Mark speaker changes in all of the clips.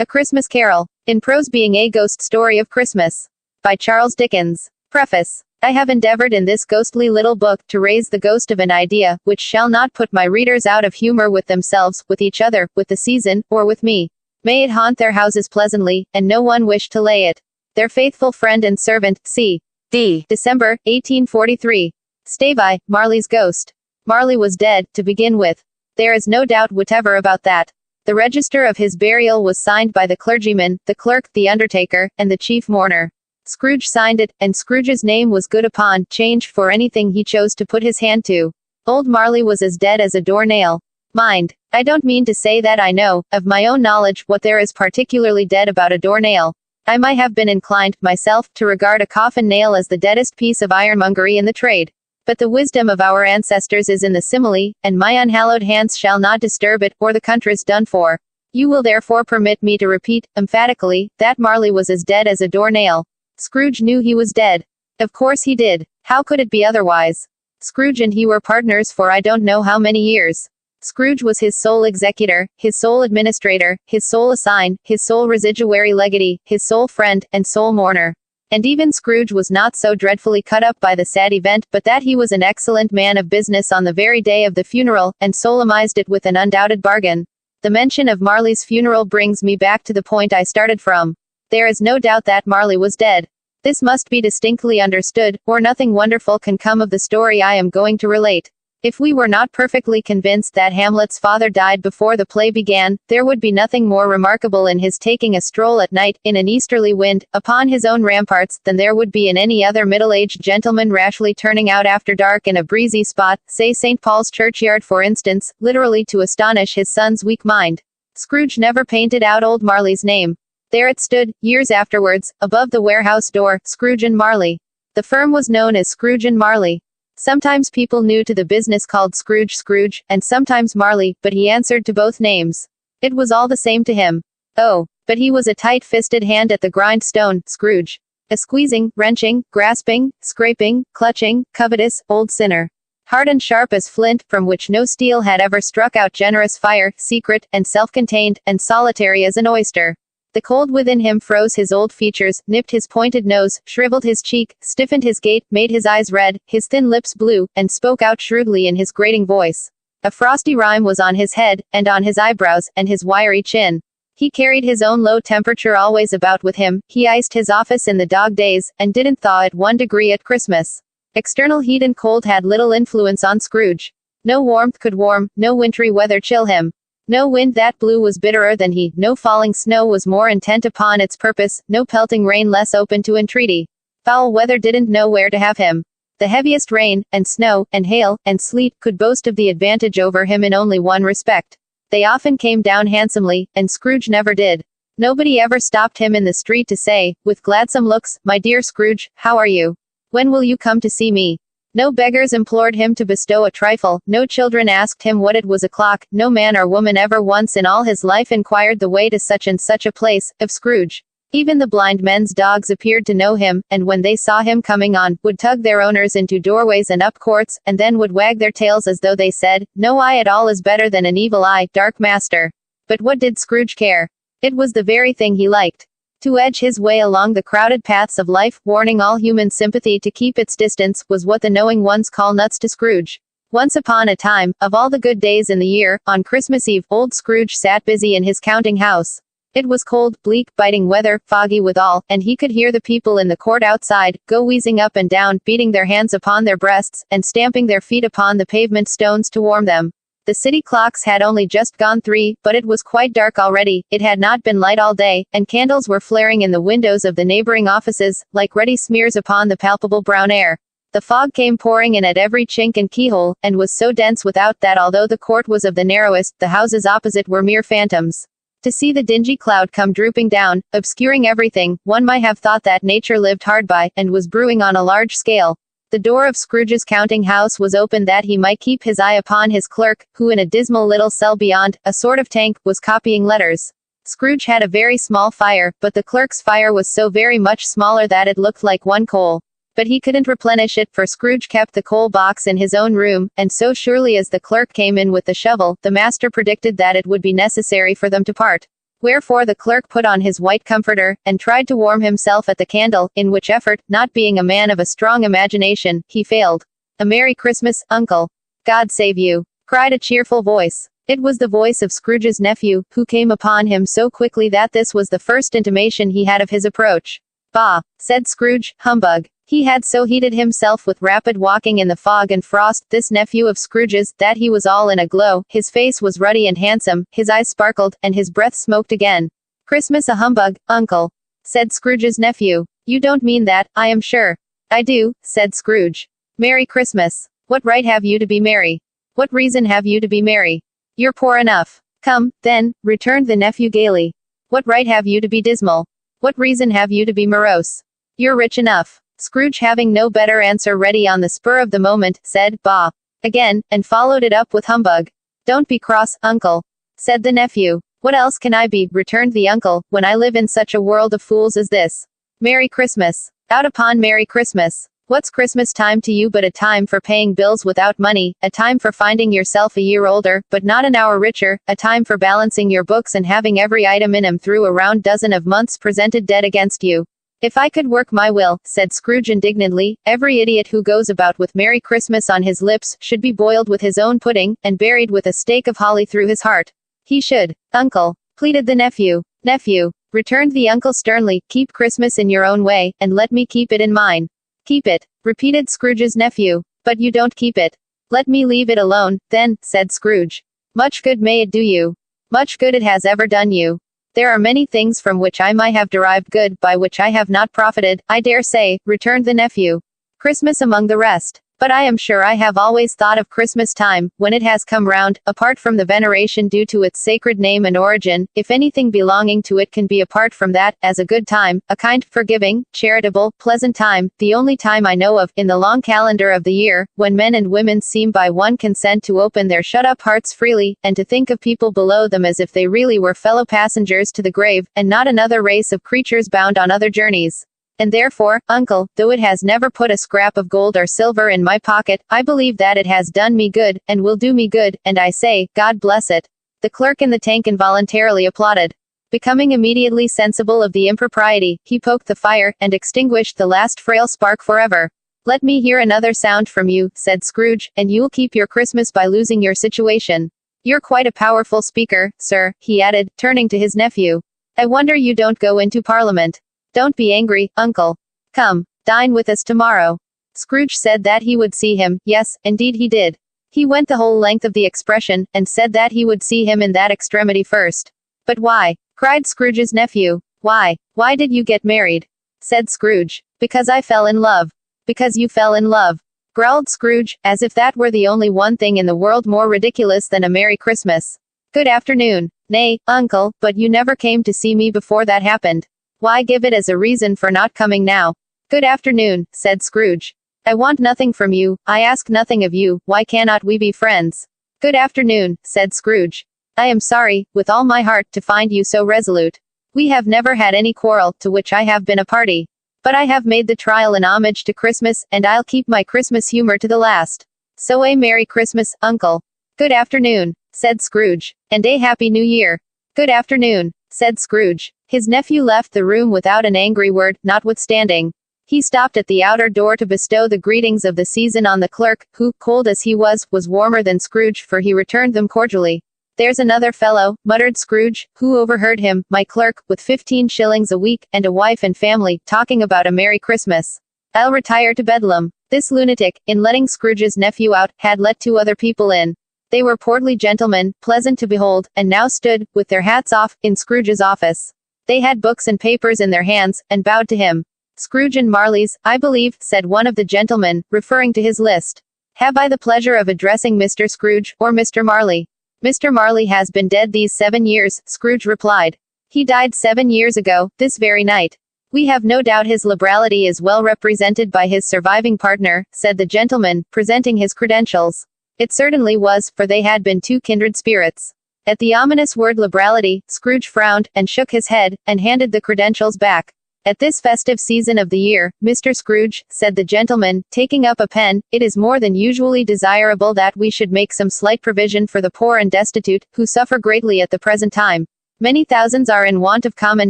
Speaker 1: A Christmas Carol. In prose being a ghost story of Christmas. By Charles Dickens. Preface. I have endeavored in this ghostly little book to raise the ghost of an idea, which shall not put my readers out of humor with themselves, with each other, with the season, or with me. May it haunt their houses pleasantly, and no one wish to lay it. Their faithful friend and servant, C.D. December, 1843. Stay by, Marley's Ghost. Marley was dead, to begin with. There is no doubt whatever about that. The register of his burial was signed by the clergyman, the clerk, the undertaker, and the chief mourner. Scrooge signed it, and Scrooge's name was good upon change for anything he chose to put his hand to. Old Marley was as dead as a door-nail. Mind, I don't mean to say that I know, of my own knowledge, what there is particularly dead about a door-nail. I might have been inclined, myself, to regard a coffin-nail as the deadest piece of ironmongery in the trade. But the wisdom of our ancestors is in the simile, and my unhallowed hands shall not disturb it, or the country's done for. You will therefore permit me to repeat, emphatically, that Marley was as dead as a door-nail. Scrooge knew he was dead. Of course he did. How could it be otherwise? Scrooge and he were partners for I don't know how many years. Scrooge was his sole executor, his sole administrator, his sole assign, his sole residuary legatee, his sole friend, and sole mourner. And even Scrooge was not so dreadfully cut up by the sad event, but that he was an excellent man of business on the very day of the funeral, and solemnized it with an undoubted bargain. The mention of Marley's funeral brings me back to the point I started from. There is no doubt that Marley was dead. This must be distinctly understood, or nothing wonderful can come of the story I am going to relate. If we were not perfectly convinced that Hamlet's father died before the play began, there would be nothing more remarkable in his taking a stroll at night, in an easterly wind, upon his own ramparts, than there would be in any other middle-aged gentleman rashly turning out after dark in a breezy spot, say St. Paul's churchyard for instance, literally to astonish his son's weak mind. Scrooge never painted out old Marley's name. There it stood, years afterwards, above the warehouse door, Scrooge and Marley. The firm was known as Scrooge and Marley. Sometimes people new to the business called Scrooge, and sometimes Marley, but he answered to both names. It was all the same to him. Oh, but he was a tight-fisted hand at the grindstone, Scrooge. A squeezing, wrenching, grasping, scraping, clutching, covetous, old sinner. Hard and sharp as flint, from which no steel had ever struck out, generous fire, secret, and self-contained, and solitary as an oyster. The cold within him froze his old features, nipped his pointed nose, shriveled his cheek, stiffened his gait, made his eyes red, his thin lips blue, and spoke out shrewdly in his grating voice. A frosty rime was on his head, and on his eyebrows, and his wiry chin. He carried his own low temperature always about with him, he iced his office in the dog days, and didn't thaw at 1 degree at Christmas. External heat and cold had little influence on Scrooge. No warmth could warm, no wintry weather chill him. No wind that blew was bitterer than he, no falling snow was more intent upon its purpose, no pelting rain less open to entreaty. Foul weather didn't know where to have him. The heaviest rain, and snow, and hail, and sleet could boast of the advantage over him in only one respect. They often came down handsomely, and Scrooge never did. Nobody ever stopped him in the street to say, with gladsome looks, "My dear Scrooge, how are you? When will you come to see me?" No beggars implored him to bestow a trifle, no children asked him what it was o'clock, no man or woman ever once in all his life inquired the way to such and such a place, of Scrooge. Even the blind men's dogs appeared to know him, and when they saw him coming on, would tug their owners into doorways and up courts, and then would wag their tails as though they said, "No eye at all is better than an evil eye, dark master." But what did Scrooge care? It was the very thing he liked. To edge his way along the crowded paths of life, warning all human sympathy to keep its distance, was what the knowing ones call nuts to Scrooge. Once upon a time, of all the good days in the year, on Christmas Eve, old Scrooge sat busy in his counting house. It was cold, bleak, biting weather, foggy withal, and he could hear the people in the court outside, go wheezing up and down, beating their hands upon their breasts, and stamping their feet upon the pavement stones to warm them. The city clocks had only just gone 3, but it was quite dark already, it had not been light all day, and candles were flaring in the windows of the neighboring offices, like ruddy smears upon the palpable brown air. The fog came pouring in at every chink and keyhole, and was so dense without that although the court was of the narrowest, the houses opposite were mere phantoms. To see the dingy cloud come drooping down, obscuring everything, one might have thought that nature lived hard by, and was brewing on a large scale. The door of Scrooge's counting house was open that he might keep his eye upon his clerk, who in a dismal little cell beyond, a sort of tank, was copying letters. Scrooge had a very small fire, but the clerk's fire was so very much smaller that it looked like one coal. But he couldn't replenish it, for Scrooge kept the coal box in his own room, and so surely as the clerk came in with the shovel, the master predicted that it would be necessary for them to part. Wherefore the clerk put on his white comforter, and tried to warm himself at the candle, in which effort, not being a man of a strong imagination, he failed. "A Merry Christmas, uncle." "God save you," cried a cheerful voice. It was the voice of Scrooge's nephew, who came upon him so quickly that this was the first intimation he had of his approach. "Bah!" said Scrooge, "humbug." He had so heated himself with rapid walking in the fog and frost, this nephew of Scrooge's, that he was all in a glow, his face was ruddy and handsome, his eyes sparkled, and his breath smoked again. "Christmas a humbug, uncle," said Scrooge's nephew. "You don't mean that, I am sure." "I do," said Scrooge. "Merry Christmas. What right have you to be merry? What reason have you to be merry? You're poor enough." "Come, then," returned the nephew gaily. "What right have you to be dismal? What reason have you to be morose? You're rich enough." Scrooge, having no better answer ready on the spur of the moment, said, "Bah!" again, and followed it up with humbug. "Don't be cross, uncle," said the nephew. "What else can I be," returned the uncle, "when I live in such a world of fools as this? Merry Christmas. Out upon Merry Christmas. What's Christmas time to you but a time for paying bills without money, a time for finding yourself a year older, but not an hour richer, a time for balancing your books and having every item in 'em through a round dozen of months presented dead against you? If I could work my will," said Scrooge indignantly, "every idiot who goes about with Merry Christmas on his lips, should be boiled with his own pudding, and buried with a stake of holly through his heart. He should." "Uncle," pleaded the nephew. "Nephew," returned the uncle sternly, "keep Christmas in your own way, and let me keep it in mine." "Keep it," repeated Scrooge's nephew. "But you don't keep it." "Let me leave it alone, then," said Scrooge. "Much good may it do you. Much good it has ever done you. There are many things from which I might have derived good, by which I have not profited, I dare say," returned the nephew. "Christmas among the rest. But I am sure I have always thought of Christmas time, when it has come round, apart from the veneration due to its sacred name and origin, if anything belonging to it can be apart from that, as a good time, a kind, forgiving, charitable, pleasant time, the only time I know of, in the long calendar of the year, when men and women seem by one consent to open their shut-up hearts freely, and to think of people below them as if they really were fellow passengers to the grave, and not another race of creatures bound on other journeys. And therefore, uncle, though it has never put a scrap of gold or silver in my pocket, I believe that it has done me good, and will do me good, and I say, God bless it." The clerk in the tank involuntarily applauded. Becoming immediately sensible of the impropriety, he poked the fire, and extinguished the last frail spark forever. "Let me hear another sound from you," said Scrooge, "and you'll keep your Christmas by losing your situation. You're quite a powerful speaker, sir," he added, turning to his nephew. "I wonder you don't go into Parliament. Don't be angry, uncle. Come, dine with us tomorrow." Scrooge said that he would see him. Yes, indeed he did. He went the whole length of the expression, and said that he would see him in that extremity first. "But why?" cried Scrooge's nephew. "Why? Why did you get married?" said Scrooge. "Because I fell in love." "Because you fell in love," growled Scrooge, as if that were the only one thing in the world more ridiculous than a Merry Christmas. "Good afternoon." "Nay, uncle, but you never came to see me before that happened. Why give it as a reason for not coming now?" "Good afternoon," said Scrooge. "I want nothing from you, I ask nothing of you, why cannot we be friends?" "Good afternoon," said Scrooge. "I am sorry, with all my heart, to find you so resolute. We have never had any quarrel, to which I have been a party. But I have made the trial in homage to Christmas, and I'll keep my Christmas humor to the last. So a Merry Christmas, uncle." "Good afternoon," said Scrooge. "And a Happy New Year." "Good afternoon," said Scrooge. His nephew left the room without an angry word, notwithstanding. He stopped at the outer door to bestow the greetings of the season on the clerk, who, cold as he was warmer than Scrooge, for he returned them cordially. "There's another fellow," muttered Scrooge, who overheard him, "my clerk, with 15 shillings a week, and a wife and family, talking about a Merry Christmas. I'll retire to Bedlam." This lunatic, in letting Scrooge's nephew out, had let 2 other people in. They were portly gentlemen, pleasant to behold, and now stood, with their hats off, in Scrooge's office. They had books and papers in their hands, and bowed to him. "Scrooge and Marley's, I believe," said one of the gentlemen, referring to his list. "Have I the pleasure of addressing Mr. Scrooge, or Mr. Marley?" "Mr. Marley has been dead these 7 years," Scrooge replied. "He died 7 years ago, this very night. We have no doubt his liberality is well represented by his surviving partner," said the gentleman, presenting his credentials. It certainly was, for they had been 2 kindred spirits. At the ominous word liberality, Scrooge frowned, and shook his head, and handed the credentials back. "At this festive season of the year, Mr. Scrooge," said the gentleman, taking up a pen, "it is more than usually desirable that we should make some slight provision for the poor and destitute, who suffer greatly at the present time. Many thousands are in want of common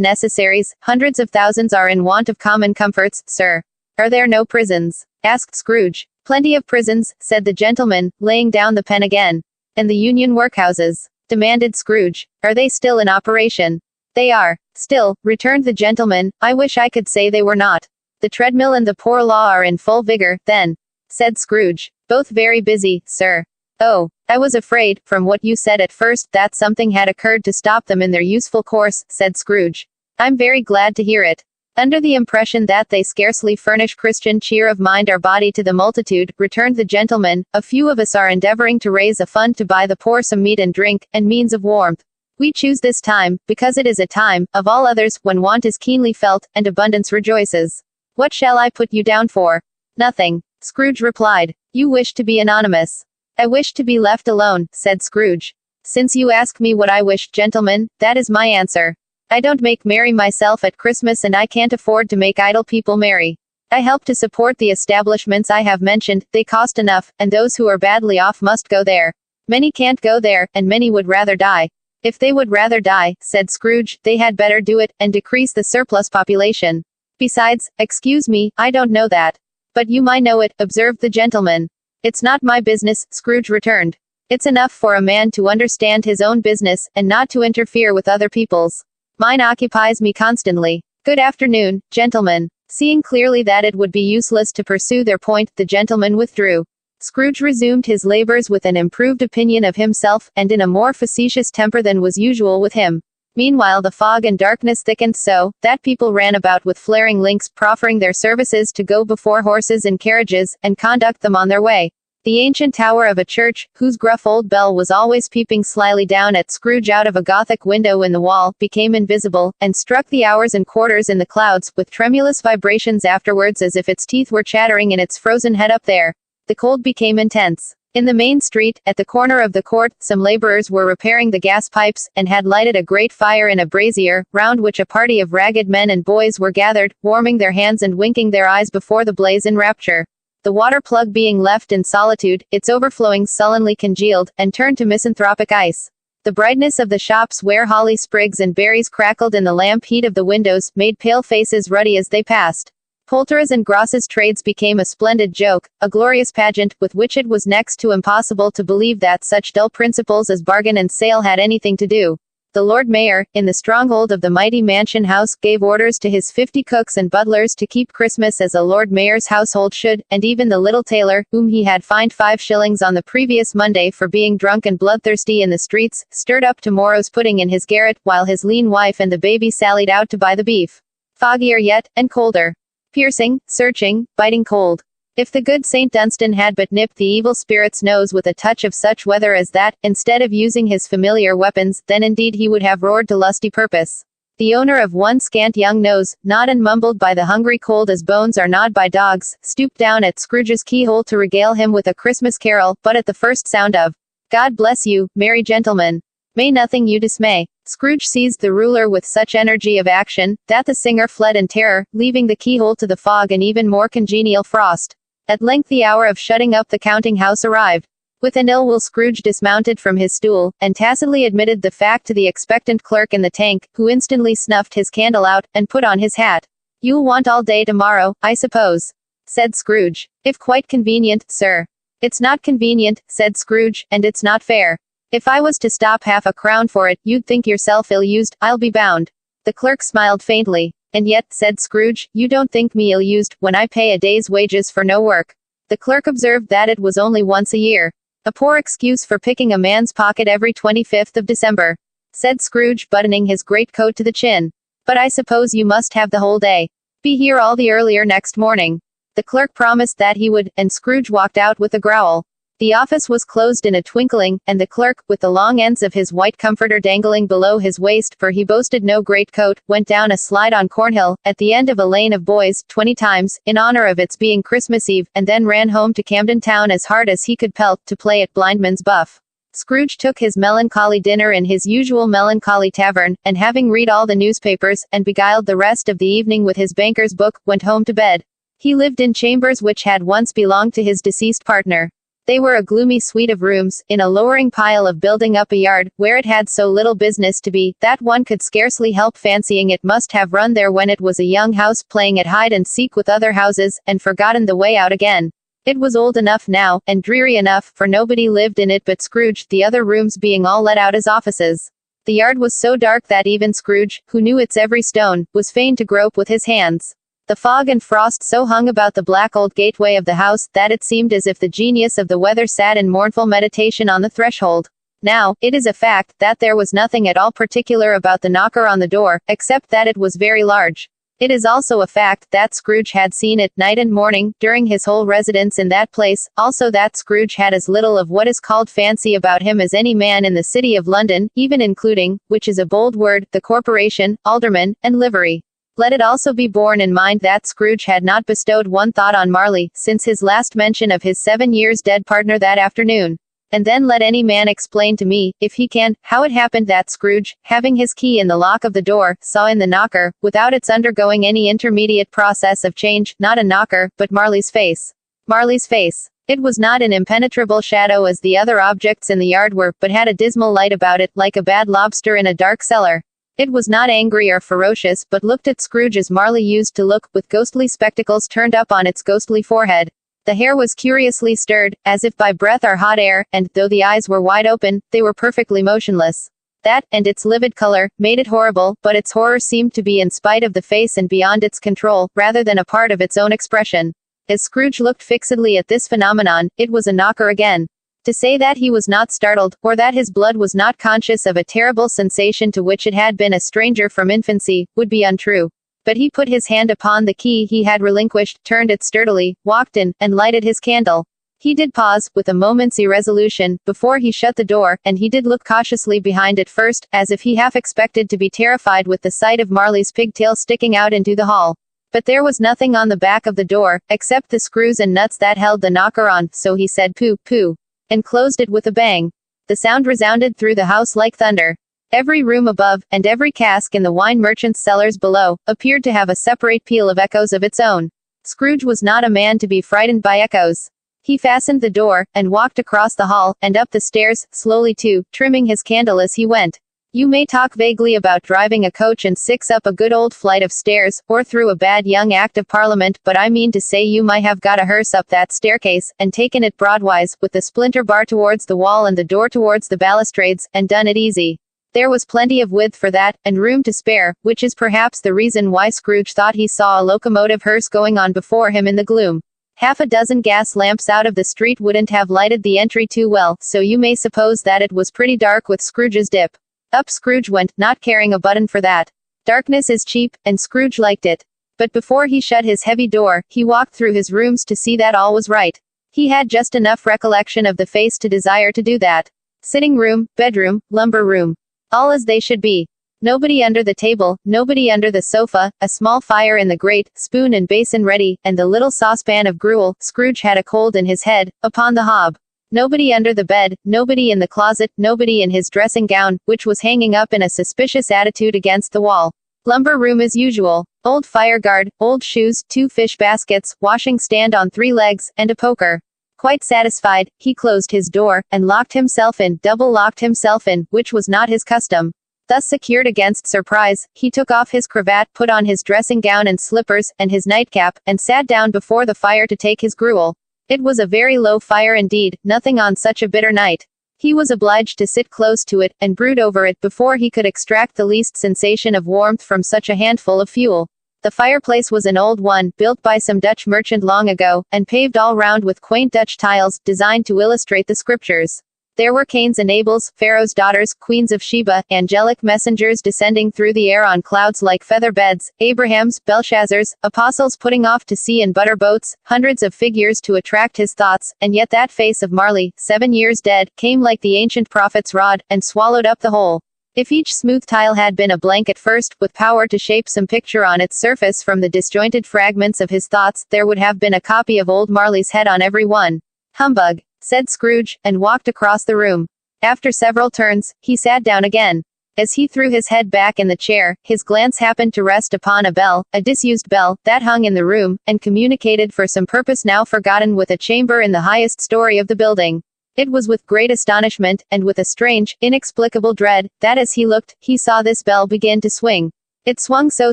Speaker 1: necessaries, hundreds of thousands are in want of common comforts, sir. Are there no prisons? Asked Scrooge. Plenty of prisons, said the gentleman, laying down the pen again. And the union workhouses? Demanded Scrooge. Are they still in operation? They are. Still, returned the gentleman. I wish I could say they were not. The treadmill and the poor law are in full vigor, then, said Scrooge. Both very busy, sir. Oh, I was afraid, from what you said at first, that something had occurred to stop them in their useful course, said Scrooge. I'm very glad to hear it. Under the impression that they scarcely furnish Christian cheer of mind or body to the multitude, returned the gentleman, a few of us are endeavoring to raise a fund to buy the poor some meat and drink, and means of warmth. We choose this time, because it is a time, of all others, when want is keenly felt, and abundance rejoices. What shall I put you down for? Nothing. Scrooge replied. You wish to be anonymous. I wish to be left alone, said Scrooge. Since you ask me what I wish, gentlemen, that is my answer. I don't make merry myself at Christmas, and I can't afford to make idle people merry. I help to support the establishments I have mentioned, they cost enough, and those who are badly off must go there. Many can't go there, and many would rather die. If they would rather die, said Scrooge, they had better do it, and decrease the surplus population. Besides, excuse me, I don't know that. But you might know it, observed the gentleman. It's not my business, Scrooge returned. It's enough for a man to understand his own business, and not to interfere with other people's. Mine occupies me constantly. Good afternoon, gentlemen. Seeing clearly that it would be useless to pursue their point, the gentleman withdrew. Scrooge resumed his labors with an improved opinion of himself, and in a more facetious temper than was usual with him. Meanwhile the fog and darkness thickened so, that people ran about with flaring links, proffering their services to go before horses and carriages, and conduct them on their way. The ancient tower of a church, whose gruff old bell was always peeping slyly down at Scrooge out of a Gothic window in the wall, became invisible, and struck the hours and quarters in the clouds, with tremulous vibrations afterwards as if its teeth were chattering in its frozen head up there. The cold became intense. In the main street, at the corner of the court, some laborers were repairing the gas pipes, and had lighted a great fire in a brazier, round which a party of ragged men and boys were gathered, warming their hands and winking their eyes before the blaze in rapture. The water plug being left in solitude, its overflowing sullenly congealed, and turned to misanthropic ice. The brightness of the shops where holly sprigs and berries crackled in the lamp heat of the windows, made pale faces ruddy as they passed. Poulterers' and grocers' trades became a splendid joke, a glorious pageant, with which it was next to impossible to believe that such dull principles as bargain and sale had anything to do. The Lord Mayor, in the stronghold of the mighty mansion house, gave orders to his 50 cooks and butlers to keep Christmas as a Lord Mayor's household should, and even the little tailor, whom he had fined 5 shillings on the previous Monday for being drunk and bloodthirsty in the streets, stirred up tomorrow's pudding in his garret, while his lean wife and the baby sallied out to buy the beef. Foggier yet, and colder. Piercing, searching, biting cold. If the good St. Dunstan had but nipped the evil spirit's nose with a touch of such weather as that, instead of using his familiar weapons, then indeed he would have roared to lusty purpose. The owner of one scant young nose, gnawed and mumbled by the hungry cold as bones are gnawed by dogs, stooped down at Scrooge's keyhole to regale him with a Christmas carol, but at the first sound of "God bless you, merry gentlemen, may nothing you dismay," Scrooge seized the ruler with such energy of action, that the singer fled in terror, leaving the keyhole to the fog and even more congenial frost. At length the hour of shutting up the counting-house arrived. With an ill will Scrooge dismounted from his stool, and tacitly admitted the fact to the expectant clerk in the tank, who instantly snuffed his candle out, and put on his hat. "You'll want all day tomorrow, I suppose?" said Scrooge. "If quite convenient, sir." "It's not convenient," said Scrooge, "and it's not fair. If I was to stop half a crown for it, you'd think yourself ill-used, I'll be bound." The clerk smiled faintly. "And yet," said Scrooge, "you don't think me ill-used, when I pay a day's wages for no work." The clerk observed that it was only once a year. "A poor excuse for picking a man's pocket every 25th of December," said Scrooge, buttoning his greatcoat to the chin. "But I suppose you must have the whole day. Be here all the earlier next morning." The clerk promised that he would, and Scrooge walked out with a growl. The office was closed in a twinkling, and the clerk, with the long ends of his white comforter dangling below his waist, for he boasted no great coat, went down a slide on Cornhill, at the end of a lane of boys, 20 times, in honor of its being Christmas Eve, and then ran home to Camden Town as hard as he could pelt, to play at blindman's buff. Scrooge took his melancholy dinner in his usual melancholy tavern, and having read all the newspapers, and beguiled the rest of the evening with his banker's book, went home to bed. He lived in chambers which had once belonged to his deceased partner. They were a gloomy suite of rooms, in a lowering pile of building up a yard, where it had so little business to be, that one could scarcely help fancying it must have run there when it was a young house playing at hide and seek with other houses, and forgotten the way out again. It was old enough now, and dreary enough, for nobody lived in it but Scrooge, the other rooms being all let out as offices. The yard was so dark that even Scrooge, who knew its every stone, was fain to grope with his hands. The fog and frost so hung about the black old gateway of the house, that it seemed as if the genius of the weather sat in mournful meditation on the threshold. Now, it is a fact, that there was nothing at all particular about the knocker on the door, except that it was very large. It is also a fact, that Scrooge had seen it, night and morning, during his whole residence in that place, also that Scrooge had as little of what is called fancy about him as any man in the city of London, even including, which is a bold word, the corporation, aldermen, and livery. Let it also be borne in mind that Scrooge had not bestowed one thought on Marley, since his last mention of his 7 years dead partner that afternoon. And then let any man explain to me, if he can, how it happened that Scrooge, having his key in the lock of the door, saw in the knocker, without its undergoing any intermediate process of change, not a knocker, but Marley's face. Marley's face. It was not an impenetrable shadow as the other objects in the yard were, but had a dismal light about it, like a bad lobster in a dark cellar. It was not angry or ferocious, but looked at Scrooge as Marley used to look, with ghostly spectacles turned up on its ghostly forehead. The hair was curiously stirred, as if by breath or hot air, and, though the eyes were wide open, they were perfectly motionless. That, and its livid color, made it horrible, but its horror seemed to be in spite of the face and beyond its control, rather than a part of its own expression. As Scrooge looked fixedly at this phenomenon, it was a knocker again. To say that he was not startled, or that his blood was not conscious of a terrible sensation to which it had been a stranger from infancy, would be untrue. But he put his hand upon the key he had relinquished, turned it sturdily, walked in, and lighted his candle. He did pause, with a moment's irresolution, before he shut the door, and he did look cautiously behind it first, as if he half expected to be terrified with the sight of Marley's pigtail sticking out into the hall. But there was nothing on the back of the door, except the screws and nuts that held the knocker on, so he said "Pooh, pooh," and closed it with a bang. The sound resounded through the house like thunder. Every room above, and every cask in the wine merchant's cellars below, appeared to have a separate peal of echoes of its own. Scrooge was not a man to be frightened by echoes. He fastened the door, and walked across the hall, and up the stairs, slowly too, trimming his candle as he went. You may talk vaguely about driving a coach and six up a good old flight of stairs, or through a bad young Act of Parliament, but I mean to say you might have got a hearse up that staircase, and taken it broadwise, with the splinter bar towards the wall and the door towards the balustrades, and done it easy. There was plenty of width for that, and room to spare, which is perhaps the reason why Scrooge thought he saw a locomotive hearse going on before him in the gloom. Half a dozen gas lamps out of the street wouldn't have lighted the entry too well, so you may suppose that it was pretty dark with Scrooge's dip. Up Scrooge went, not caring a button for that. Darkness is cheap, and Scrooge liked it. But before he shut his heavy door, he walked through his rooms to see that all was right. He had just enough recollection of the face to desire to do that. Sitting room, bedroom, lumber room. All as they should be. Nobody under the table, nobody under the sofa, a small fire in the grate, spoon and basin ready, and the little saucepan of gruel, Scrooge had a cold in his head, upon the hob. Nobody under the bed, nobody in the closet, nobody in his dressing gown, which was hanging up in a suspicious attitude against the wall. Lumber room as usual. Old fire guard, old shoes, 2 fish baskets, washing stand on 3 legs, and a poker. Quite satisfied, he closed his door, and locked himself in, double-locked himself in, which was not his custom. Thus secured against surprise, he took off his cravat, put on his dressing gown and slippers, and his nightcap, and sat down before the fire to take his gruel. It was a very low fire indeed, nothing on such a bitter night. He was obliged to sit close to it, and brood over it before he could extract the least sensation of warmth from such a handful of fuel. The fireplace was an old one, built by some Dutch merchant long ago, and paved all round with quaint Dutch tiles, designed to illustrate the scriptures. There were Cain's and Abel's, Pharaoh's daughters, queens of Sheba, angelic messengers descending through the air on clouds like feather beds, Abraham's, Belshazzar's, apostles putting off to sea in butter boats, hundreds of figures to attract his thoughts, and yet that face of Marley, 7 years dead, came like the ancient prophet's rod, and swallowed up the whole. If each smooth tile had been a blank at first, with power to shape some picture on its surface from the disjointed fragments of his thoughts, there would have been a copy of old Marley's head on every one. Humbug, said Scrooge, and walked across the room. After several turns, he sat down again. As he threw his head back in the chair, his glance happened to rest upon a bell, a disused bell, that hung in the room, and communicated for some purpose now forgotten with a chamber in the highest story of the building. It was with great astonishment, and with a strange, inexplicable dread, that as he looked, he saw this bell begin to swing. It swung so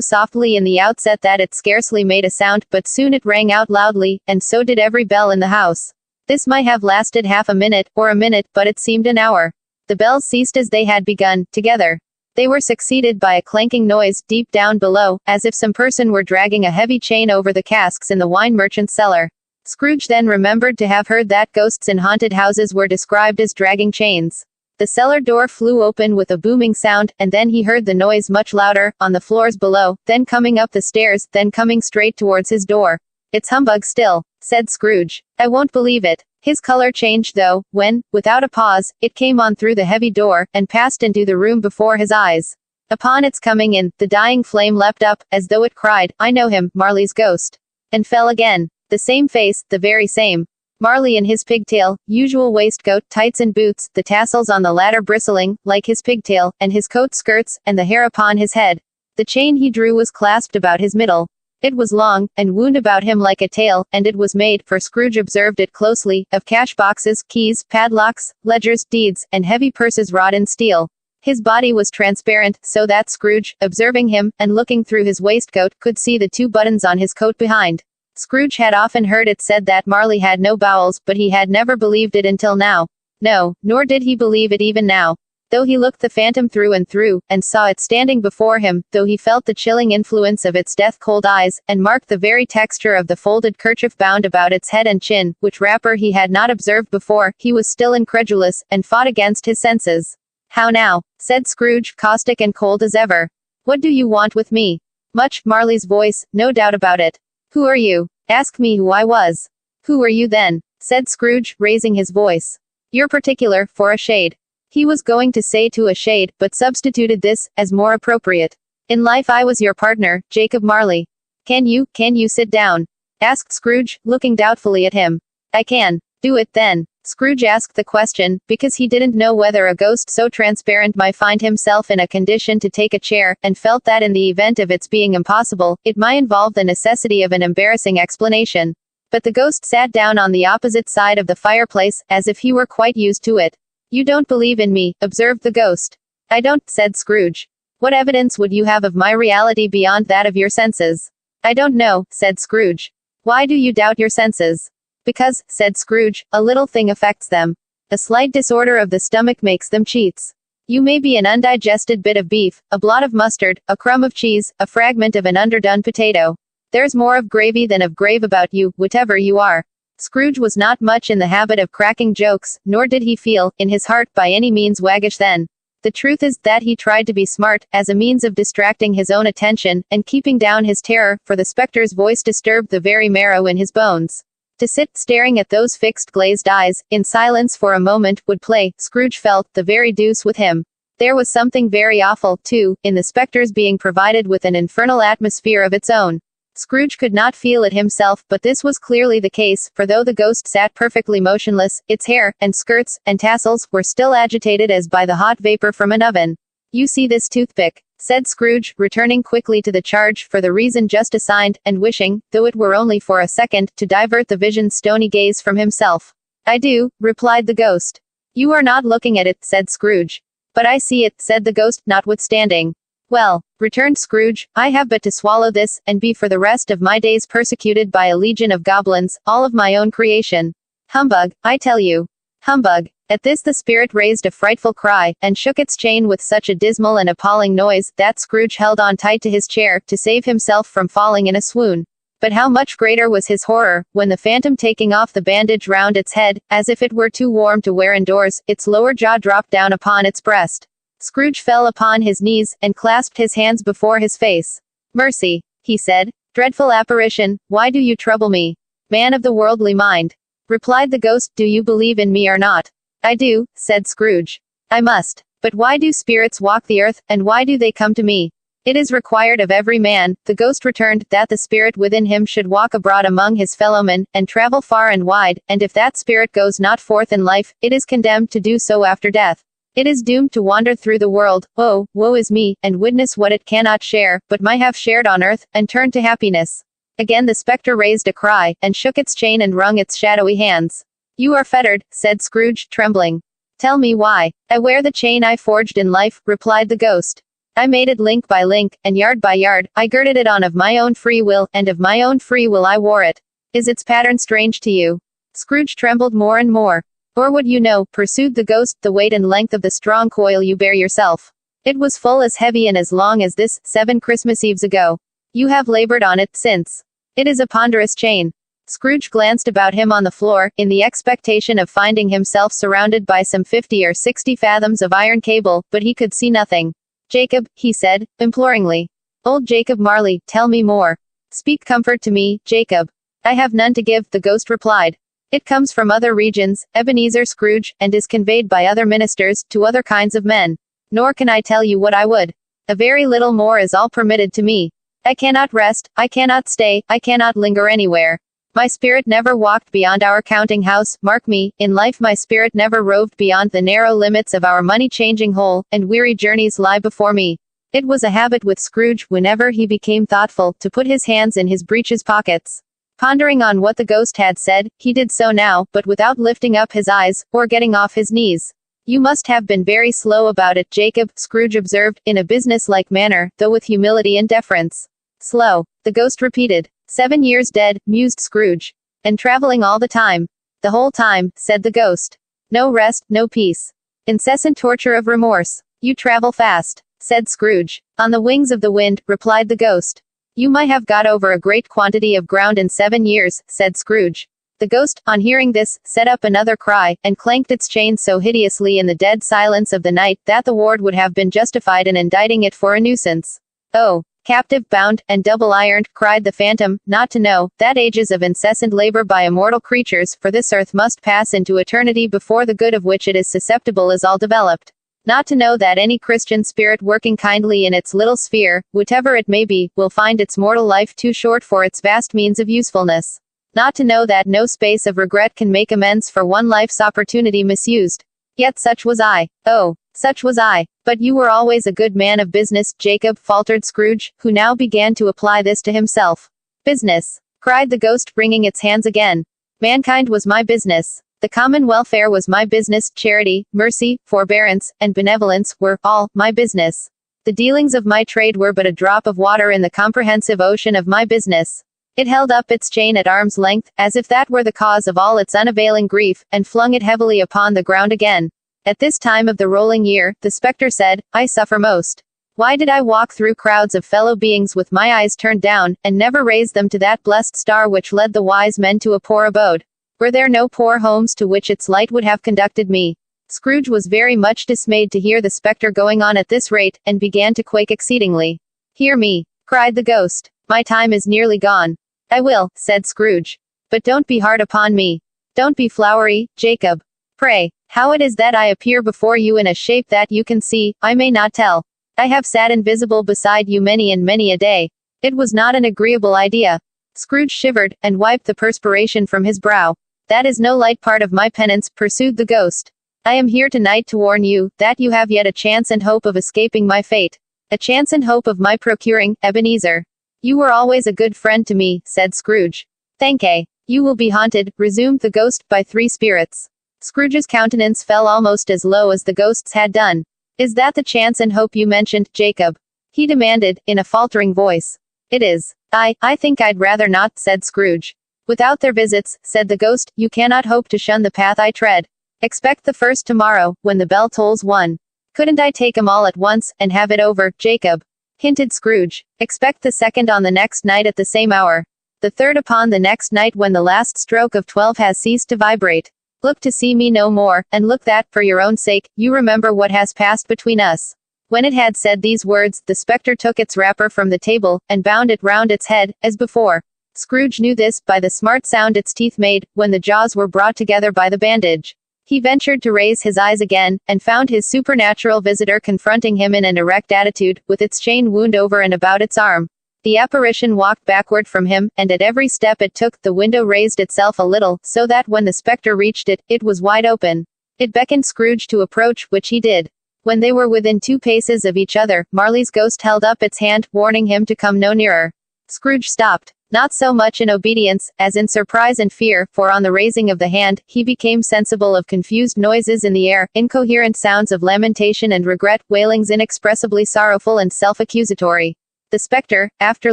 Speaker 1: softly in the outset that it scarcely made a sound, but soon it rang out loudly, and so did every bell in the house. This might have lasted half a minute, or a minute, but it seemed an hour. The bells ceased as they had begun, together. They were succeeded by a clanking noise, deep down below, as if some person were dragging a heavy chain over the casks in the wine merchant's cellar. Scrooge then remembered to have heard that ghosts in haunted houses were described as dragging chains. The cellar door flew open with a booming sound, and then he heard the noise much louder, on the floors below, then coming up the stairs, then coming straight towards his door. "It's humbug still," said Scrooge. "I won't believe it." His color changed though, when, without a pause, it came on through the heavy door, and passed into the room before his eyes. Upon its coming in, the dying flame leapt up, as though it cried, "I know him, Marley's ghost," and fell again. The same face, the very same. Marley in his pigtail, usual waistcoat, tights and boots, the tassels on the latter bristling, like his pigtail, and his coat skirts, and the hair upon his head. The chain he drew was clasped about his middle. It was long, and wound about him like a tail, and it was made, for Scrooge observed it closely, of cash boxes, keys, padlocks, ledgers, deeds, and heavy purses wrought in steel. His body was transparent, so that Scrooge, observing him, and looking through his waistcoat, could see the 2 buttons on his coat behind. Scrooge had often heard it said that Marley had no bowels, but he had never believed it until now. No, nor did he believe it even now. Though he looked the phantom through and through, and saw it standing before him, though he felt the chilling influence of its death-cold eyes, and marked the very texture of the folded kerchief bound about its head and chin, which wrapper he had not observed before, he was still incredulous, and fought against his senses. "How now?" said Scrooge, caustic and cold as ever. "What do you want with me?" Much, Marley's voice, no doubt about it. "Who are you? Ask me who I was." "Who are you then?" said Scrooge, raising his voice. "You're particular, for a shade." He was going to say to a shade, but substituted this, as more appropriate. "In life I was your partner, Jacob Marley." Can you sit down?" asked Scrooge, looking doubtfully at him. "I can." "Do it then." Scrooge asked the question, because he didn't know whether a ghost so transparent might find himself in a condition to take a chair, and felt that in the event of its being impossible, it might involve the necessity of an embarrassing explanation. But the ghost sat down on the opposite side of the fireplace, as if he were quite used to it. "You don't believe in me," observed the ghost. "I don't," said Scrooge. "What evidence would you have of my reality beyond that of your senses?" "I don't know," said Scrooge. "Why do you doubt your senses?" "Because," said Scrooge, "a little thing affects them. A slight disorder of the stomach makes them cheats. You may be an undigested bit of beef, a blot of mustard, a crumb of cheese, a fragment of an underdone potato. There's more of gravy than of grave about you, whatever you are." Scrooge was not much in the habit of cracking jokes, nor did he feel, in his heart, by any means waggish then. The truth is that he tried to be smart, as a means of distracting his own attention, and keeping down his terror, for the spectre's voice disturbed the very marrow in his bones. To sit staring at those fixed glazed eyes, in silence for a moment, would play, Scrooge felt, the very deuce with him. There was something very awful, too, in the spectre's being provided with an infernal atmosphere of its own. Scrooge could not feel it himself, but this was clearly the case, for though the ghost sat perfectly motionless, its hair, and skirts, and tassels, were still agitated as by the hot vapor from an oven. "You see this toothpick?" said Scrooge, returning quickly to the charge, for the reason just assigned, and wishing, though it were only for a second, to divert the vision's stony gaze from himself. "I do," replied the ghost. "You are not looking at it," said Scrooge. "But I see it," said the ghost, notwithstanding. "Well," returned Scrooge, "I have but to swallow this, and be for the rest of my days persecuted by a legion of goblins, all of my own creation. Humbug, I tell you. Humbug." At this the spirit raised a frightful cry, and shook its chain with such a dismal and appalling noise, that Scrooge held on tight to his chair, to save himself from falling in a swoon. But how much greater was his horror, when the phantom, taking off the bandage round its head, as if it were too warm to wear indoors, its lower jaw dropped down upon its breast. Scrooge fell upon his knees, and clasped his hands before his face. "Mercy," he said. "Dreadful apparition, why do you trouble me? Man of the worldly mind," replied the ghost, "do you believe in me or not?" "I do," said Scrooge. "I must. But why do spirits walk the earth, and why do they come to me?" "It is required of every man," the ghost returned, "that the spirit within him should walk abroad among his fellowmen, and travel far and wide, and if that spirit goes not forth in life, it is condemned to do so after death. It is doomed to wander through the world, oh, woe is me, and witness what it cannot share, but might have shared on earth, and turn to happiness. Again the spectre raised a cry, and shook its chain and wrung its shadowy hands. You are fettered, said Scrooge, trembling. Tell me why. I wear the chain I forged in life, replied the ghost. I made it link by link, and yard by yard, I girded it on of my own free will, and of my own free will I wore it. Is its pattern strange to you? Scrooge trembled more and more. Or would you know, pursued the ghost, the weight and length of the strong coil you bear yourself? It was full as heavy and as long as this, 7 Christmas Eves ago. You have labored on it since. It is a ponderous chain. Scrooge glanced about him on the floor, in the expectation of finding himself surrounded by some 50 or 60 fathoms of iron cable, but he could see nothing. Jacob, he said, imploringly. Old Jacob Marley, tell me more. Speak comfort to me, Jacob. I have none to give, the ghost replied. It comes from other regions, Ebenezer Scrooge, and is conveyed by other ministers, to other kinds of men. Nor can I tell you what I would. A very little more is all permitted to me. I cannot rest, I cannot stay, I cannot linger anywhere. My spirit never walked beyond our counting house, mark me, in life my spirit never roved beyond the narrow limits of our money-changing hole, and weary journeys lie before me. It was a habit with Scrooge, whenever he became thoughtful, to put his hands in his breeches pockets. Pondering on what the ghost had said, he did so now, but without lifting up his eyes, or getting off his knees. You must have been very slow about it, Jacob, Scrooge observed, in a business-like manner, though with humility and deference. Slow, the ghost repeated. 7 years dead, mused Scrooge. And traveling all the time. The whole time, said the ghost. No rest, no peace. Incessant torture of remorse. You travel fast, said Scrooge. On the wings of the wind, replied the ghost. You might have got over a great quantity of ground in 7 years, said Scrooge. The ghost, on hearing this, set up another cry, and clanked its chain so hideously in the dead silence of the night, that the ward would have been justified in indicting it for a nuisance. Oh, captive, bound, and double-ironed, cried the phantom, not to know, that ages of incessant labor by immortal creatures, for this earth must pass into eternity before the good of which it is susceptible is all developed. Not to know that any Christian spirit working kindly in its little sphere, whatever it may be, will find its mortal life too short for its vast means of usefulness. Not to know that no space of regret can make amends for one life's opportunity misused. Yet such was I. Oh, such was I. But you were always a good man of business, Jacob, faltered Scrooge, who now began to apply this to himself. Business, cried the ghost, wringing its hands again. Mankind was my business. The common welfare was my business, charity, mercy, forbearance, and benevolence, were, all, my business. The dealings of my trade were but a drop of water in the comprehensive ocean of my business. It held up its chain at arm's length, as if that were the cause of all its unavailing grief, and flung it heavily upon the ground again. At this time of the rolling year, the spectre said, I suffer most. Why did I walk through crowds of fellow beings with my eyes turned down, and never raise them to that blessed star which led the wise men to a poor abode? Were there no poor homes to which its light would have conducted me? Scrooge was very much dismayed to hear the spectre going on at this rate, and began to quake exceedingly. Hear me, cried the ghost. My time is nearly gone. I will, said Scrooge. But don't be hard upon me. Don't be flowery, Jacob. Pray, how it is that I appear before you in a shape that you can see, I may not tell. I have sat invisible beside you many and many a day. It was not an agreeable idea. Scrooge shivered, and wiped the perspiration from his brow. That is no light part of my penance, pursued the ghost. I am here tonight to warn you, that you have yet a chance and hope of escaping my fate. A chance and hope of my procuring, Ebenezer. You were always a good friend to me, said Scrooge. Thank ye. You will be haunted, resumed the ghost, by 3 spirits. Scrooge's countenance fell almost as low as the ghost's had done. Is that the chance and hope you mentioned, Jacob? He demanded, in a faltering voice. It is. I think I'd rather not, said Scrooge. Without their visits, said the ghost, you cannot hope to shun the path I tread. Expect the first tomorrow, when the bell tolls 1. Couldn't I take 'em all at once, and have it over, Jacob? Hinted Scrooge. Expect the second on the next night at the same hour. The third upon the next night when the last stroke of 12 has ceased to vibrate. Look to see me no more, and look that, for your own sake, you remember what has passed between us. When it had said these words, the spectre took its wrapper from the table, and bound it round its head, as before. Scrooge knew this, by the smart sound its teeth made, when the jaws were brought together by the bandage. He ventured to raise his eyes again, and found his supernatural visitor confronting him in an erect attitude, with its chain wound over and about its arm. The apparition walked backward from him, and at every step it took, the window raised itself a little, so that when the spectre reached it, it was wide open. It beckoned Scrooge to approach, which he did. When they were within 2 paces of each other, Marley's ghost held up its hand, warning him to come no nearer. Scrooge stopped. Not so much in obedience, as in surprise and fear, for on the raising of the hand, he became sensible of confused noises in the air, incoherent sounds of lamentation and regret, wailings inexpressibly sorrowful and self-accusatory. The spectre, after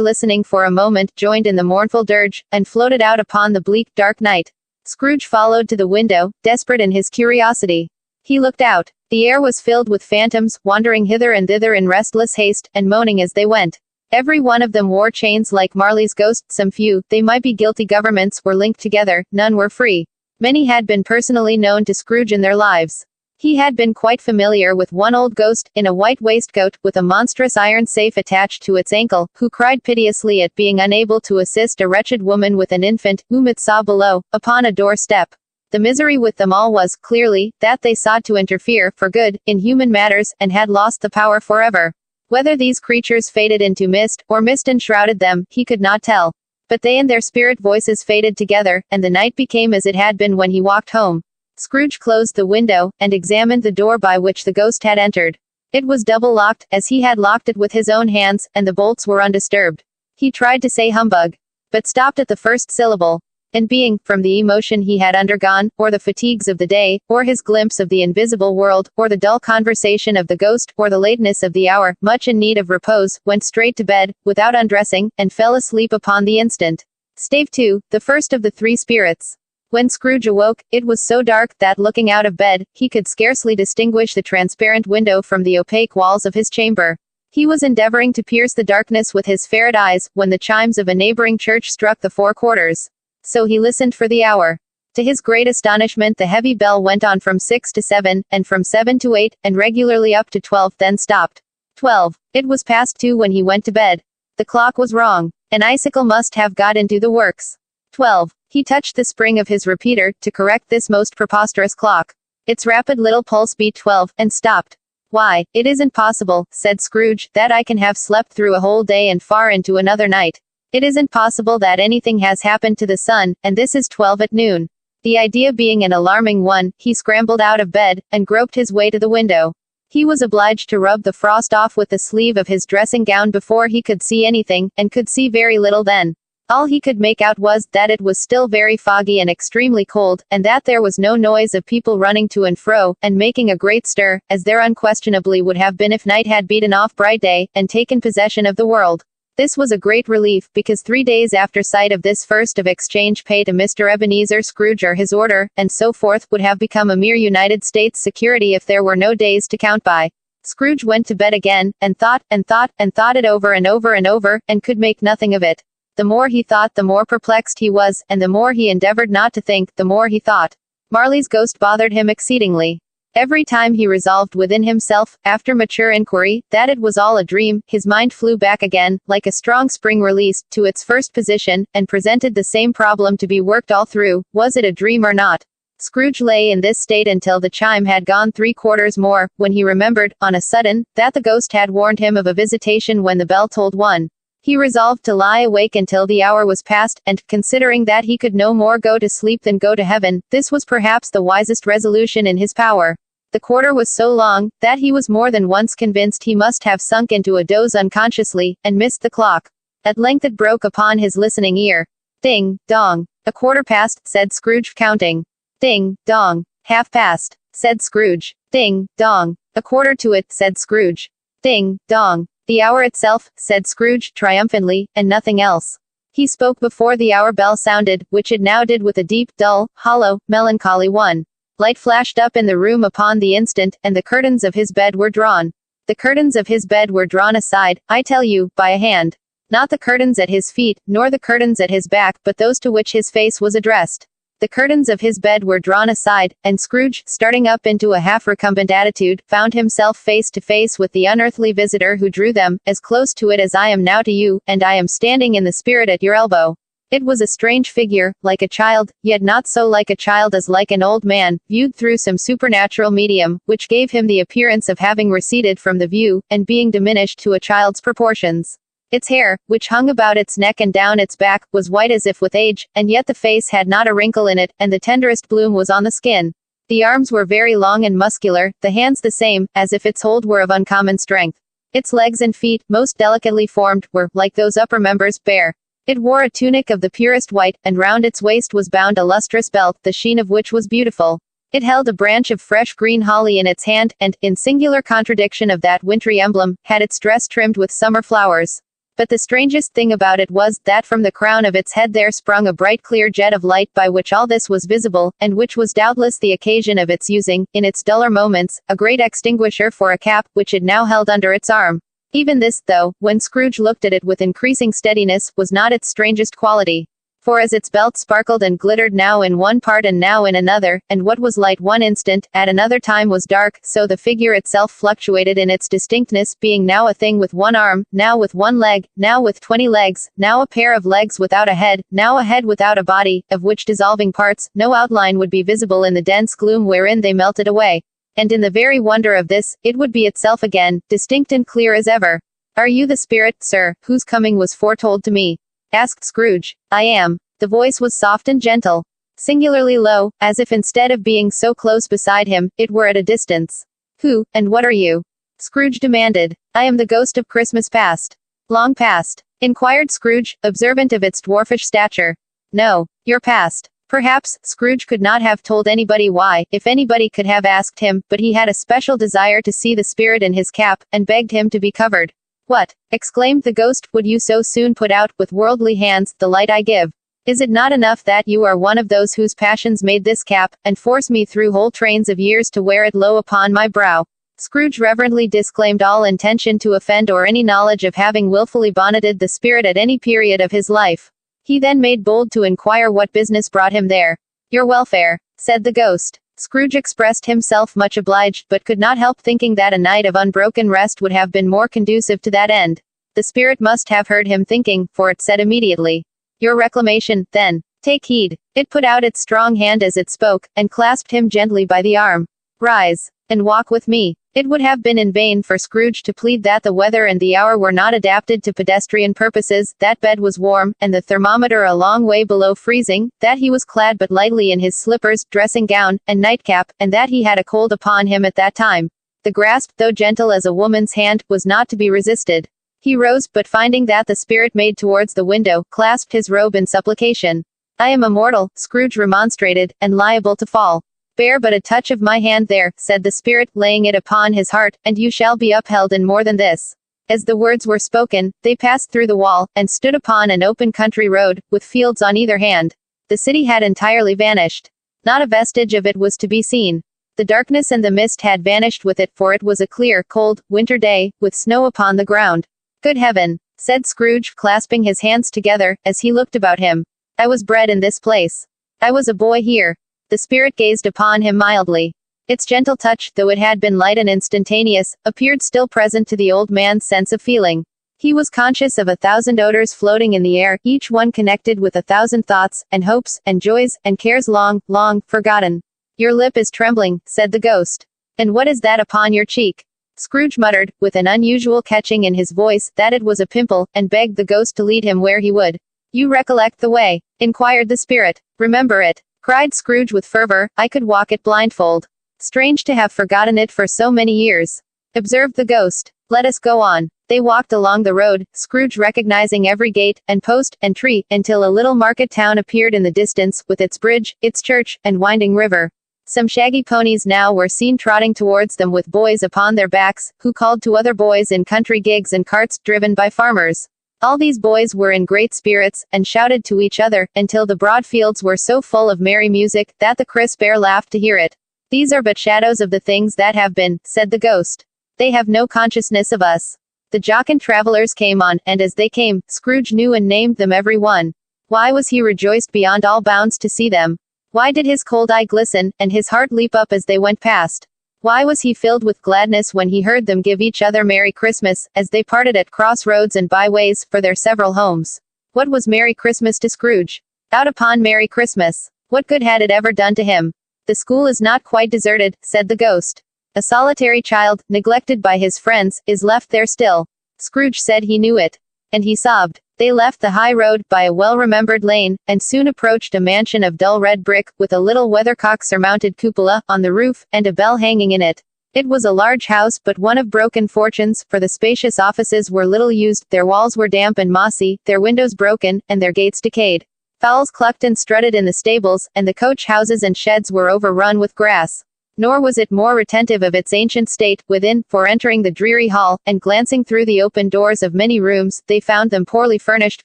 Speaker 1: listening for a moment, joined in the mournful dirge, and floated out upon the bleak, dark night. Scrooge followed to the window, desperate in his curiosity. He looked out. The air was filled with phantoms, wandering hither and thither in restless haste, and moaning as they went. Every one of them wore chains like Marley's ghost. Some few, they might be guilty governments, were linked together, none were free. Many had been personally known to Scrooge in their lives. He had been quite familiar with one old ghost, in a white waistcoat, with a monstrous iron safe attached to its ankle, who cried piteously at being unable to assist a wretched woman with an infant, whom it saw below, upon a doorstep. The misery with them all was, clearly, that they sought to interfere, for good, in human matters, and had lost the power forever. Whether these creatures faded into mist, or mist enshrouded them, he could not tell. But they and their spirit voices faded together, and the night became as it had been when he walked home. Scrooge closed the window, and examined the door by which the ghost had entered. It was double-locked, as he had locked it with his own hands, and the bolts were undisturbed. He tried to say humbug, but stopped at the first syllable. And being, from the emotion he had undergone, or the fatigues of the day, or his glimpse of the invisible world, or the dull conversation of the ghost, or the lateness of the hour, much in need of repose, went straight to bed, without undressing, and fell asleep upon the instant. Stave 2, the first of the 3 spirits. When Scrooge awoke, it was so dark that, looking out of bed, he could scarcely distinguish the transparent window from the opaque walls of his chamber. He was endeavoring to pierce the darkness with his ferret eyes, when the chimes of a neighboring church struck the 4 quarters. So he listened for the hour. To his great astonishment, the heavy bell went on from 6 to 7, and from 7 to 8, and regularly up to 12, then stopped. 12. It was past 2 when he went to bed. The clock was wrong. An icicle must have got into the works. 12. He touched the spring of his repeater, to correct this most preposterous clock. Its rapid little pulse beat 12, and stopped. Why, it isn't possible, said Scrooge, that I can have slept through a whole day and far into another night. It isn't possible that anything has happened to the sun, and this is 12 at noon. The idea being an alarming one, he scrambled out of bed, and groped his way to the window. He was obliged to rub the frost off with the sleeve of his dressing gown before he could see anything, and could see very little then. All he could make out was that it was still very foggy and extremely cold, and that there was no noise of people running to and fro, and making a great stir, as there unquestionably would have been if night had beaten off bright day, and taken possession of the world. This was a great relief, because 3 days after sight of this first of exchange pay to Mr. Ebenezer Scrooge or his order, and so forth, would have become a mere United States security if there were no days to count by. Scrooge went to bed again, and thought it over and over and over, and could make nothing of it. The more he thought, the more perplexed he was, and the more he endeavored not to think, the more he thought. Marley's ghost bothered him exceedingly. Every time he resolved within himself, after mature inquiry, that it was all a dream, his mind flew back again, like a strong spring released, to its first position, and presented the same problem to be worked all through: was it a dream or not? Scrooge lay in this state until the chime had gone 3 quarters more, when he remembered, on a sudden, that the ghost had warned him of a visitation when the bell tolled 1. He resolved to lie awake until the hour was past, and, considering that he could no more go to sleep than go to heaven, this was perhaps the wisest resolution in his power. The quarter was so long, that he was more than once convinced he must have sunk into a doze unconsciously, and missed the clock. At length it broke upon his listening ear. Ding, dong. A quarter past, said Scrooge, counting. Ding, dong. Half past, said Scrooge. Ding, dong. A quarter to it, said Scrooge. Ding, dong. The hour itself, said Scrooge, triumphantly, and nothing else. He spoke before the hour bell sounded, which it now did with a deep, dull, hollow, melancholy one. Light flashed up in the room upon the instant, and the curtains of his bed were drawn. The curtains of his bed were drawn aside, I tell you, by a hand. Not the curtains at his feet, nor the curtains at his back, but those to which his face was addressed. The curtains of his bed were drawn aside, and Scrooge, starting up into a half-recumbent attitude, found himself face to face with the unearthly visitor who drew them, as close to it as I am now to you, and I am standing in the spirit at your elbow. It was a strange figure, like a child, yet not so like a child as like an old man, viewed through some supernatural medium, which gave him the appearance of having receded from the view, and being diminished to a child's proportions. Its hair, which hung about its neck and down its back, was white as if with age, and yet the face had not a wrinkle in it, and the tenderest bloom was on the skin. The arms were very long and muscular, the hands the same, as if its hold were of uncommon strength. Its legs and feet, most delicately formed, were, like those upper members, bare. It wore a tunic of the purest white, and round its waist was bound a lustrous belt, the sheen of which was beautiful. It held a branch of fresh green holly in its hand, and, in singular contradiction of that wintry emblem, had its dress trimmed with summer flowers. But the strangest thing about it was, that from the crown of its head there sprung a bright clear jet of light by which all this was visible, and which was doubtless the occasion of its using, in its duller moments, a great extinguisher for a cap, which it now held under its arm. Even this, though, when Scrooge looked at it with increasing steadiness, was not its strangest quality. For as its belt sparkled and glittered now in one part and now in another, and what was light one instant, at another time was dark, so the figure itself fluctuated in its distinctness, being now a thing with one arm, now with one leg, now with 20 legs, now a pair of legs without a head, now a head without a body, of which dissolving parts, no outline would be visible in the dense gloom wherein they melted away. And in the very wonder of this, it would be itself again, distinct and clear as ever. "Are you the spirit, sir, whose coming was foretold to me?" asked Scrooge. "I am." The voice was soft and gentle, singularly low, as if instead of being so close beside him, it were at a distance. "Who, and what are you?" Scrooge demanded. "I am the ghost of Christmas past." "Long past?" inquired Scrooge, observant of its dwarfish stature. "No, your past." Perhaps, Scrooge could not have told anybody why, if anybody could have asked him, but he had a special desire to see the spirit in his cap, and begged him to be covered. "What?" exclaimed the ghost, "would you so soon put out, with worldly hands, the light I give? Is it not enough that you are one of those whose passions made this cap, and force me through whole trains of years to wear it low upon my brow?" Scrooge reverently disclaimed all intention to offend or any knowledge of having wilfully bonneted the spirit at any period of his life. He then made bold to inquire what business brought him there. "Your welfare," said the ghost. Scrooge expressed himself much obliged, but could not help thinking that a night of unbroken rest would have been more conducive to that end. The spirit must have heard him thinking, for it said immediately, "Your reclamation, then. Take heed." It put out its strong hand as it spoke, and clasped him gently by the arm. "Rise, and walk with me." It would have been in vain for Scrooge to plead that the weather and the hour were not adapted to pedestrian purposes, that bed was warm, and the thermometer a long way below freezing, that he was clad but lightly in his slippers, dressing gown, and nightcap, and that he had a cold upon him at that time. The grasp, though gentle as a woman's hand, was not to be resisted. He rose, but finding that the spirit made towards the window, clasped his robe in supplication. "I am a mortal," Scrooge remonstrated, "and liable to fall. Bear but a touch of my hand there," said the spirit, laying it upon his heart, "and you shall be upheld in more than this." As the words were spoken, they passed through the wall, and stood upon an open country road, with fields on either hand. The city had entirely vanished. Not a vestige of it was to be seen. The darkness and the mist had vanished with it, for it was a clear, cold, winter day, with snow upon the ground. "Good heaven!" said Scrooge, clasping his hands together, as he looked about him. "I was bred in this place. I was a boy here." The spirit gazed upon him mildly. Its gentle touch, though it had been light and instantaneous, appeared still present to the old man's sense of feeling. He was conscious of 1,000 odors floating in the air, each one connected with 1,000 thoughts, and hopes, and joys, and cares long, long, forgotten. "Your lip is trembling," said the ghost. "And what is that upon your cheek?" Scrooge muttered, with an unusual catching in his voice, that it was a pimple, and begged the ghost to lead him where he would. "You recollect the way?" inquired the spirit. "Remember it?" cried Scrooge with fervor. "I could walk it blindfold. Strange to have forgotten it for so many years," observed the ghost. "Let us go on." They walked along the road, Scrooge recognizing every gate, and post, and tree, until a little market town appeared in the distance, with its bridge, its church, and winding river. Some shaggy ponies now were seen trotting towards them with boys upon their backs, who called to other boys in country gigs and carts, driven by farmers. All these boys were in great spirits, and shouted to each other, until the broad fields were so full of merry music, that the crisp air laughed to hear it. "These are but shadows of the things that have been," said the ghost. "They have no consciousness of us." The jocund travelers came on, and as they came, Scrooge knew and named them every one. Why was he rejoiced beyond all bounds to see them? Why did his cold eye glisten, and his heart leap up as they went past? Why was he filled with gladness when he heard them give each other Merry Christmas, as they parted at cross-roads and byways, for their several homes? What was Merry Christmas to Scrooge? Out upon Merry Christmas! What good had it ever done to him? "The school is not quite deserted," said the ghost. "A solitary child, neglected by his friends, is left there still." Scrooge said he knew it. And he sobbed. They left the high road, by a well-remembered lane, and soon approached a mansion of dull red brick, with a little weathercock-surmounted cupola on the roof, and a bell hanging in it. It was a large house, but one of broken fortunes, for the spacious offices were little used, their walls were damp and mossy, their windows broken, and their gates decayed. Fowls clucked and strutted in the stables, and the coach houses and sheds were overrun with grass. Nor was it more retentive of its ancient state, within, for entering the dreary hall, and glancing through the open doors of many rooms, they found them poorly furnished,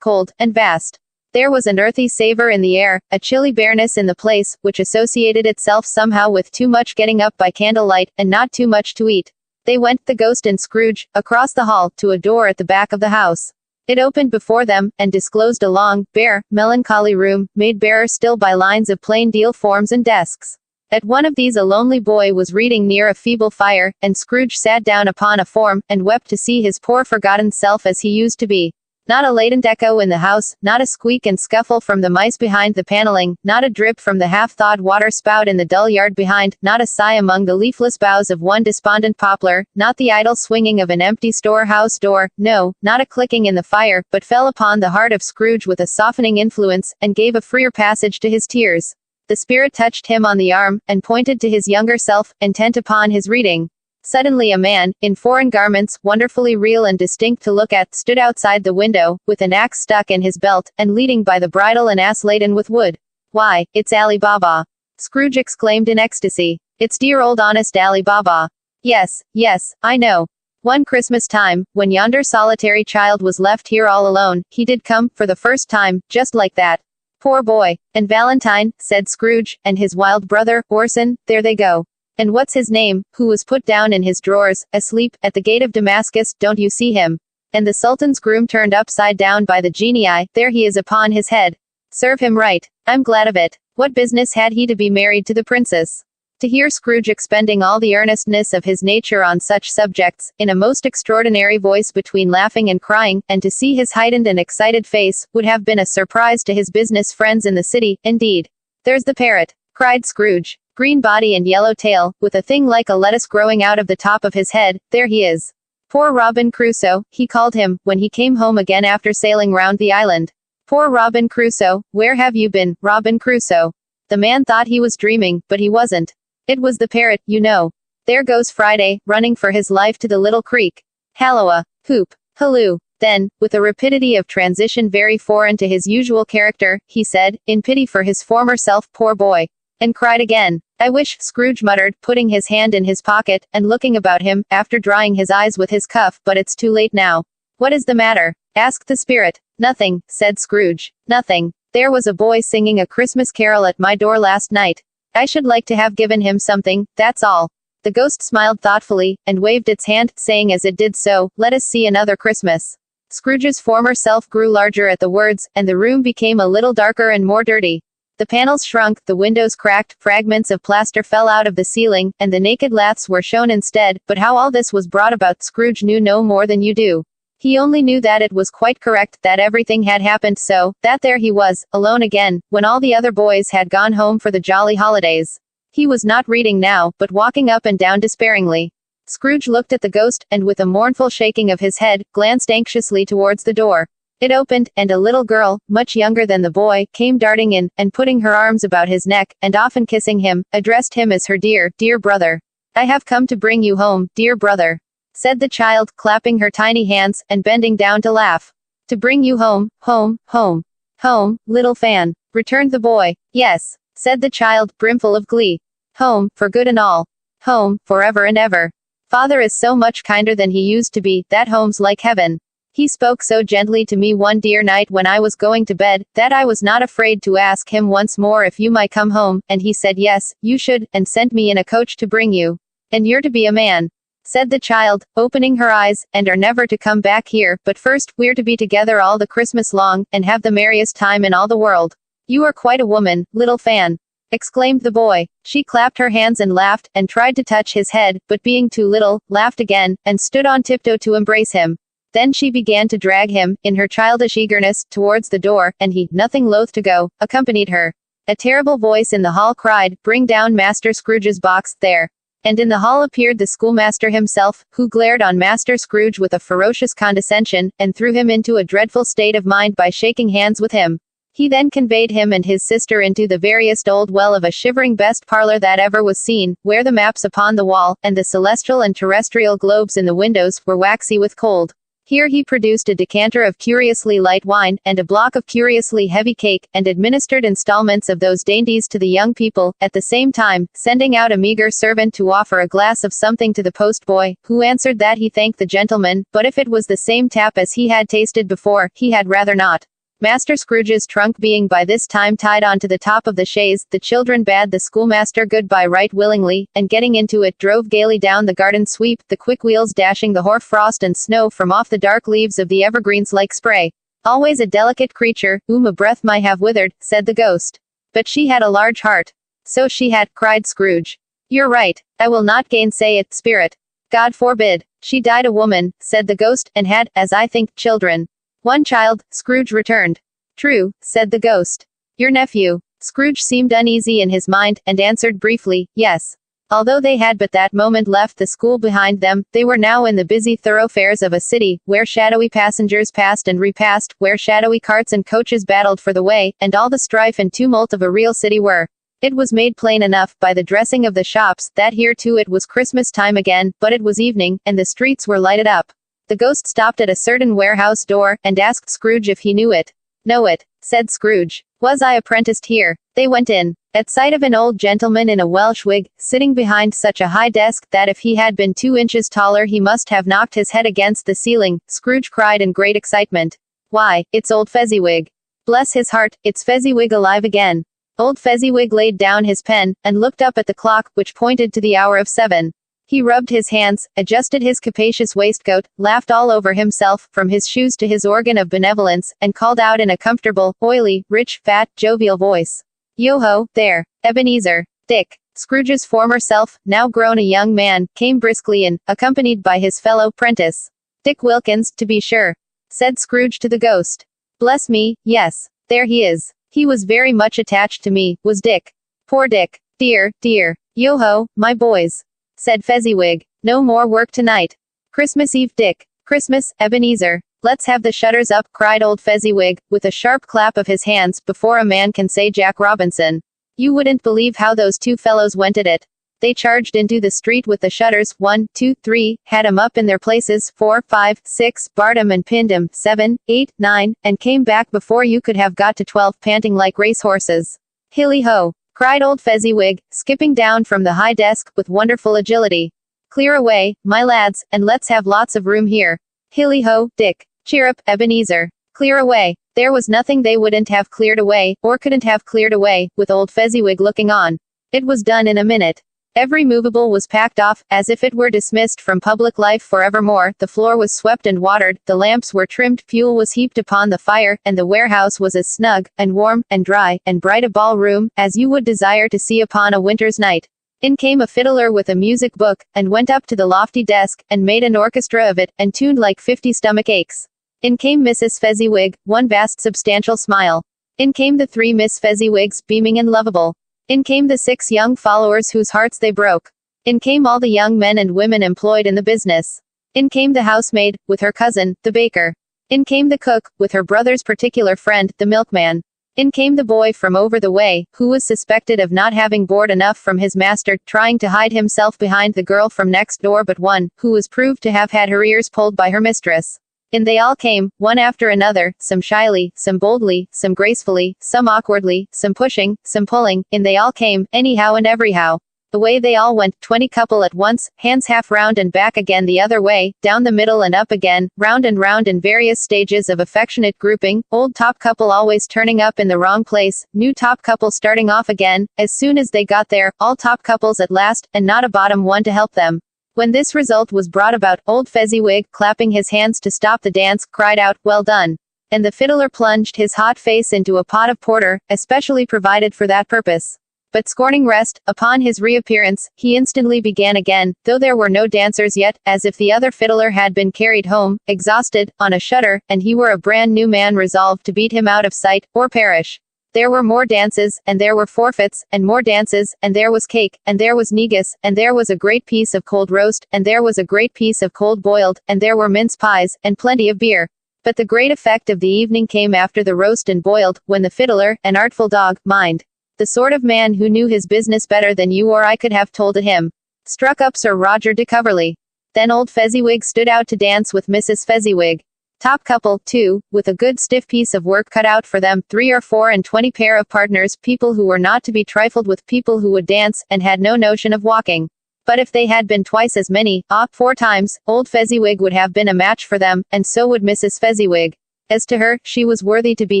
Speaker 1: cold, and vast. There was an earthy savor in the air, a chilly bareness in the place, which associated itself somehow with too much getting up by candlelight, and not too much to eat. They went, the ghost and Scrooge, across the hall, to a door at the back of the house. It opened before them, and disclosed a long, bare, melancholy room, made barer still by lines of plain deal forms and desks. At one of these a lonely boy was reading near a feeble fire, and Scrooge sat down upon a form, and wept to see his poor forgotten self as he used to be. Not a latent echo in the house, not a squeak and scuffle from the mice behind the paneling, not a drip from the half-thawed water spout in the dull yard behind, not a sigh among the leafless boughs of one despondent poplar, not the idle swinging of an empty storehouse door, no, not a clicking in the fire, but fell upon the heart of Scrooge with a softening influence, and gave a freer passage to his tears. The spirit touched him on the arm, and pointed to his younger self, intent upon his reading. Suddenly a man, in foreign garments, wonderfully real and distinct to look at, stood outside the window, with an axe stuck in his belt, and leading by the bridle an ass laden with wood. "Why, it's Ali Baba!" Scrooge exclaimed in ecstasy. "It's dear old honest Ali Baba. Yes, yes, I know. One Christmas time, when yonder solitary child was left here all alone, he did come, for the first time, just like that. Poor boy. And Valentine," said Scrooge, "and his wild brother, Orson, there they go. And what's his name, who was put down in his drawers, asleep, at the gate of Damascus, don't you see him? And the Sultan's groom turned upside down by the genii, there he is upon his head. Serve him right. I'm glad of it. What business had he to be married to the princess?" To hear Scrooge expending all the earnestness of his nature on such subjects, in a most extraordinary voice between laughing and crying, and to see his heightened and excited face, would have been a surprise to his business friends in the city, indeed. "There's the parrot!" cried Scrooge. "Green body and yellow tail, with a thing like a lettuce growing out of the top of his head, there he is. Poor Robin Crusoe, he called him, when he came home again after sailing round the island. Poor Robin Crusoe, where have you been, Robin Crusoe?" The man thought he was dreaming, but he wasn't. It was the parrot, you know. There goes Friday, running for his life to the little creek. Halloa! Hoop! Halloo! Then, with a rapidity of transition very foreign to his usual character, he said, in pity for his former self, "Poor boy," and cried again. "I wish," Scrooge muttered, putting his hand in his pocket, and looking about him, after drying his eyes with his cuff, "but it's too late now." "What is the matter?" asked the spirit. "Nothing," said Scrooge. "Nothing. There was a boy singing a Christmas carol at my door last night. I should like to have given him something, that's all." The ghost smiled thoughtfully, and waved its hand, saying as it did so, "Let us see another Christmas." Scrooge's former self grew larger at the words, and the room became a little darker and more dirty. The panels shrunk, the windows cracked, fragments of plaster fell out of the ceiling, and the naked laths were shown instead, but how all this was brought about Scrooge knew no more than you do. He only knew that it was quite correct, that everything had happened so, that there he was, alone again, when all the other boys had gone home for the jolly holidays. He was not reading now, but walking up and down despairingly. Scrooge looked at the ghost, and with a mournful shaking of his head, glanced anxiously towards the door. It opened, and a little girl, much younger than the boy, came darting in, and putting her arms about his neck, and often kissing him, addressed him as her dear, dear brother. "I have come to bring you home, dear brother," said the child, clapping her tiny hands, and bending down to laugh. "To bring you home, home, home. Home, little fan," returned the boy. "Yes," said the child, brimful of glee. "Home, for good and all. Home, forever and ever. Father is so much kinder than he used to be, that home's like heaven. He spoke so gently to me one dear night when I was going to bed, that I was not afraid to ask him once more if you might come home, and he said yes, you should, and sent me in a coach to bring you. And you're to be a man," said the child, opening her eyes, "and are never to come back here, but first, we're to be together all the Christmas long, and have the merriest time in all the world. You are quite a woman, little fan," exclaimed the boy. She clapped her hands and laughed, and tried to touch his head, but being too little, laughed again, and stood on tiptoe to embrace him. Then she began to drag him, in her childish eagerness, towards the door, and he, nothing loath to go, accompanied her. A terrible voice in the hall cried, "Bring down Master Scrooge's box, there." And in the hall appeared the schoolmaster himself, who glared on Master Scrooge with a ferocious condescension, and threw him into a dreadful state of mind by shaking hands with him. He then conveyed him and his sister into the veriest old well of a shivering best parlor that ever was seen, where the maps upon the wall, and the celestial and terrestrial globes in the windows, were waxy with cold. Here he produced a decanter of curiously light wine, and a block of curiously heavy cake, and administered installments of those dainties to the young people, at the same time, sending out a meagre servant to offer a glass of something to the post-boy, who answered that he thanked the gentleman, but if it was the same tap as he had tasted before, he had rather not. Master Scrooge's trunk being by this time tied on to the top of the chaise, the children bade the schoolmaster good-bye right willingly, and getting into it, drove gaily down the garden sweep, the quick wheels dashing the hoar frost and snow from off the dark leaves of the evergreens like spray. Always a delicate creature, whom a breath might have withered, said the ghost. But she had a large heart. So she had, cried Scrooge. You're right. I will not gainsay it, spirit. God forbid. She died a woman, said the ghost, and had, as I think, children. One child, Scrooge returned. True, said the ghost. Your nephew. Scrooge seemed uneasy in his mind, and answered briefly, yes. Although they had but that moment left the school behind them, they were now in the busy thoroughfares of a city, where shadowy passengers passed and repassed, where shadowy carts and coaches battled for the way, and all the strife and tumult of a real city were. It was made plain enough, by the dressing of the shops, that here too it was Christmas time again, but it was evening, and the streets were lighted up. The ghost stopped at a certain warehouse door, and asked Scrooge if he knew it. Know it, said Scrooge. Was I apprenticed here? They went in. At sight of an old gentleman in a Welsh wig, sitting behind such a high desk, that if he had been 2 inches taller he must have knocked his head against the ceiling, Scrooge cried in great excitement. Why, it's old Fezziwig. Bless his heart, it's Fezziwig alive again. Old Fezziwig laid down his pen, and looked up at the clock, which pointed to the hour of 7. He rubbed his hands, adjusted his capacious waistcoat, laughed all over himself, from his shoes to his organ of benevolence, and called out in a comfortable, oily, rich, fat, jovial voice. Yo-ho, there, Ebenezer. Dick. Scrooge's former self, now grown a young man, came briskly in, accompanied by his fellow prentice. Dick Wilkins, to be sure, said Scrooge to the ghost. Bless me, yes, there he is. He was very much attached to me, was Dick. Poor Dick. Dear, dear. Yo-ho, my boys, said Fezziwig. No more work tonight. Christmas Eve, Dick. Christmas, Ebenezer. Let's have the shutters up, cried old Fezziwig, with a sharp clap of his hands, before a man can say Jack Robinson. You wouldn't believe how those two fellows went at it. They charged into the street with the shutters, 1, 2, 3, had 'em up in their places, 4, 5, 6, barred 'em and pinned 'em, 7, 8, 9, and came back before you could have got to 12, panting like racehorses. Hilly-ho, cried old Fezziwig, skipping down from the high desk, with wonderful agility. Clear away, my lads, and let's have lots of room here. Hilly-ho, Dick. Cheer up, Ebenezer. Clear away. There was nothing they wouldn't have cleared away, or couldn't have cleared away, with old Fezziwig looking on. It was done in a minute. Every movable was packed off, as if it were dismissed from public life forevermore, the floor was swept and watered, the lamps were trimmed, fuel was heaped upon the fire, and the warehouse was as snug, and warm, and dry, and bright a ball-room, as you would desire to see upon a winter's night. In came a fiddler with a music book, and went up to the lofty desk, and made an orchestra of it, and tuned like 50 stomach aches. In came Mrs. Fezziwig, one vast substantial smile. In came the 3 Miss Fezziwigs, beaming and lovable. In came the 6 young followers whose hearts they broke. In came all the young men and women employed in the business. In came the housemaid, with her cousin, the baker. In came the cook, with her brother's particular friend, the milkman. In came the boy from over the way, who was suspected of not having board enough from his master, trying to hide himself behind the girl from next door but one, who was proved to have had her ears pulled by her mistress. In they all came, one after another, some shyly, some boldly, some gracefully, some awkwardly, some pushing, some pulling, in they all came, anyhow and everyhow. Away they all went, 20 couple at once, hands half round and back again the other way, down the middle and up again, round and round in various stages of affectionate grouping, old top couple always turning up in the wrong place, new top couple starting off again, as soon as they got there, all top couples at last, and not a bottom one to help them. When this result was brought about, old Fezziwig, clapping his hands to stop the dance, cried out, well done. And the fiddler plunged his hot face into a pot of porter, especially provided for that purpose. But scorning rest, upon his reappearance, he instantly began again, though there were no dancers yet, as if the other fiddler had been carried home, exhausted, on a shutter, and he were a brand new man resolved to beat him out of sight, or perish. There were more dances, and there were forfeits, and more dances, and there was cake, and there was negus, and there was a great piece of cold roast, and there was a great piece of cold boiled, and there were mince pies, and plenty of beer. But the great effect of the evening came after the roast and boiled, when the fiddler, an artful dog, mind, the sort of man who knew his business better than you or I could have told it him, struck up Sir Roger de Coverley. Then old Fezziwig stood out to dance with Mrs. Fezziwig. Top couple, too, with a good stiff piece of work cut out for them, 3 or 4 and 20 pair of partners, people who were not to be trifled with, people who would dance, and had no notion of walking. But if they had been twice as many, 4 times, old Fezziwig would have been a match for them, and so would Mrs. Fezziwig. As to her, she was worthy to be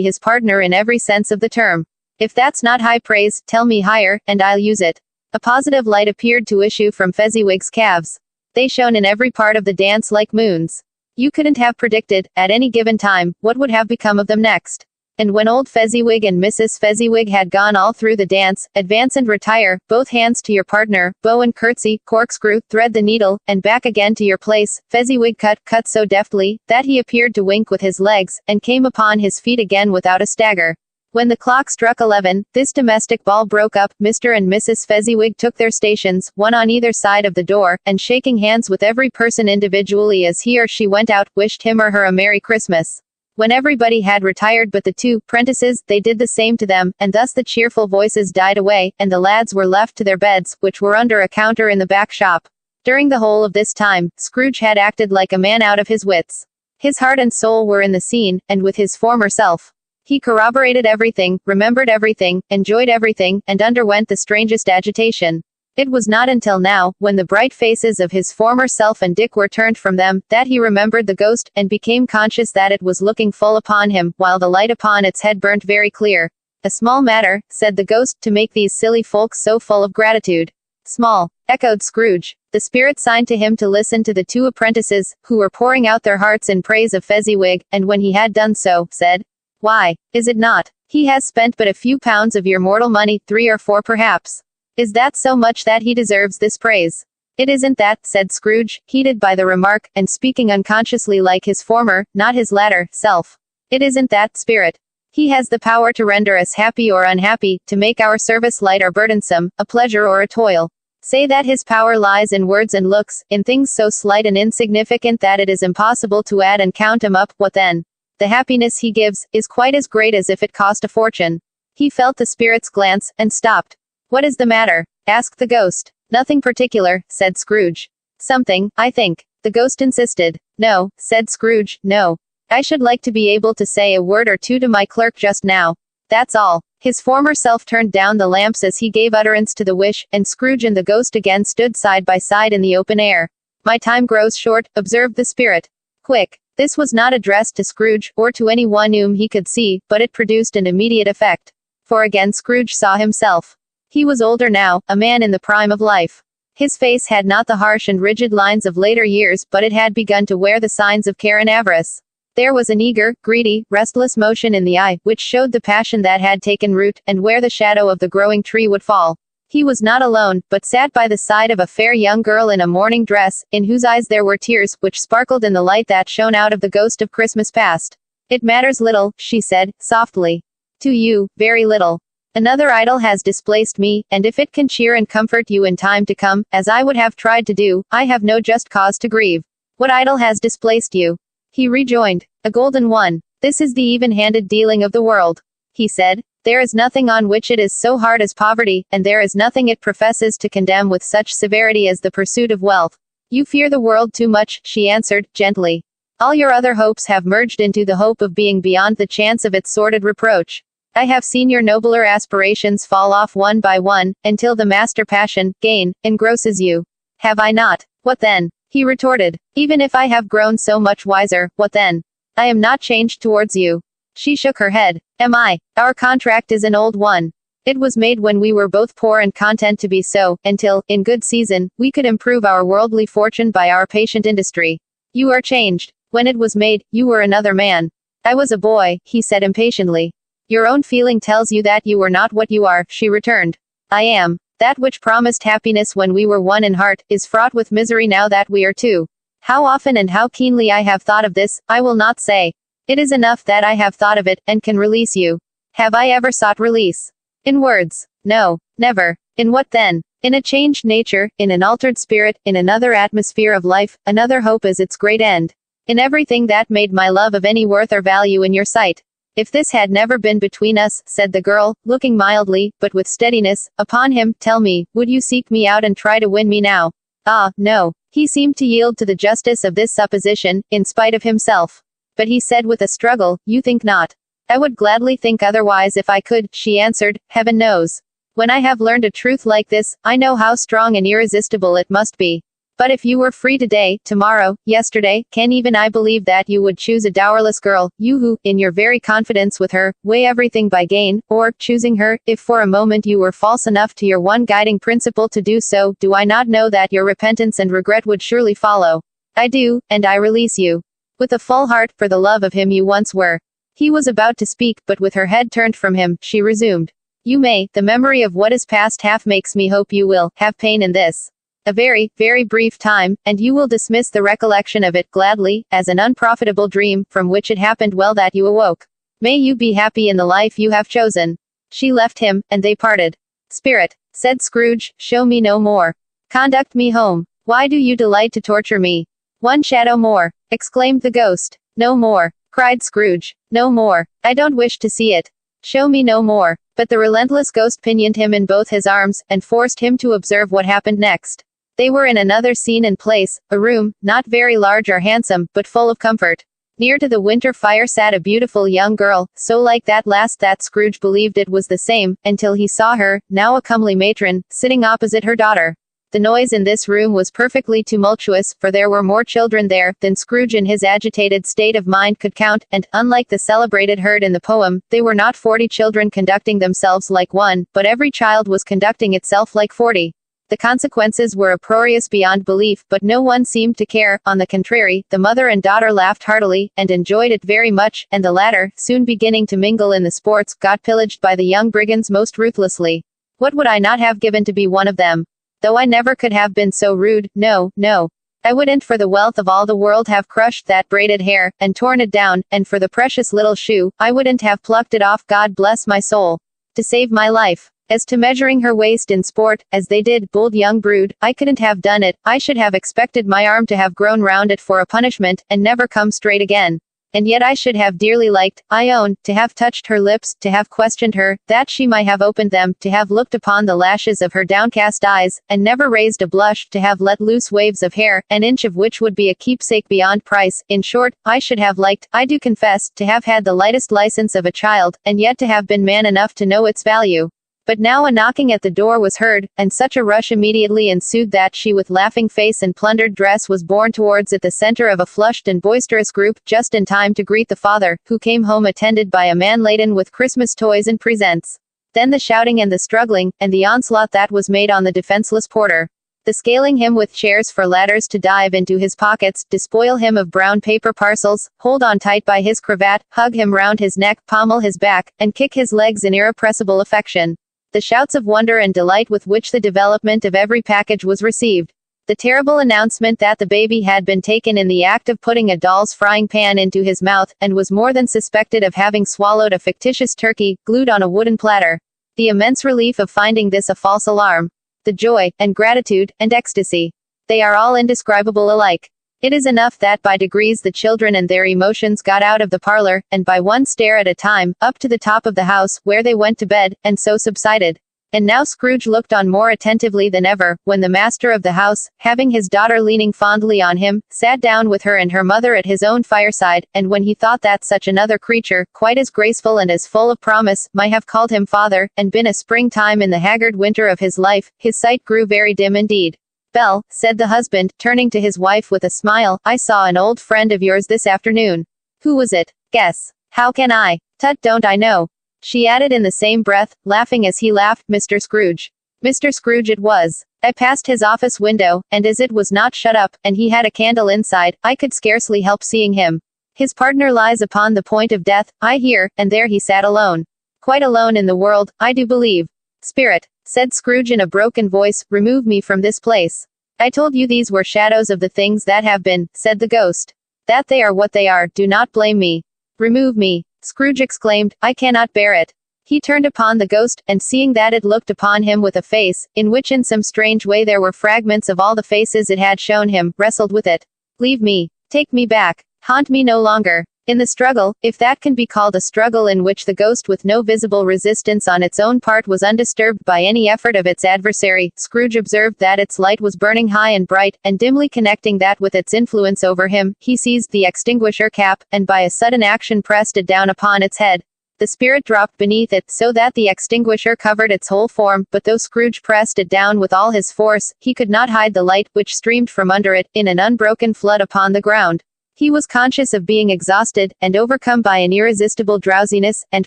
Speaker 1: his partner in every sense of the term. If that's not high praise, tell me higher, and I'll use it. A positive light appeared to issue from Fezziwig's calves. They shone in every part of the dance like moons. You couldn't have predicted, at any given time, what would have become of them next. And when old Fezziwig and Mrs. Fezziwig had gone all through the dance, advance and retire, both hands to your partner, bow and curtsy, corkscrew, thread the needle, and back again to your place, Fezziwig cut so deftly, that he appeared to wink with his legs, and came upon his feet again without a stagger. When the clock struck 11, this domestic ball broke up. Mr. and Mrs. Fezziwig took their stations, one on either side of the door, and shaking hands with every person individually as he or she went out, wished him or her a Merry Christmas. When everybody had retired but the 2 prentices, they did the same to them, and thus the cheerful voices died away, and the lads were left to their beds, which were under a counter in the back shop. During the whole of this time, Scrooge had acted like a man out of his wits. His heart and soul were in the scene, and with his former self. He corroborated everything, remembered everything, enjoyed everything, and underwent the strangest agitation. It was not until now, when the bright faces of his former self and Dick were turned from them, that he remembered the ghost, and became conscious that it was looking full upon him, while the light upon its head burnt very clear. A small matter, said the ghost, to make these silly folks so full of gratitude. Small, echoed Scrooge. The spirit signed to him to listen to the 2 apprentices, who were pouring out their hearts in praise of Fezziwig, and when he had done so, said, "Why, is it not? He has spent but a few pounds of your mortal money, 3 or 4 perhaps. Is that so much that he deserves this praise?" "It isn't that," said Scrooge, heated by the remark, and speaking unconsciously like his former, not his latter, self. "It isn't that, spirit. He has the power to render us happy or unhappy, to make our service light or burdensome, a pleasure or a toil. Say that his power lies in words and looks, in things so slight and insignificant that it is impossible to add and count 'em up. What then? The happiness he gives, is quite as great as if it cost a fortune." He felt the spirit's glance, and stopped. "What is the matter?" asked the ghost. "Nothing particular," said Scrooge. "Something, I think," the ghost insisted. "No," said Scrooge, "no. I should like to be able to say a word or 2 to my clerk just now. That's all." His former self turned down the lamps as he gave utterance to the wish, and Scrooge and the ghost again stood side by side in the open air. "My time grows short," observed the spirit. "Quick." This was not addressed to Scrooge, or to any one whom he could see, but it produced an immediate effect. For again Scrooge saw himself. He was older now, a man in the prime of life. His face had not the harsh and rigid lines of later years, but it had begun to wear the signs of care and avarice. There was an eager, greedy, restless motion in the eye, which showed the passion that had taken root, and where the shadow of the growing tree would fall. He was not alone, but sat by the side of a fair young girl in a mourning dress, in whose eyes there were tears, which sparkled in the light that shone out of the ghost of Christmas past. "It matters little," she said, softly. "To you, very little. Another idol has displaced me, and if it can cheer and comfort you in time to come, as I would have tried to do, I have no just cause to grieve." "What idol has displaced you?" he rejoined. "A golden one. This is the even-handed dealing of the world," he said. "There is nothing on which it is so hard as poverty, and there is nothing it professes to condemn with such severity as the pursuit of wealth." "You fear the world too much," she answered, gently. "All your other hopes have merged into the hope of being beyond the chance of its sordid reproach. I have seen your nobler aspirations fall off one by one, until the master passion, gain, engrosses you. Have I not? What then?" he retorted. "Even if I have grown so much wiser, what then? I am not changed towards you." She shook her head. "Am I? Our contract is an old one. It was made when we were both poor and content to be so, until, in good season, we could improve our worldly fortune by our patient industry. You are changed. When it was made, you were another man." "I was a boy," he said impatiently. "Your own feeling tells you that you were not what you are," she returned. "I am. That which promised happiness when we were one in heart, is fraught with misery now that we are two. How often and how keenly I have thought of this, I will not say. It is enough that I have thought of it, and can release you. Have I ever sought release? In words? No, never. In what then? In a changed nature, in an altered spirit, in another atmosphere of life, another hope as its great end. In everything that made my love of any worth or value in your sight. If this had never been between us, said the girl, looking mildly, but with steadiness, upon him, tell me, would you seek me out and try to win me now? Ah, no. He seemed to yield to the justice of this supposition, in spite of himself. But he said with a struggle, you think not. I would gladly think otherwise if I could, she answered, heaven knows. When I have learned a truth like this, I know how strong and irresistible it must be. But if you were free today, tomorrow, yesterday, can even I believe that you would choose a dowerless girl, you who, in your very confidence with her, weigh everything by gain, or, choosing her, if for a moment you were false enough to your one guiding principle to do so, do I not know that your repentance and regret would surely follow? I do, and I release you. With a full heart, for the love of him you once were. He was about to speak, but with her head turned from him, she resumed. You may, the memory of what is past half makes me hope you will, have pain in this. A very, very brief time, and you will dismiss the recollection of it gladly, as an unprofitable dream, from which it happened well that you awoke. May you be happy in the life you have chosen. She left him, and they parted. Spirit, said Scrooge, show me no more. Conduct me home. Why do you delight to torture me? One shadow more, exclaimed the ghost. No more, cried Scrooge. No more. I don't wish to see it. Show me no more. But the relentless ghost pinioned him in both his arms, and forced him to observe what happened next. They were in another scene and place, a room, not very large or handsome, but full of comfort. Near to the winter fire sat a beautiful young girl, so like that last that Scrooge believed it was the same, until he saw her, now a comely matron, sitting opposite her daughter. The noise in this room was perfectly tumultuous, for there were more children there than Scrooge in his agitated state of mind could count, and, unlike the celebrated herd in the poem, they were not 40 children conducting themselves like one, but every child was conducting itself like 40. The consequences were uproarious beyond belief, but no one seemed to care. On the contrary, the mother and daughter laughed heartily, and enjoyed it very much, and the latter, soon beginning to mingle in the sports, got pillaged by the young brigands most ruthlessly. What would I not have given to be one of them? Though I never could have been so rude, no, no. I wouldn't for the wealth of all the world have crushed that braided hair, and torn it down, and for the precious little shoe, I wouldn't have plucked it off, God bless my soul. To save my life. As to measuring her waist in sport, as they did, bold young brood, I couldn't have done it. I should have expected my arm to have grown round it for a punishment, and never come straight again. And yet I should have dearly liked, I own, to have touched her lips, to have questioned her, that she might have opened them, to have looked upon the lashes of her downcast eyes, and never raised a blush, to have let loose waves of hair, an inch of which would be a keepsake beyond price. In short, I should have liked, I do confess, to have had the lightest license of a child, and yet to have been man enough to know its value. But now a knocking at the door was heard, and such a rush immediately ensued that she with laughing face and plundered dress was borne towards it, the center of a flushed and boisterous group, just in time to greet the father, who came home attended by a man laden with Christmas toys and presents. Then the shouting and the struggling, and the onslaught that was made on the defenseless porter. The scaling him with chairs for ladders to dive into his pockets, despoil him of brown paper parcels, hold on tight by his cravat, hug him round his neck, pommel his back, and kick his legs in irrepressible affection. The shouts of wonder and delight with which the development of every package was received. The terrible announcement that the baby had been taken in the act of putting a doll's frying pan into his mouth, and was more than suspected of having swallowed a fictitious turkey, glued on a wooden platter. The immense relief of finding this a false alarm. The joy, and gratitude, and ecstasy. They are all indescribable alike. It is enough that by degrees the children and their emotions got out of the parlor, and by one stair at a time, up to the top of the house, where they went to bed, and so subsided. And now Scrooge looked on more attentively than ever, when the master of the house, having his daughter leaning fondly on him, sat down with her and her mother at his own fireside, and when he thought that such another creature, quite as graceful and as full of promise, might have called him father, and been a spring-time in the haggard winter of his life, his sight grew very dim indeed. Belle, said the husband, turning to his wife with a smile, I saw an old friend of yours this afternoon. Who was it? Guess. How can I? Tut, don't I know? She added in the same breath, laughing as he laughed, Mr. Scrooge. Mr. Scrooge it was. I passed his office window, and as it was not shut up, and he had a candle inside, I could scarcely help seeing him. His partner lies upon the point of death, I hear, and there he sat alone. Quite alone in the world, I do believe. Spirit, said Scrooge in a broken voice, remove me from this place. I told you these were shadows of the things that have been, said the ghost. That they are what they are, do not blame me. Remove me. Scrooge exclaimed, I cannot bear it. He turned upon the ghost, and seeing that it looked upon him with a face, in which in some strange way there were fragments of all the faces it had shown him, wrestled with it. Leave me. Take me back. Haunt me no longer. In the struggle, if that can be called a struggle in which the ghost with no visible resistance on its own part was undisturbed by any effort of its adversary, Scrooge observed that its light was burning high and bright, and dimly connecting that with its influence over him, he seized the extinguisher cap, and by a sudden action pressed it down upon its head. The spirit dropped beneath it, so that the extinguisher covered its whole form, but though Scrooge pressed it down with all his force, he could not hide the light, which streamed from under it, in an unbroken flood upon the ground. He was conscious of being exhausted, and overcome by an irresistible drowsiness, and,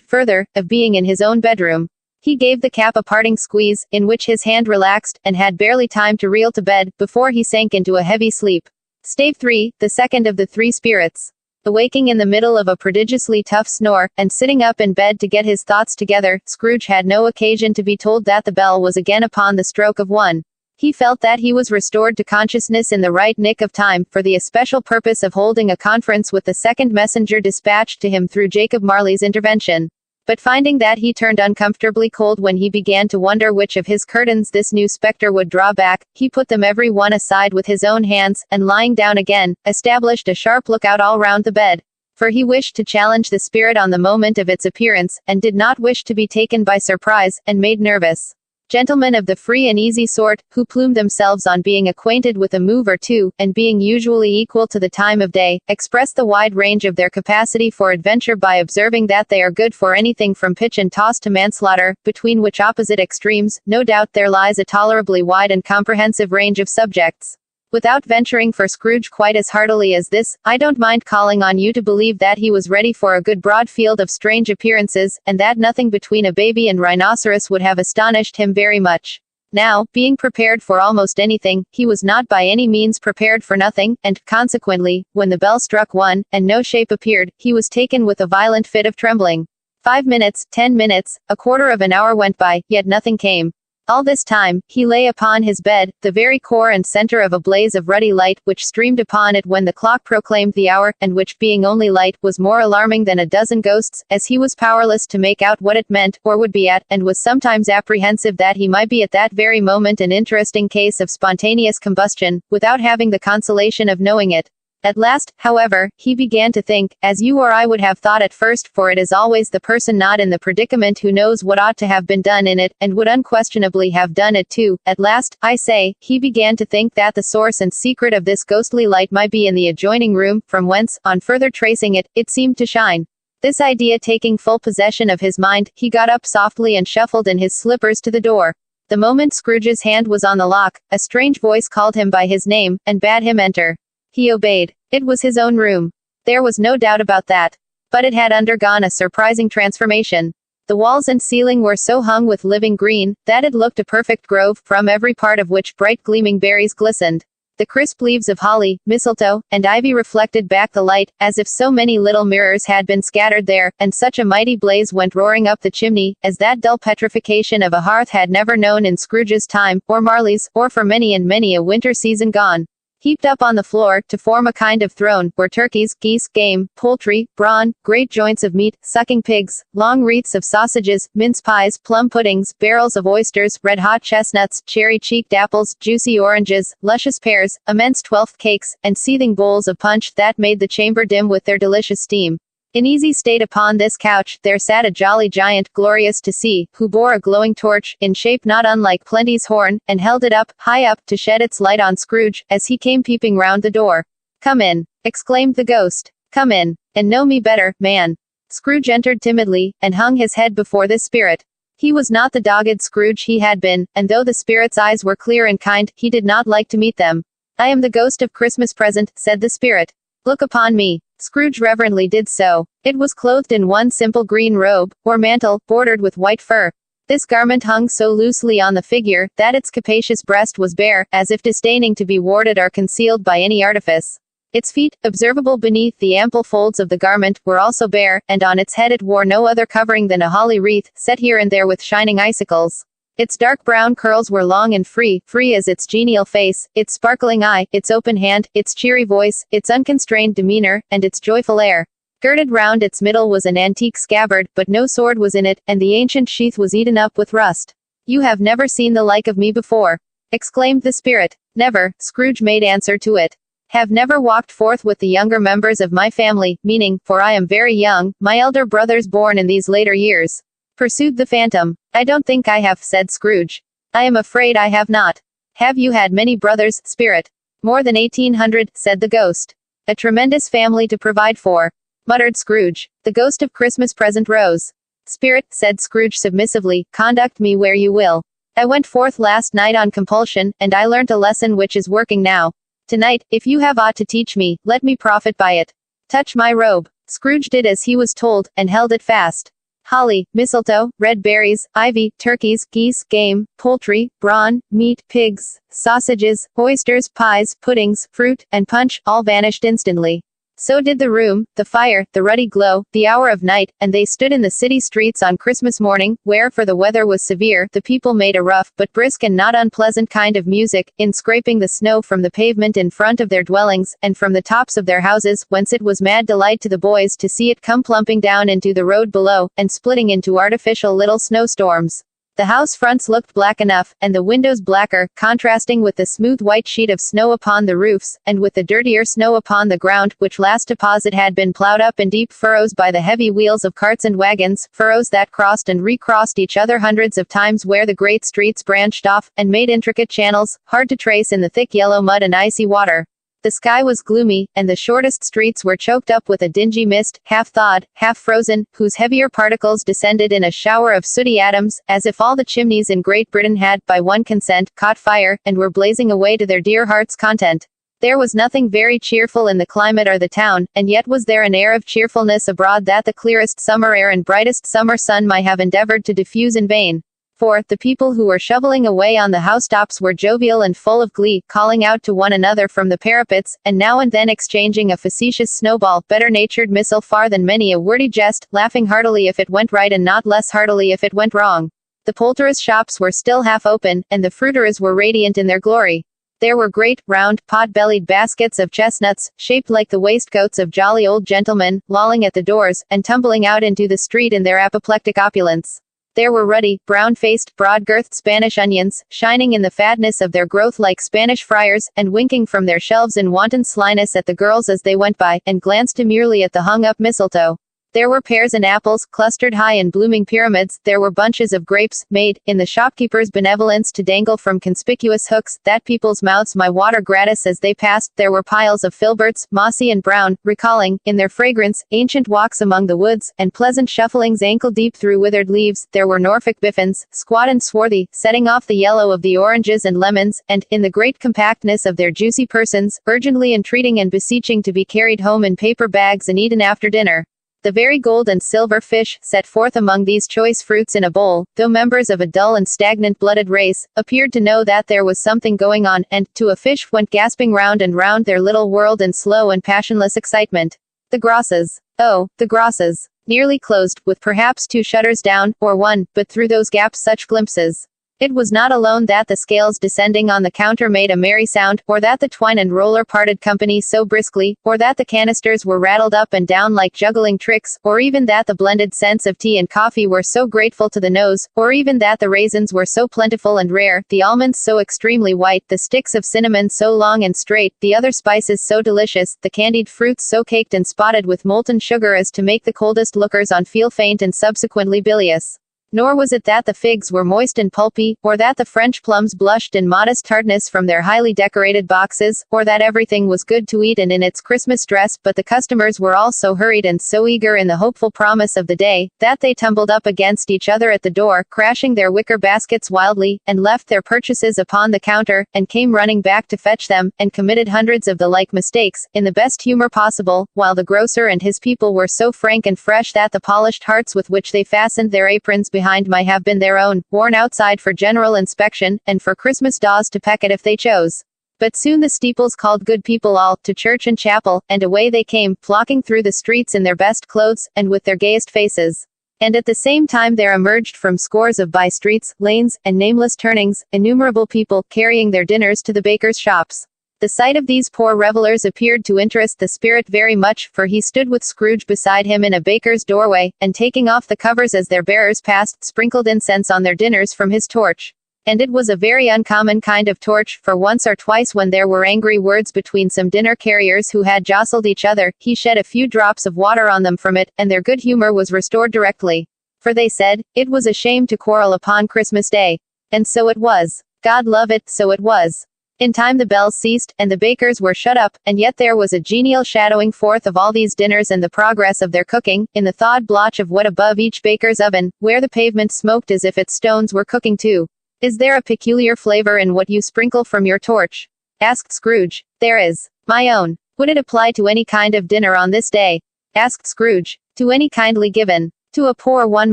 Speaker 1: further, of being in his own bedroom. He gave the cap a parting squeeze, in which his hand relaxed, and had barely time to reel to bed, before he sank into a heavy sleep. Stave 3, the second of the three spirits. Awaking in the middle of a prodigiously tough snore, and sitting up in bed to get his thoughts together, Scrooge had no occasion to be told that the bell was again upon the stroke of 1. He felt that he was restored to consciousness in the right nick of time, for the especial purpose of holding a conference with the second messenger dispatched to him through Jacob Marley's intervention. But finding that he turned uncomfortably cold when he began to wonder which of his curtains this new spectre would draw back, he put them every one aside with his own hands, and lying down again, established a sharp lookout all round the bed. For he wished to challenge the spirit on the moment of its appearance, and did not wish to be taken by surprise, and made nervous. Gentlemen of the free and easy sort, who plume themselves on being acquainted with a move or two, and being usually equal to the time of day, express the wide range of their capacity for adventure by observing that they are good for anything from pitch and toss to manslaughter, between which opposite extremes, no doubt there lies a tolerably wide and comprehensive range of subjects. Without venturing for Scrooge quite as heartily as this, I don't mind calling on you to believe that he was ready for a good broad field of strange appearances, and that nothing between a baby and rhinoceros would have astonished him very much. Now, being prepared for almost anything, he was not by any means prepared for nothing, and, consequently, when the bell struck 1, and no shape appeared, he was taken with a violent fit of trembling. 5 minutes, 10 minutes, a quarter of an hour went by, yet nothing came. All this time, he lay upon his bed, the very core and center of a blaze of ruddy light, which streamed upon it when the clock proclaimed the hour, and which, being only light, was more alarming than a dozen ghosts, as he was powerless to make out what it meant, or would be at, and was sometimes apprehensive that he might be at that very moment an interesting case of spontaneous combustion, without having the consolation of knowing it. At last, however, he began to think, as you or I would have thought at first, for it is always the person not in the predicament who knows what ought to have been done in it, and would unquestionably have done it too. At last, I say, he began to think that the source and secret of this ghostly light might be in the adjoining room, from whence, on further tracing it, it seemed to shine. This idea taking full possession of his mind, he got up softly and shuffled in his slippers to the door. The moment Scrooge's hand was on the lock, a strange voice called him by his name, and bade him enter. He obeyed. It was his own room. There was no doubt about that. But it had undergone a surprising transformation. The walls and ceiling were so hung with living green, that it looked a perfect grove, from every part of which bright gleaming berries glistened. The crisp leaves of holly, mistletoe, and ivy reflected back the light, as if so many little mirrors had been scattered there, and such a mighty blaze went roaring up the chimney, as that dull petrification of a hearth had never known in Scrooge's time, or Marley's, or for many and many a winter season gone. Heaped up on the floor, to form a kind of throne, were turkeys, geese, game, poultry, brawn, great joints of meat, sucking pigs, long wreaths of sausages, mince pies, plum puddings, barrels of oysters, red-hot chestnuts, cherry-cheeked apples, juicy oranges, luscious pears, immense twelfth cakes, and seething bowls of punch that made the chamber dim with their delicious steam. In easy state upon this couch, there sat a jolly giant, glorious to see, who bore a glowing torch, in shape not unlike Plenty's horn, and held it up, high up, to shed its light on Scrooge, as he came peeping round the door. "Come in," exclaimed the ghost. "Come in, and know me better, man." Scrooge entered timidly, and hung his head before this spirit. He was not the dogged Scrooge he had been, and though the spirit's eyes were clear and kind, he did not like to meet them. "I am the ghost of Christmas present," said the spirit. "Look upon me." Scrooge reverently did so. It was clothed in one simple green robe, or mantle, bordered with white fur. This garment hung so loosely on the figure, that its capacious breast was bare, as if disdaining to be warded or concealed by any artifice. Its feet, observable beneath the ample folds of the garment, were also bare, and on its head it wore no other covering than a holly wreath, set here and there with shining icicles. Its dark brown curls were long and free as its genial face, its sparkling eye, its open hand, its cheery voice, its unconstrained demeanor, and its joyful air. Girded round its middle was an antique scabbard, but no sword was in it, and the ancient sheath was eaten up with rust. "You have never seen the like of me before," exclaimed the spirit. "Never," Scrooge made answer to it. "Have never walked forth with the younger members of my family, meaning, for I am very young, my elder brothers born in these later years," pursued the phantom. "I don't think I have," said Scrooge. "I am afraid I have not." "Have you had many brothers, spirit?" "More than 1800, said the ghost. "A tremendous family to provide for," muttered Scrooge. The ghost of Christmas present rose. "Spirit," said Scrooge submissively, "conduct me where you will. I went forth last night on compulsion, and I learnt a lesson which is working now. Tonight, if you have aught to teach me, let me profit by it. Touch my robe." Scrooge did as he was told, and held it fast. Holly, mistletoe, red berries, ivy, turkeys, geese, game, poultry, brawn, meat, pigs, sausages, oysters, pies, puddings, fruit, and punch, all vanished instantly. So did the room, the fire, the ruddy glow, the hour of night, and they stood in the city streets on Christmas morning, where, for the weather was severe, the people made a rough, but brisk and not unpleasant kind of music, in scraping the snow from the pavement in front of their dwellings, and from the tops of their houses, whence it was mad delight to the boys to see it come plumping down into the road below, and splitting into artificial little snowstorms. The house fronts looked black enough, and the windows blacker, contrasting with the smooth white sheet of snow upon the roofs, and with the dirtier snow upon the ground, which last deposit had been plowed up in deep furrows by the heavy wheels of carts and wagons, furrows that crossed and recrossed each other hundreds of times where the great streets branched off, and made intricate channels, hard to trace in the thick yellow mud and icy water. The sky was gloomy, and the shortest streets were choked up with a dingy mist, half thawed, half frozen, whose heavier particles descended in a shower of sooty atoms, as if all the chimneys in Great Britain had, by one consent, caught fire, and were blazing away to their dear hearts' content. There was nothing very cheerful in the climate or the town, and yet was there an air of cheerfulness abroad that the clearest summer air and brightest summer sun might have endeavored to diffuse in vain. For, the people who were shoveling away on the housetops were jovial and full of glee, calling out to one another from the parapets, and now and then exchanging a facetious snowball, better-natured missile far than many a wordy jest, laughing heartily if it went right and not less heartily if it went wrong. The poulterers' shops were still half open, and the fruiterers were radiant in their glory. There were great, round, pot-bellied baskets of chestnuts, shaped like the waistcoats of jolly old gentlemen, lolling at the doors, and tumbling out into the street in their apoplectic opulence. There were ruddy, brown-faced, broad-girthed Spanish onions, shining in the fatness of their growth like Spanish friars, and winking from their shelves in wanton slyness at the girls as they went by, and glanced demurely at the hung-up mistletoe. There were pears and apples, clustered high in blooming pyramids. There were bunches of grapes, made, in the shopkeeper's benevolence to dangle from conspicuous hooks, that people's mouths might water gratis as they passed. There were piles of filberts, mossy and brown, recalling, in their fragrance, ancient walks among the woods, and pleasant shufflings ankle-deep through withered leaves. There were Norfolk biffins, squat and swarthy, setting off the yellow of the oranges and lemons, and, in the great compactness of their juicy persons, urgently entreating and beseeching to be carried home in paper bags and eaten after dinner. The very gold and silver fish, set forth among these choice fruits in a bowl, though members of a dull and stagnant-blooded race, appeared to know that there was something going on, and, to a fish, went gasping round and round their little world in slow and passionless excitement. The grosses. Oh, the grosses. Nearly closed, with perhaps 2 shutters down, or 1, but through those gaps such glimpses. It was not alone that the scales descending on the counter made a merry sound, or that the twine and roller parted company so briskly, or that the canisters were rattled up and down like juggling tricks, or even that the blended scents of tea and coffee were so grateful to the nose, or even that the raisins were so plentiful and rare, the almonds so extremely white, the sticks of cinnamon so long and straight, the other spices so delicious, the candied fruits so caked and spotted with molten sugar as to make the coldest lookers on feel faint and subsequently bilious. Nor was it that the figs were moist and pulpy, or that the French plums blushed in modest tartness from their highly decorated boxes, or that everything was good to eat and in its Christmas dress, but the customers were all so hurried and so eager in the hopeful promise of the day, that they tumbled up against each other at the door, crashing their wicker baskets wildly, and left their purchases upon the counter, and came running back to fetch them, and committed hundreds of the like mistakes, in the best humor possible, while the grocer and his people were so frank and fresh that the polished hearts with which they fastened their aprons behind might have been their own, worn outside for general inspection, and for Christmas daws to peck at if they chose. But soon the steeples called good people all, to church and chapel, and away they came, flocking through the streets in their best clothes, and with their gayest faces. And at the same time there emerged from scores of by-streets, lanes, and nameless turnings, innumerable people, carrying their dinners to the bakers' shops. The sight of these poor revelers appeared to interest the spirit very much, for he stood with Scrooge beside him in a baker's doorway, and taking off the covers as their bearers passed, sprinkled incense on their dinners from his torch. And it was a very uncommon kind of torch, for once or twice when there were angry words between some dinner carriers who had jostled each other, he shed a few drops of water on them from it, and their good humor was restored directly. For they said, it was a shame to quarrel upon Christmas Day. And so it was. God love it, so it was. In time the bells ceased, and the bakers were shut up, and yet there was a genial shadowing forth of all these dinners and the progress of their cooking, in the thawed blotch of wood above each baker's oven, where the pavement smoked as if its stones were cooking too. Is there a peculiar flavor in what you sprinkle from your torch? Asked Scrooge. There is. My own. Would it apply to any kind of dinner on this day? Asked Scrooge. To any kindly given. To a poor one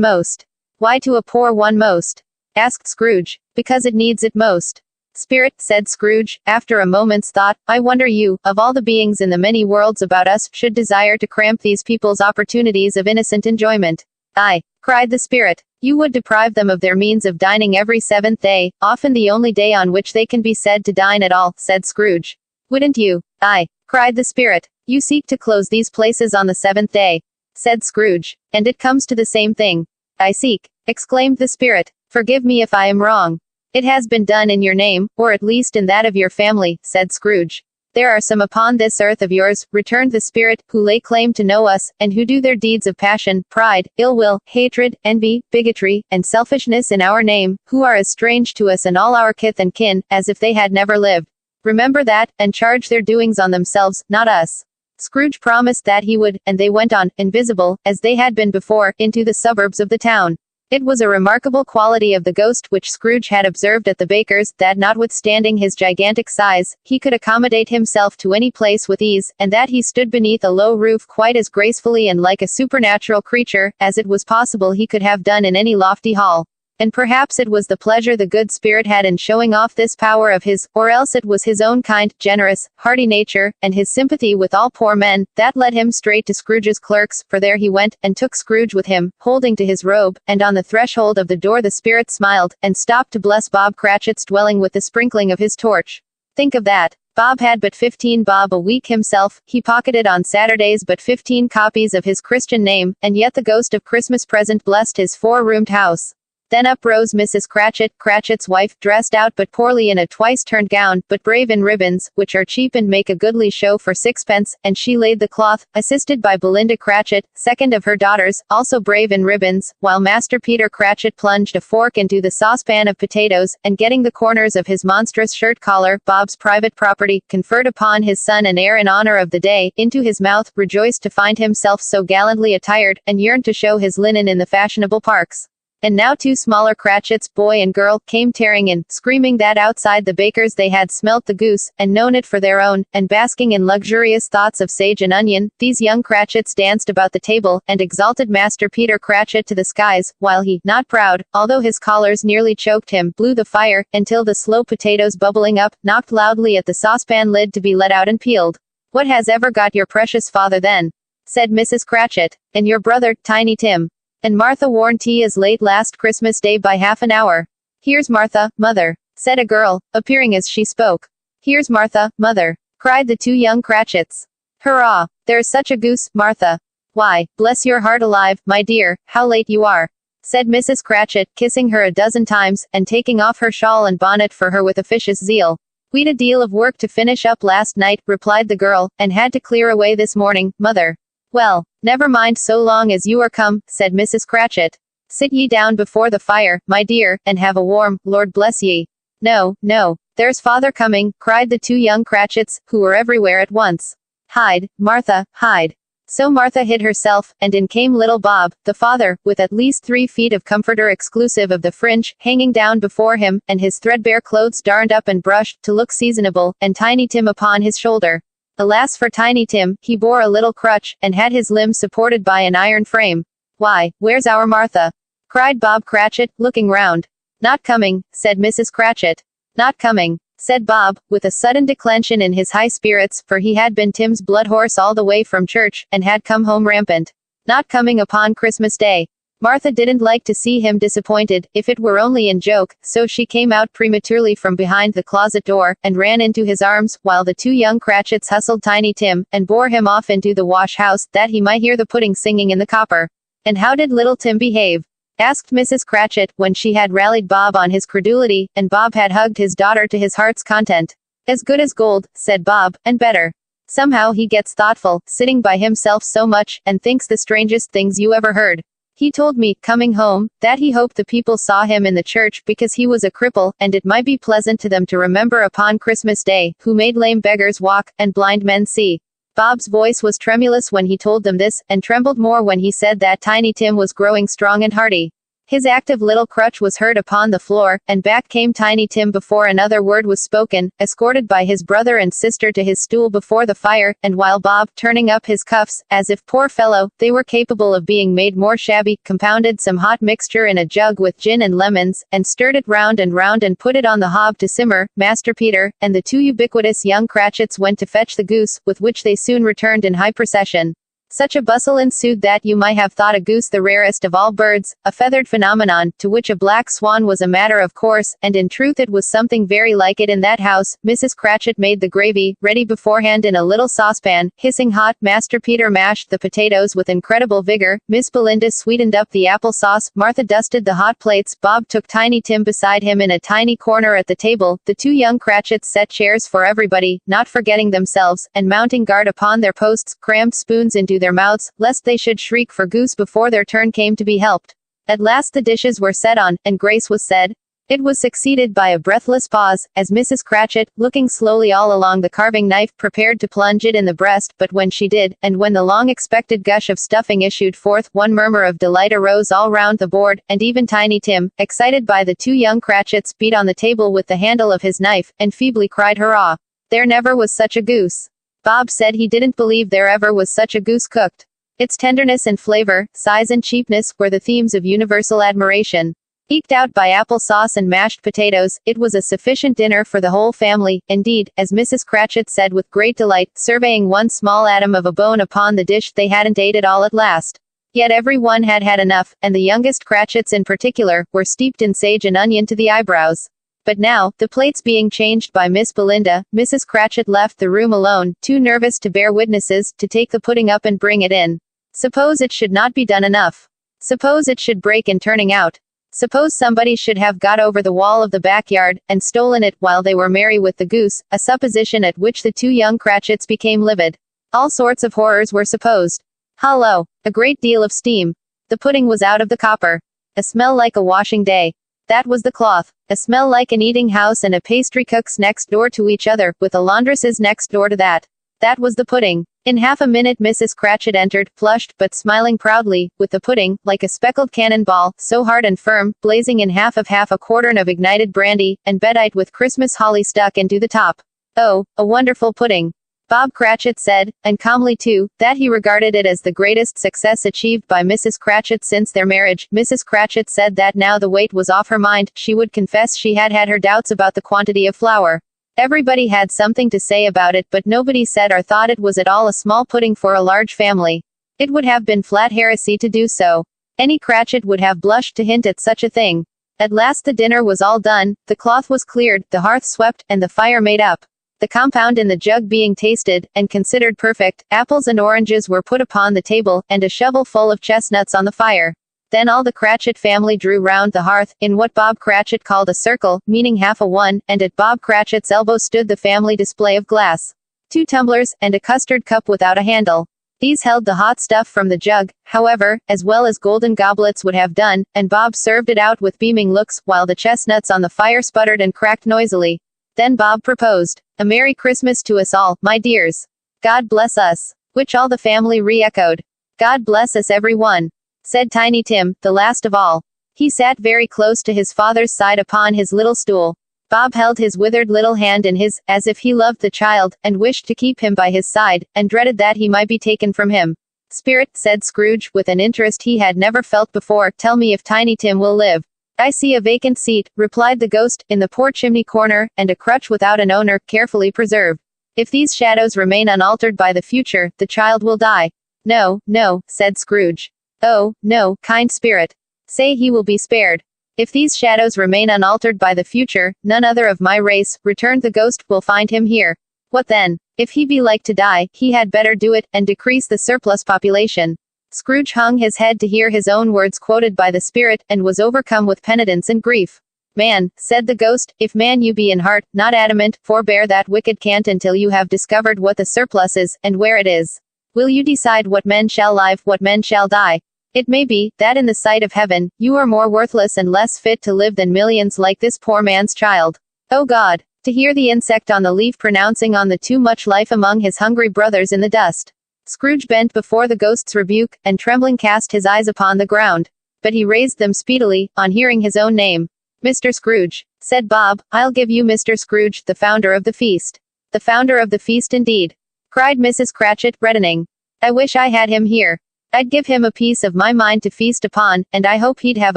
Speaker 1: most. Why to a poor one most? Asked Scrooge. Because it needs it most. Spirit, said Scrooge, after a moment's thought, I wonder you, of all the beings in the many worlds about us, should desire to cramp these people's opportunities of innocent enjoyment. Aye, cried the spirit. You would deprive them of their means of dining every seventh day, often the only day on which they can be said to dine at all, said Scrooge. Wouldn't you? Aye, cried the spirit. You seek to close these places on the seventh day, said Scrooge. And it comes to the same thing. I seek, exclaimed the spirit. Forgive me if I am wrong. It has been done in your name, or at least in that of your family, said Scrooge. There are some upon this earth of yours, returned the spirit, who lay claim to know us, and who do their deeds of passion, pride, ill will, hatred, envy, bigotry, and selfishness in our name, who are as strange to us and all our kith and kin, as if they had never lived. Remember that, and charge their doings on themselves, not us. Scrooge promised that he would, and they went on, invisible, as they had been before, into the suburbs of the town. It was a remarkable quality of the ghost which Scrooge had observed at the baker's, that notwithstanding his gigantic size, he could accommodate himself to any place with ease, and that he stood beneath a low roof quite as gracefully and like a supernatural creature, as it was possible he could have done in any lofty hall. And perhaps it was the pleasure the good spirit had in showing off this power of his, or else it was his own kind, generous, hearty nature, and his sympathy with all poor men, that led him straight to Scrooge's clerks, for there he went, and took Scrooge with him, holding to his robe, and on the threshold of the door the spirit smiled, and stopped to bless Bob Cratchit's dwelling with the sprinkling of his torch. Think of that. Bob had but 15 bob a week himself, he pocketed on Saturdays but 15 copies of his Christian name, and yet the ghost of Christmas present blessed his four-roomed house. Then up rose Mrs. Cratchit, Cratchit's wife, dressed out but poorly in a twice-turned gown, but brave in ribbons, which are cheap and make a goodly show for sixpence, and she laid the cloth, assisted by Belinda Cratchit, second of her daughters, also brave in ribbons, while Master Peter Cratchit plunged a fork into the saucepan of potatoes, and getting the corners of his monstrous shirt collar, Bob's private property, conferred upon his son an air in honor of the day, into his mouth, rejoiced to find himself so gallantly attired, and yearned to show his linen in the fashionable parks. And now two smaller Cratchits, boy and girl, came tearing in, screaming that outside the baker's they had smelt the goose, and known it for their own, and basking in luxurious thoughts of sage and onion, these young Cratchits danced about the table, and exalted Master Peter Cratchit to the skies, while he, not proud, although his collars nearly choked him, blew the fire, until the slow potatoes bubbling up, knocked loudly at the saucepan lid to be let out and peeled. What has ever got your precious father then? Said Mrs. Cratchit. And your brother, Tiny Tim. And Martha worn tea as late last Christmas Day by half an hour. Here's Martha, mother, said a girl, appearing as she spoke. Here's Martha, mother, cried the two young Cratchits. Hurrah! There's such a goose, Martha. Why, bless your heart alive, my dear, how late you are, said Mrs. Cratchit, kissing her a dozen times, and taking off her shawl and bonnet for her with officious zeal. We'd a deal of work to finish up last night, replied the girl, and had to clear away this morning, mother. Well, never mind so long as you are come, said Mrs. Cratchit. Sit ye down before the fire, my dear, and have a warm, Lord bless ye. No, no, there's father coming, cried the two young Cratchits, who were everywhere at once. Hide, Martha, hide. So Martha hid herself, and in came little Bob, the father, with at least 3 feet of comforter exclusive of the fringe, hanging down before him, and his threadbare clothes darned up and brushed, to look seasonable, and Tiny Tim upon his shoulder. Alas for Tiny Tim, he bore a little crutch, and had his limbs supported by an iron frame. Why, where's our Martha? Cried Bob Cratchit, looking round. Not coming, said Mrs. Cratchit. Not coming, said Bob, with a sudden declension in his high spirits, for he had been Tim's blood horse all the way from church, and had come home rampant. Not coming upon Christmas Day. Martha didn't like to see him disappointed, if it were only in joke, so she came out prematurely from behind the closet door, and ran into his arms, while the two young Cratchits hustled Tiny Tim, and bore him off into the wash house, that he might hear the pudding singing in the copper. "And how did little Tim behave?" asked Mrs. Cratchit, when she had rallied Bob on his credulity, and Bob had hugged his daughter to his heart's content. "As good as gold," said Bob, "and better. Somehow he gets thoughtful, sitting by himself so much, and thinks the strangest things you ever heard. He told me, coming home, that he hoped the people saw him in the church because he was a cripple, and it might be pleasant to them to remember upon Christmas Day, who made lame beggars walk, and blind men see." Bob's voice was tremulous when he told them this, and trembled more when he said that Tiny Tim was growing strong and hearty. His active little crutch was heard upon the floor, and back came Tiny Tim before another word was spoken, escorted by his brother and sister to his stool before the fire, and while Bob, turning up his cuffs, as if, poor fellow, they were capable of being made more shabby, compounded some hot mixture in a jug with gin and lemons, and stirred it round and put it on the hob to simmer, Master Peter, and the two ubiquitous young Cratchits went to fetch the goose, with which they soon returned in high procession. Such a bustle ensued that you might have thought a goose the rarest of all birds, a feathered phenomenon, to which a black swan was a matter of course, and in truth it was something very like it in that house. Mrs. Cratchit made the gravy, ready beforehand in a little saucepan, hissing hot. Master Peter mashed the potatoes with incredible vigor, Miss Belinda sweetened up the apple sauce, Martha dusted the hot plates, Bob took Tiny Tim beside him in a tiny corner at the table, the two young Cratchits set chairs for everybody, not forgetting themselves, and mounting guard upon their posts, crammed spoons into their mouths, lest they should shriek for goose before their turn came to be helped. At last the dishes were set on, and grace was said. It was succeeded by a breathless pause, as Mrs. Cratchit, looking slowly all along the carving knife, prepared to plunge it in the breast, but when she did, and when the long-expected gush of stuffing issued forth, one murmur of delight arose all round the board, and even Tiny Tim, excited by the two young Cratchits, beat on the table with the handle of his knife, and feebly cried hurrah! There never was such a goose. Bob said he didn't believe there ever was such a goose cooked. Its tenderness and flavor, size and cheapness, were the themes of universal admiration. Eked out by apple sauce and mashed potatoes, it was a sufficient dinner for the whole family. Indeed, as Mrs. Cratchit said with great delight, surveying one small atom of a bone upon the dish, they hadn't ate it all at last. Yet every one had had enough, and the youngest Cratchits in particular, were steeped in sage and onion to the eyebrows. But now, the plates being changed by Miss Belinda, Mrs. Cratchit left the room alone, too nervous to bear witnesses, to take the pudding up and bring it in. Suppose it should not be done enough. Suppose it should break in turning out. Suppose somebody should have got over the wall of the backyard, and stolen it, while they were merry with the goose, a supposition at which the two young Cratchits became livid. All sorts of horrors were supposed. Hollow. A great deal of steam. The pudding was out of the copper. A smell like a washing day. That was the cloth. A smell like an eating house and a pastry cook's next door to each other, with a laundress's next door to that. That was the pudding. In half a minute Mrs. Cratchit entered, flushed, but smiling proudly, with the pudding, like a speckled cannon ball, so hard and firm, blazing in half a quartern of ignited brandy, and bedight with Christmas holly stuck into the top. Oh, a wonderful pudding. Bob Cratchit said, and calmly too, that he regarded it as the greatest success achieved by Mrs. Cratchit since their marriage. Mrs. Cratchit said that now the weight was off her mind, she would confess she had had her doubts about the quantity of flour. Everybody had something to say about it, but nobody said or thought it was at all a small pudding for a large family. It would have been flat heresy to do so. Any Cratchit would have blushed to hint at such a thing. At last the dinner was all done, the cloth was cleared, the hearth swept, and the fire made up. The compound in the jug being tasted, and considered perfect, apples and oranges were put upon the table, and a shovel full of chestnuts on the fire. Then all the Cratchit family drew round the hearth, in what Bob Cratchit called a circle, meaning half a one, and at Bob Cratchit's elbow stood the family display of glass. 2 tumblers, and a custard cup without a handle. These held the hot stuff from the jug, however, as well as golden goblets would have done, and Bob served it out with beaming looks, while the chestnuts on the fire sputtered and cracked noisily. Then Bob proposed, "A Merry Christmas to us all, my dears. God bless us." Which all the family re-echoed. "God bless us every one," said Tiny Tim, the last of all. He sat very close to his father's side upon his little stool. Bob held his withered little hand in his, as if he loved the child, and wished to keep him by his side, and dreaded that he might be taken from him. "Spirit," said Scrooge, with an interest he had never felt before, "tell me if Tiny Tim will live." "I see a vacant seat," replied the ghost, "in the poor chimney corner, and a crutch without an owner, carefully preserved. If these shadows remain unaltered by the future, the child will die." "No, no," said Scrooge. Oh, no, kind spirit. Say he will be spared. If these shadows remain unaltered by the future, none other of my race, returned the ghost, will find him here. What then? If he be like to die, he had better do it, and decrease the surplus population. Scrooge hung his head to hear his own words quoted by the spirit, and was overcome with penitence and grief. Man, said the ghost, if man you be in heart, not adamant, forbear that wicked cant until you have discovered what the surplus is, and where it is. Will you decide what men shall live, what men shall die? It may be, that in the sight of heaven, you are more worthless and less fit to live than millions like this poor man's child. O God! To hear the insect on the leaf pronouncing on the too much life among his hungry brothers in the dust. Scrooge bent before the ghost's rebuke, and trembling cast his eyes upon the ground. But he raised them speedily, on hearing his own name. Mr. Scrooge, said Bob, I'll give you Mr. Scrooge, the founder of the feast. The founder of the feast indeed, cried Mrs. Cratchit, reddening. I wish I had him here. I'd give him a piece of my mind to feast upon, and I hope he'd have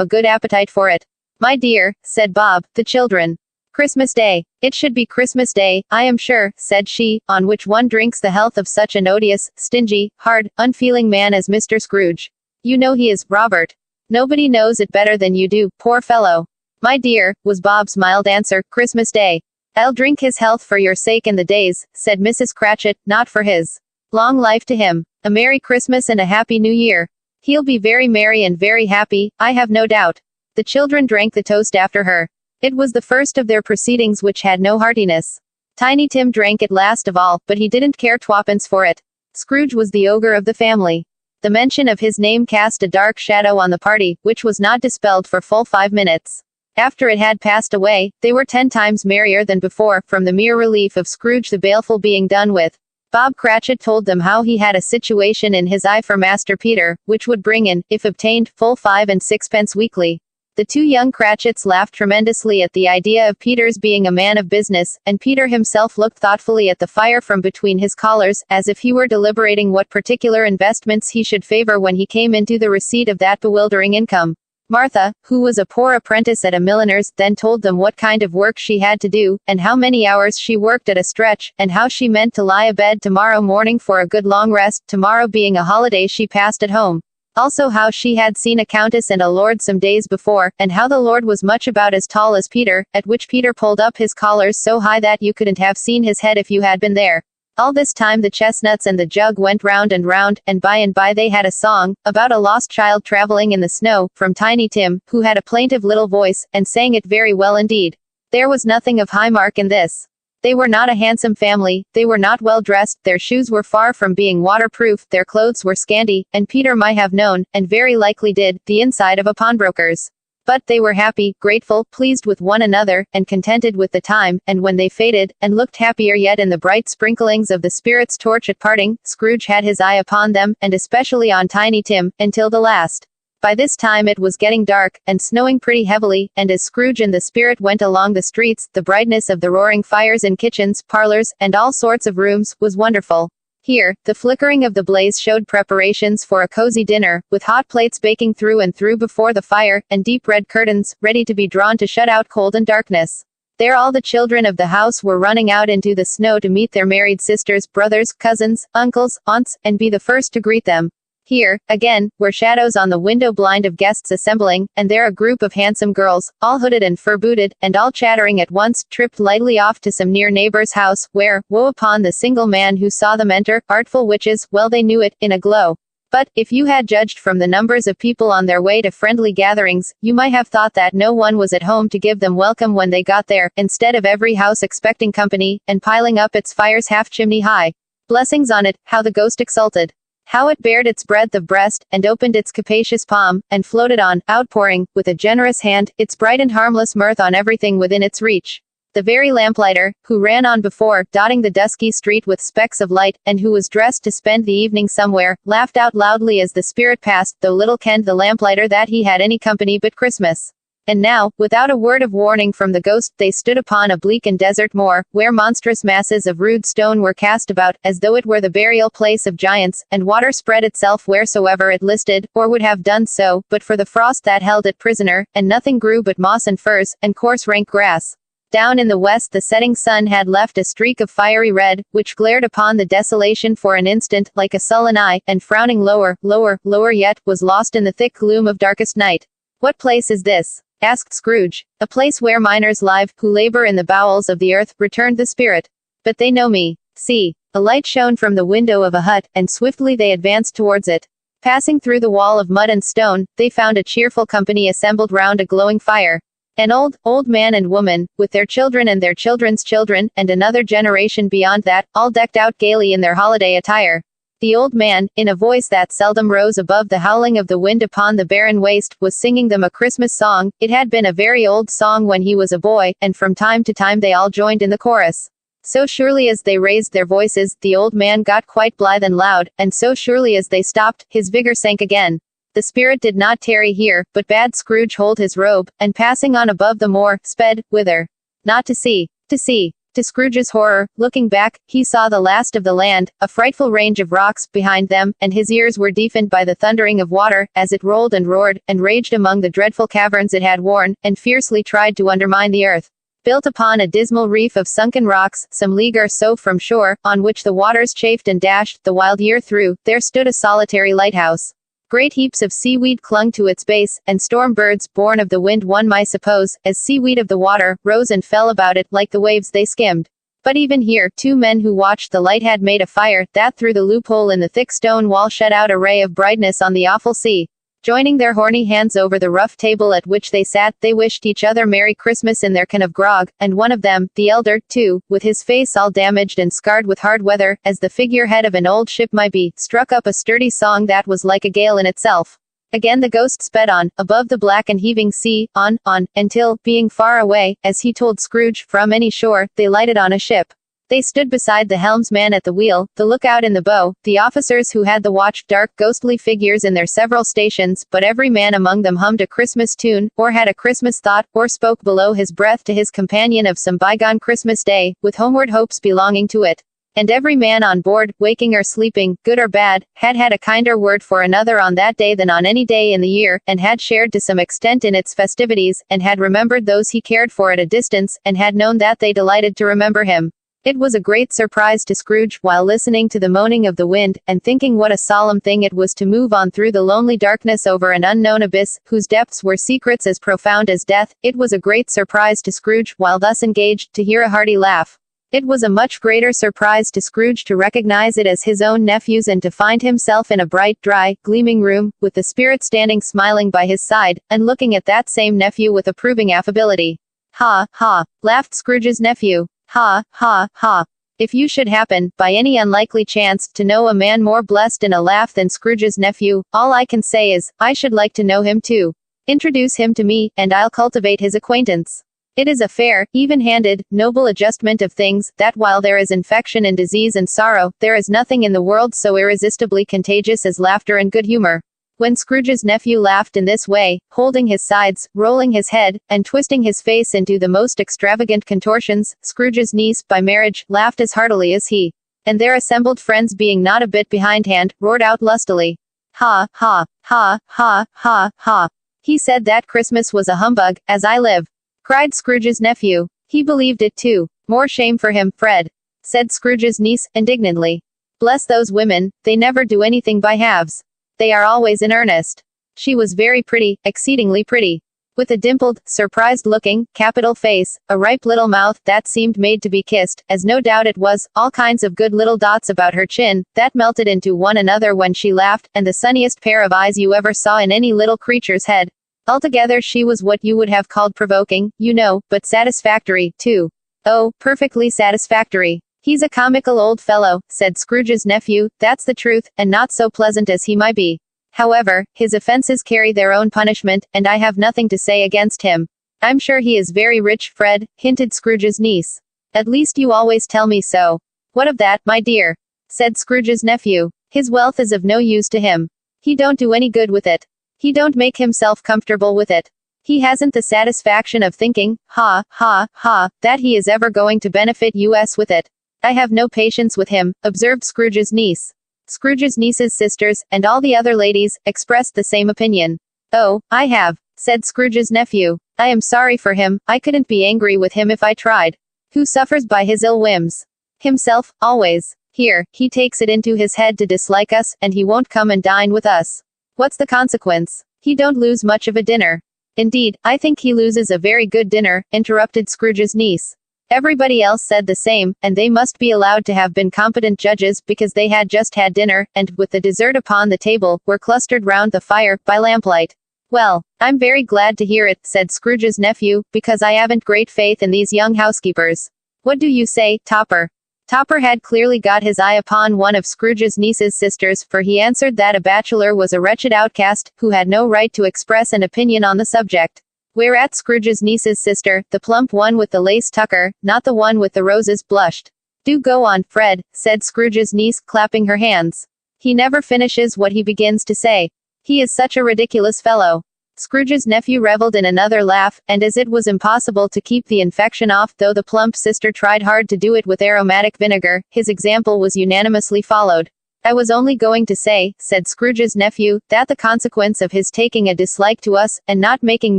Speaker 1: a good appetite for it. My dear, said Bob, the children. Christmas Day. It should be Christmas Day, I am sure, said she, on which one drinks the health of such an odious, stingy, hard, unfeeling man as Mr. Scrooge. You know he is, Robert. Nobody knows it better than you do, poor fellow. My dear, was Bob's mild answer, Christmas Day. I'll drink his health for your sake in the days, said Mrs. Cratchit, not for his. Long life to him. A Merry Christmas and a Happy New Year. He'll be very merry and very happy, I have no doubt. The children drank the toast after her. It was the first of their proceedings which had no heartiness. Tiny Tim drank it last of all, but he didn't care twopence for it. Scrooge was the ogre of the family. The mention of his name cast a dark shadow on the party, which was not dispelled for full 5 minutes. After it had passed away, they were 10 times merrier than before, from the mere relief of Scrooge the baleful being done with. Bob Cratchit told them how he had a situation in his eye for Master Peter, which would bring in, if obtained, full 5 and 6 weekly. The two young Cratchits laughed tremendously at the idea of Peter's being a man of business, and Peter himself looked thoughtfully at the fire from between his collars, as if he were deliberating what particular investments he should favor when he came into the receipt of that bewildering income. Martha, who was a poor apprentice at a milliner's, then told them what kind of work she had to do, and how many hours she worked at a stretch, and how she meant to lie abed tomorrow morning for a good long rest, tomorrow being a holiday she passed at home. Also how she had seen a countess and a lord some days before, and how the lord was much about as tall as Peter, at which Peter pulled up his collars so high that you couldn't have seen his head if you had been there. All this time the chestnuts and the jug went round, and by they had a song, about a lost child traveling in the snow, from Tiny Tim, who had a plaintive little voice, and sang it very well indeed. There was nothing of high mark in this. They were not a handsome family, they were not well dressed, their shoes were far from being waterproof, their clothes were scanty, and Peter might have known, and very likely did, the inside of a pawnbroker's. But they were happy, grateful, pleased with one another, and contented with the time, and when they faded, and looked happier yet in the bright sprinklings of the spirit's torch at parting, Scrooge had his eye upon them, and especially on Tiny Tim, until the last. By this time it was getting dark, and snowing pretty heavily, and as Scrooge and the spirit went along the streets, the brightness of the roaring fires in kitchens, parlors, and all sorts of rooms, was wonderful. Here, the flickering of the blaze showed preparations for a cozy dinner, with hot plates baking through and through before the fire, and deep red curtains, ready to be drawn to shut out cold and darkness. There all the children of the house were running out into the snow to meet their married sisters, brothers, cousins, uncles, aunts, and be the first to greet them. Here, again, were shadows on the window blind of guests assembling, and there a group of handsome girls, all hooded and fur-booted, and all chattering at once, tripped lightly off to some near neighbor's house, where, woe upon the single man who saw them enter, artful witches, well they knew it, in a glow. But, if you had judged from the numbers of people on their way to friendly gatherings, you might have thought that no one was at home to give them welcome when they got there, instead of every house expecting company, and piling up its fires half chimney high. Blessings on it, how the ghost exulted! How it bared its breadth of breast, and opened its capacious palm, and floated on, outpouring, with a generous hand, its bright and harmless mirth on everything within its reach. The very lamplighter, who ran on before, dotting the dusky street with specks of light, and who was dressed to spend the evening somewhere, laughed out loudly as the spirit passed, though little kenned the lamplighter that he had any company but Christmas. And now, without a word of warning from the ghost, they stood upon a bleak and desert moor, where monstrous masses of rude stone were cast about, as though it were the burial place of giants, and water spread itself wheresoever it listed, or would have done so, but for the frost that held it prisoner, and nothing grew but moss and furze, and coarse rank grass. Down in the west the setting sun had left a streak of fiery red, which glared upon the desolation for an instant, like a sullen eye, and frowning lower, lower, lower yet, was lost in the thick gloom of darkest night. "What place is this?" asked Scrooge. "A place where miners live, who labor in the bowels of the earth," returned the spirit. "But they know me. See." A light shone from the window of a hut, and swiftly they advanced towards it. Passing through the wall of mud and stone, they found a cheerful company assembled round a glowing fire. An old man and woman, with their children and their children's children, and another generation beyond that, all decked out gaily in their holiday attire. The old man, in a voice that seldom rose above the howling of the wind upon the barren waste, was singing them a Christmas song. It had been a very old song when he was a boy, and from time to time they all joined in the chorus. So surely as they raised their voices, the old man got quite blithe and loud, and so surely as they stopped, his vigor sank again. The spirit did not tarry here, but bade Scrooge hold his robe, and passing on above the moor, sped, whither? Not to see. To see. To Scrooge's horror, looking back, he saw the last of the land, a frightful range of rocks, behind them, and his ears were deafened by the thundering of water, as it rolled and roared, and raged among the dreadful caverns it had worn, and fiercely tried to undermine the earth. Built upon a dismal reef of sunken rocks, some league or so from shore, on which the waters chafed and dashed the wild year through, there stood a solitary lighthouse. Great heaps of seaweed clung to its base, and storm birds, born of the wind one might suppose, as seaweed of the water, rose and fell about it, like the waves they skimmed. But even here, 2 men who watched the light had made a fire, that through the loophole in the thick stone wall shed out a ray of brightness on the awful sea. Joining their horny hands over the rough table at which they sat, they wished each other Merry Christmas in their can of grog, and one of them, the elder, too, with his face all damaged and scarred with hard weather, as the figurehead of an old ship might be, struck up a sturdy song that was like a gale in itself. Again the ghost sped on, above the black and heaving sea, on, until, being far away, as he told Scrooge, from any shore, they lighted on a ship. They stood beside the helmsman at the wheel, the lookout in the bow, the officers who had the watch, dark ghostly figures in their several stations, but every man among them hummed a Christmas tune, or had a Christmas thought, or spoke below his breath to his companion of some bygone Christmas day, with homeward hopes belonging to it. And every man on board, waking or sleeping, good or bad, had had a kinder word for another on that day than on any day in the year, and had shared to some extent in its festivities, and had remembered those he cared for at a distance, and had known that they delighted to remember him. It was a great surprise to Scrooge, while listening to the moaning of the wind, and thinking what a solemn thing it was to move on through the lonely darkness over an unknown abyss, whose depths were secrets as profound as death. It was a great surprise to Scrooge, while thus engaged, to hear a hearty laugh. It was a much greater surprise to Scrooge to recognize it as his own nephew's, and to find himself in a bright, dry, gleaming room, with the spirit standing smiling by his side, and looking at that same nephew with approving affability. "Ha, ha!" laughed Scrooge's nephew. "Ha, ha, ha! If you should happen, by any unlikely chance, to know a man more blessed in a laugh than Scrooge's nephew, all I can say is, I should like to know him too. Introduce him to me, and I'll cultivate his acquaintance. It is a fair, even-handed, noble adjustment of things, that while there is infection and disease and sorrow, there is nothing in the world so irresistibly contagious as laughter and good humor." When Scrooge's nephew laughed in this way, holding his sides, rolling his head, and twisting his face into the most extravagant contortions, Scrooge's niece, by marriage, laughed as heartily as he. And their assembled friends, being not a bit behindhand, roared out lustily. "Ha, ha, ha, ha, ha, ha! He said that Christmas was a humbug, as I live!" cried Scrooge's nephew. "He believed it too. More shame for him, Fred," said Scrooge's niece, indignantly. "Bless those women, they never do anything by halves. They are always in earnest." She was very pretty, exceedingly pretty. With a dimpled, surprised-looking, capital face, a ripe little mouth that seemed made to be kissed, as no doubt it was, all kinds of good little dots about her chin, that melted into one another when she laughed, and the sunniest pair of eyes you ever saw in any little creature's head. Altogether she was what you would have called provoking, you know, but satisfactory, too. "Oh, perfectly satisfactory. He's a comical old fellow," said Scrooge's nephew, "that's the truth, and not so pleasant as he might be. However, his offenses carry their own punishment, and I have nothing to say against him." "I'm sure he is very rich, Fred," hinted Scrooge's niece. "At least you always tell me so." "What of that, my dear?" said Scrooge's nephew. "His wealth is of no use to him. He don't do any good with it. He don't make himself comfortable with it. He hasn't the satisfaction of thinking, ha, ha, ha, that he is ever going to benefit us with it. I have no patience with him," observed Scrooge's niece. Scrooge's niece's sisters, and all the other ladies, expressed the same opinion. "Oh, I have," said Scrooge's nephew. I am sorry for him, I couldn't be angry with him if I tried. Who suffers by his ill whims? Himself, always. Here, he takes it into his head to dislike us, and he won't come and dine with us. What's the consequence? He don't lose much of a dinner. Indeed, I think he loses a very good dinner, interrupted Scrooge's niece. Everybody else said the same, and they must be allowed to have been competent judges, because they had just had dinner, and, with the dessert upon the table, were clustered round the fire, by lamplight. Well, I'm very glad to hear it, said Scrooge's nephew, because I haven't great faith in these young housekeepers. What do you say, Topper? Topper had clearly got his eye upon one of Scrooge's niece's sisters, for he answered that a bachelor was a wretched outcast, who had no right to express an opinion on the subject. Whereat Scrooge's niece's sister, the plump one with the lace tucker, not the one with the roses, blushed. Do go on, Fred, said Scrooge's niece, clapping her hands. He never finishes what he begins to say. He is such a ridiculous fellow. Scrooge's nephew revelled in another laugh, and as it was impossible to keep the infection off, though the plump sister tried hard to do it with aromatic vinegar, his example was unanimously followed. I was only going to say, said Scrooge's nephew, that the consequence of his taking a dislike to us, and not making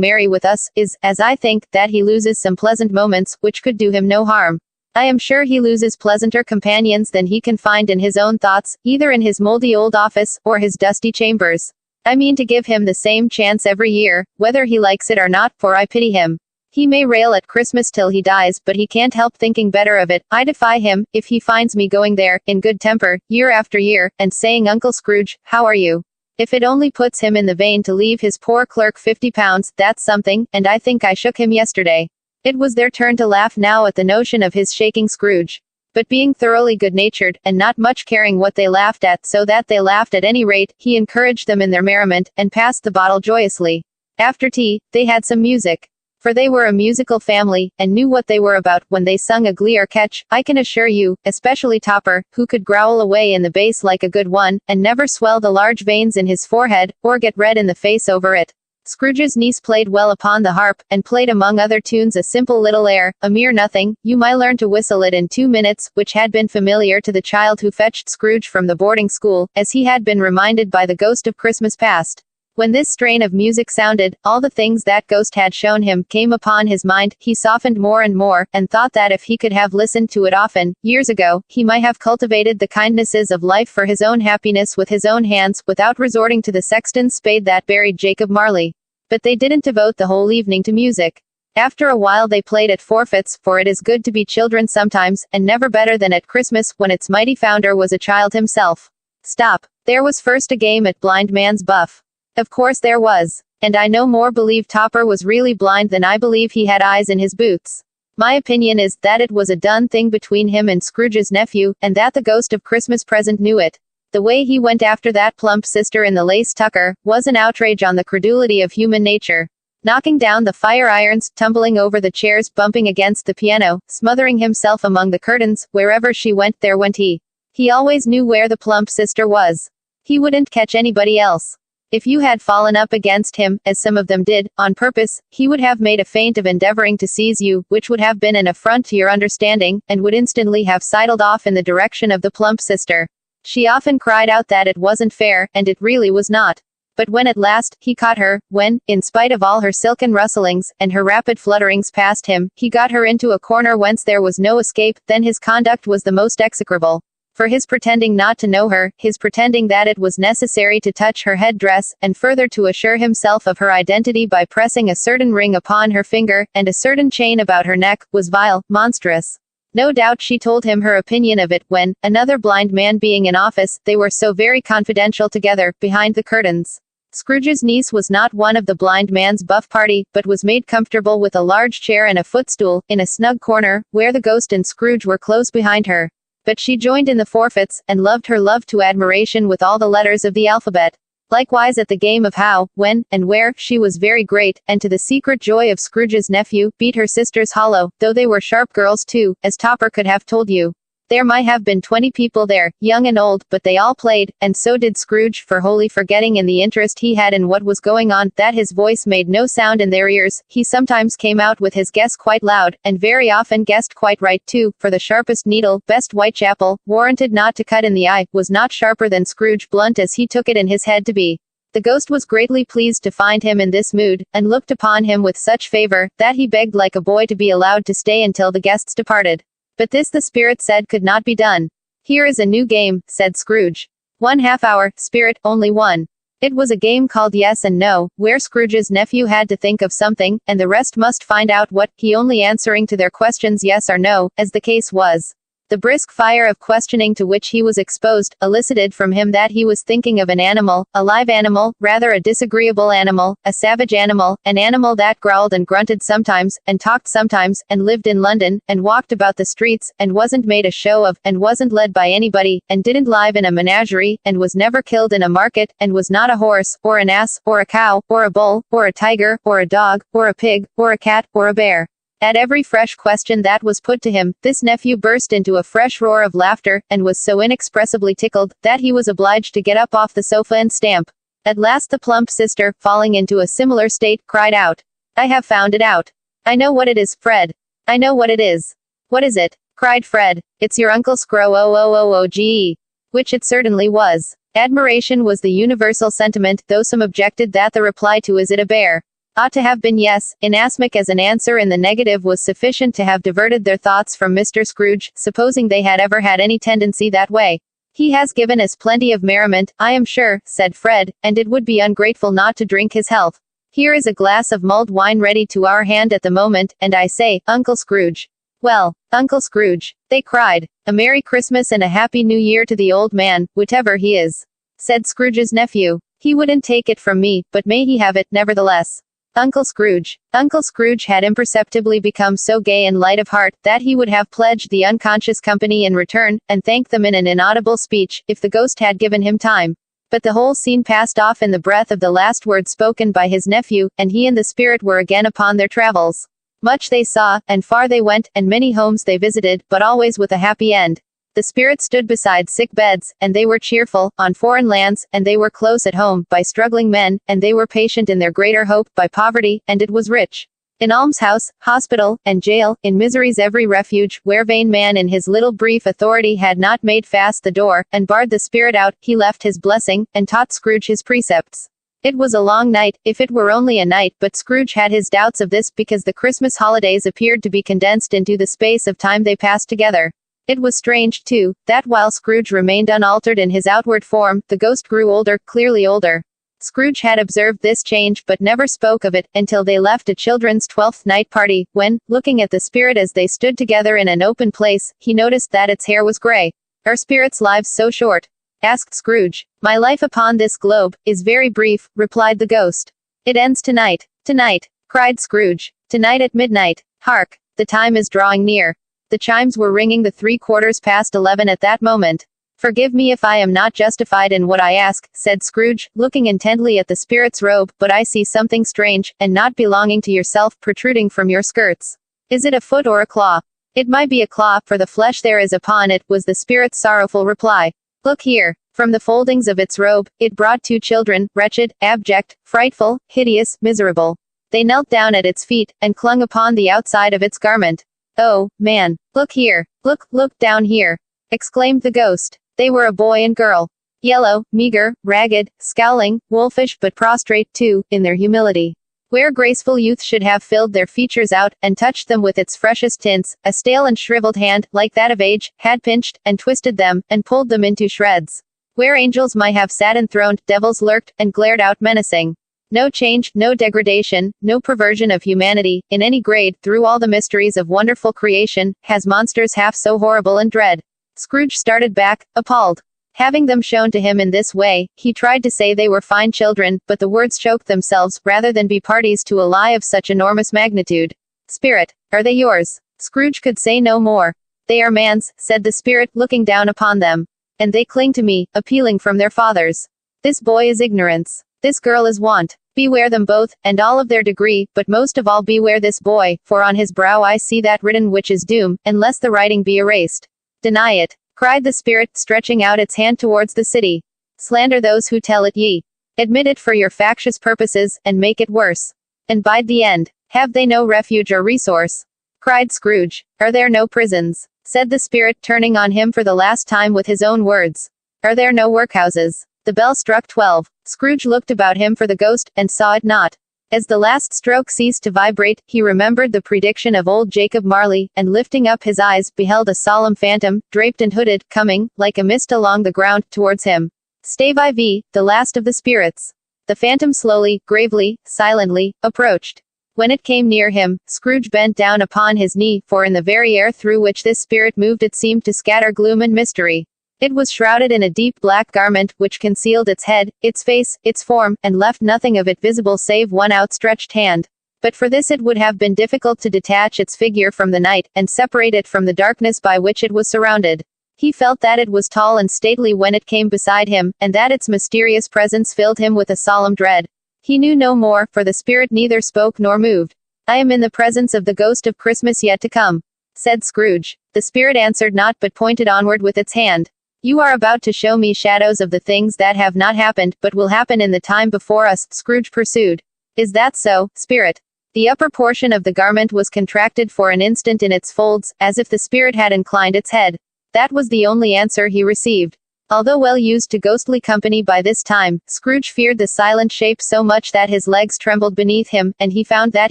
Speaker 1: merry with us, is, as I think, that he loses some pleasant moments, which could do him no harm. I am sure he loses pleasanter companions than he can find in his own thoughts, either in his mouldy old office, or his dusty chambers. I mean to give him the same chance every year, whether he likes it or not, for I pity him. He may rail at Christmas till he dies, but he can't help thinking better of it. I defy him, if he finds me going there, in good temper, year after year, and saying, Uncle Scrooge, how are you? If it only puts him in the vein to leave his poor clerk £50, that's something, and I think I shook him yesterday. It was their turn to laugh now at the notion of his shaking Scrooge. But being thoroughly good-natured, and not much caring what they laughed at, so that they laughed at any rate, he encouraged them in their merriment, and passed the bottle joyously. After tea, they had some music. For they were a musical family, and knew what they were about, when they sung a glee or catch, I can assure you, especially Topper, who could growl away in the bass like a good one, and never swell the large veins in his forehead, or get red in the face over it. Scrooge's niece played well upon the harp, and played among other tunes a simple little air, a mere nothing, you might learn to whistle it in 2 minutes, which had been familiar to the child who fetched Scrooge from the boarding school, as he had been reminded by the ghost of Christmas past. When this strain of music sounded, all the things that ghost had shown him came upon his mind, he softened more and more, and thought that if he could have listened to it often, years ago, he might have cultivated the kindnesses of life for his own happiness with his own hands, without resorting to the sexton's spade that buried Jacob Marley. But they didn't devote the whole evening to music. After a while they played at forfeits, for it is good to be children sometimes, and never better than at Christmas, when its mighty founder was a child himself. Stop. There was first a game at blind man's buff. Of course there was. And I no more believe Topper was really blind than I believe he had eyes in his boots. My opinion is, that it was a done thing between him and Scrooge's nephew, and that the ghost of Christmas present knew it. The way he went after that plump sister in the lace tucker, was an outrage on the credulity of human nature. Knocking down the fire irons, tumbling over the chairs, bumping against the piano, smothering himself among the curtains, wherever she went there went he. He always knew where the plump sister was. He wouldn't catch anybody else. If you had fallen up against him, as some of them did, on purpose, he would have made a feint of endeavoring to seize you, which would have been an affront to your understanding, and would instantly have sidled off in the direction of the plump sister. She often cried out that it wasn't fair, and it really was not. But when at last, he caught her, when, in spite of all her silken rustlings, and her rapid flutterings past him, he got her into a corner whence there was no escape, then his conduct was the most execrable. For his pretending not to know her, his pretending that it was necessary to touch her head-dress, and further to assure himself of her identity by pressing a certain ring upon her finger, and a certain chain about her neck, was vile, monstrous. No doubt she told him her opinion of it, when, another blind man being in office, they were so very confidential together, behind the curtains. Scrooge's niece was not one of the blind man's buff party, but was made comfortable with a large chair and a footstool, in a snug corner, where the ghost and Scrooge were close behind her. But she joined in the forfeits, and loved her love to admiration with all the letters of the alphabet. Likewise at the game of how, when, and where, she was very great, and to the secret joy of Scrooge's nephew, beat her sisters hollow, though they were sharp girls too, as Topper could have told you. There might have been 20 people there, young and old, but they all played, and so did Scrooge, for wholly forgetting in the interest he had in what was going on, that his voice made no sound in their ears. He sometimes came out with his guess quite loud, and very often guessed quite right too, for the sharpest needle, best Whitechapel, warranted not to cut in the eye, was not sharper than Scrooge, blunt as he took it in his head to be. The ghost was greatly pleased to find him in this mood, and looked upon him with such favor, that he begged like a boy to be allowed to stay until the guests departed. But this the spirit said could not be done. Here is a new game, said Scrooge. 1/2 hour, spirit, only one. It was a game called Yes and No, where Scrooge's nephew had to think of something, and the rest must find out what, he only answering to their questions yes or no, as the case was. The brisk fire of questioning to which he was exposed, elicited from him that he was thinking of an animal, a live animal, rather a disagreeable animal, a savage animal, an animal that growled and grunted sometimes, and talked sometimes, and lived in London, and walked about the streets, and wasn't made a show of, and wasn't led by anybody, and didn't live in a menagerie, and was never killed in a market, and was not a horse, or an ass, or a cow, or a bull, or a tiger, or a dog, or a pig, or a cat, or a bear. At every fresh question that was put to him, this nephew burst into a fresh roar of laughter, and was so inexpressibly tickled, that he was obliged to get up off the sofa and stamp. At last the plump sister, falling into a similar state, cried out, "I have found it out. I know what it is, Fred. I know what it is." "What is it?" cried Fred. "It's your Uncle Scrooge." Which it certainly was. Admiration was the universal sentiment, though some objected that the reply to "Is it a bear?" ought to have been yes, inasmuch as an answer in the negative was sufficient to have diverted their thoughts from Mr. Scrooge, supposing they had ever had any tendency that way. "He has given us plenty of merriment, I am sure," said Fred, "and it would be ungrateful not to drink his health. Here is a glass of mulled wine ready to our hand at the moment, and I say, Uncle Scrooge." "Well, Uncle Scrooge," they cried, "a Merry Christmas and a Happy New Year to the old man, whatever he is," said Scrooge's nephew. "He wouldn't take it from me, but may he have it, nevertheless." Uncle Scrooge. Uncle Scrooge had imperceptibly become so gay and light of heart, that he would have pledged the unconscious company in return, and thanked them in an inaudible speech, if the ghost had given him time. But the whole scene passed off in the breath of the last word spoken by his nephew, and he and the spirit were again upon their travels. Much they saw, and far they went, and many homes they visited, but always with a happy end. The spirit stood beside sick beds, and they were cheerful, on foreign lands, and they were close at home, by struggling men, and they were patient in their greater hope, by poverty, and it was rich. In almshouse, hospital, and jail, in misery's every refuge, where vain man in his little brief authority had not made fast the door, and barred the spirit out, he left his blessing, and taught Scrooge his precepts. It was a long night, if it were only a night, but Scrooge had his doubts of this, because the Christmas holidays appeared to be condensed into the space of time they passed together. It was strange, too, that while Scrooge remained unaltered in his outward form, the ghost grew older, clearly older. Scrooge had observed this change, but never spoke of it, until they left a children's 12th night party, when, looking at the spirit as they stood together in an open place, he noticed that its hair was gray. "Are spirits' lives so short?" asked Scrooge. "My life upon this globe is very brief," replied the ghost. "It ends tonight." "Tonight!" cried Scrooge. "Tonight at midnight. Hark! The time is drawing near." The chimes were ringing the 11:15 at that moment. "Forgive me if I am not justified in what I ask," said Scrooge, looking intently at the spirit's robe, "but I see something strange, and not belonging to yourself, protruding from your skirts. Is it a foot or a claw?" "It might be a claw, for the flesh there is upon it," was the spirit's sorrowful reply. "Look here." From the foldings of its robe, it brought 2 children, wretched, abject, frightful, hideous, miserable. They knelt down at its feet, and clung upon the outside of its garment. "Oh, man! Look here! Look down here!" exclaimed the ghost. They were a boy and girl. Yellow, meager, ragged, scowling, wolfish, but prostrate, too, in their humility. Where graceful youth should have filled their features out, and touched them with its freshest tints, a stale and shriveled hand, like that of age, had pinched, and twisted them, and pulled them into shreds. Where angels might have sat enthroned, devils lurked, and glared out menacing. No change, no degradation, no perversion of humanity, in any grade, through all the mysteries of wonderful creation, has monsters half so horrible and dread. Scrooge started back, appalled. Having them shown to him in this way, he tried to say they were fine children, but the words choked themselves, rather than be parties to a lie of such enormous magnitude. "Spirit, are they yours?" Scrooge could say no more. "They are man's," said the spirit, looking down upon them. "And they cling to me, appealing from their fathers. This boy is ignorance. This girl is want. Beware them both, and all of their degree, but most of all beware this boy, for on his brow I see that written which is doom, unless the writing be erased. Deny it," cried the spirit, stretching out its hand towards the city. "Slander those who tell it ye. Admit it for your factious purposes, and make it worse. And bide the end. Have they no refuge or resource?" cried Scrooge. "Are there no prisons?" said the spirit, turning on him for the last time with his own words. "Are there no workhouses?" The bell struck 12. Scrooge looked about him for the ghost, and saw it not. As the last stroke ceased to vibrate, he remembered the prediction of old Jacob Marley, and lifting up his eyes, beheld a solemn phantom, draped and hooded, coming, like a mist along the ground, towards him. Stave IV, the last of the spirits. The phantom slowly, gravely, silently, approached. When it came near him, Scrooge bent down upon his knee, for in the very air through which this spirit moved it seemed to scatter gloom and mystery. It was shrouded in a deep black garment, which concealed its head, its face, its form, and left nothing of it visible save one outstretched hand. But for this it would have been difficult to detach its figure from the night, and separate it from the darkness by which it was surrounded. He felt that it was tall and stately when it came beside him, and that its mysterious presence filled him with a solemn dread. He knew no more, for the spirit neither spoke nor moved. "I am in the presence of the ghost of Christmas yet to come," said Scrooge. The spirit answered not, but pointed onward with its hand. "You are about to show me shadows of the things that have not happened, but will happen in the time before us," Scrooge pursued. "Is that so, spirit?" The upper portion of the garment was contracted for an instant in its folds, as if the spirit had inclined its head. That was the only answer he received. Although well used to ghostly company by this time, Scrooge feared the silent shape so much that his legs trembled beneath him, and he found that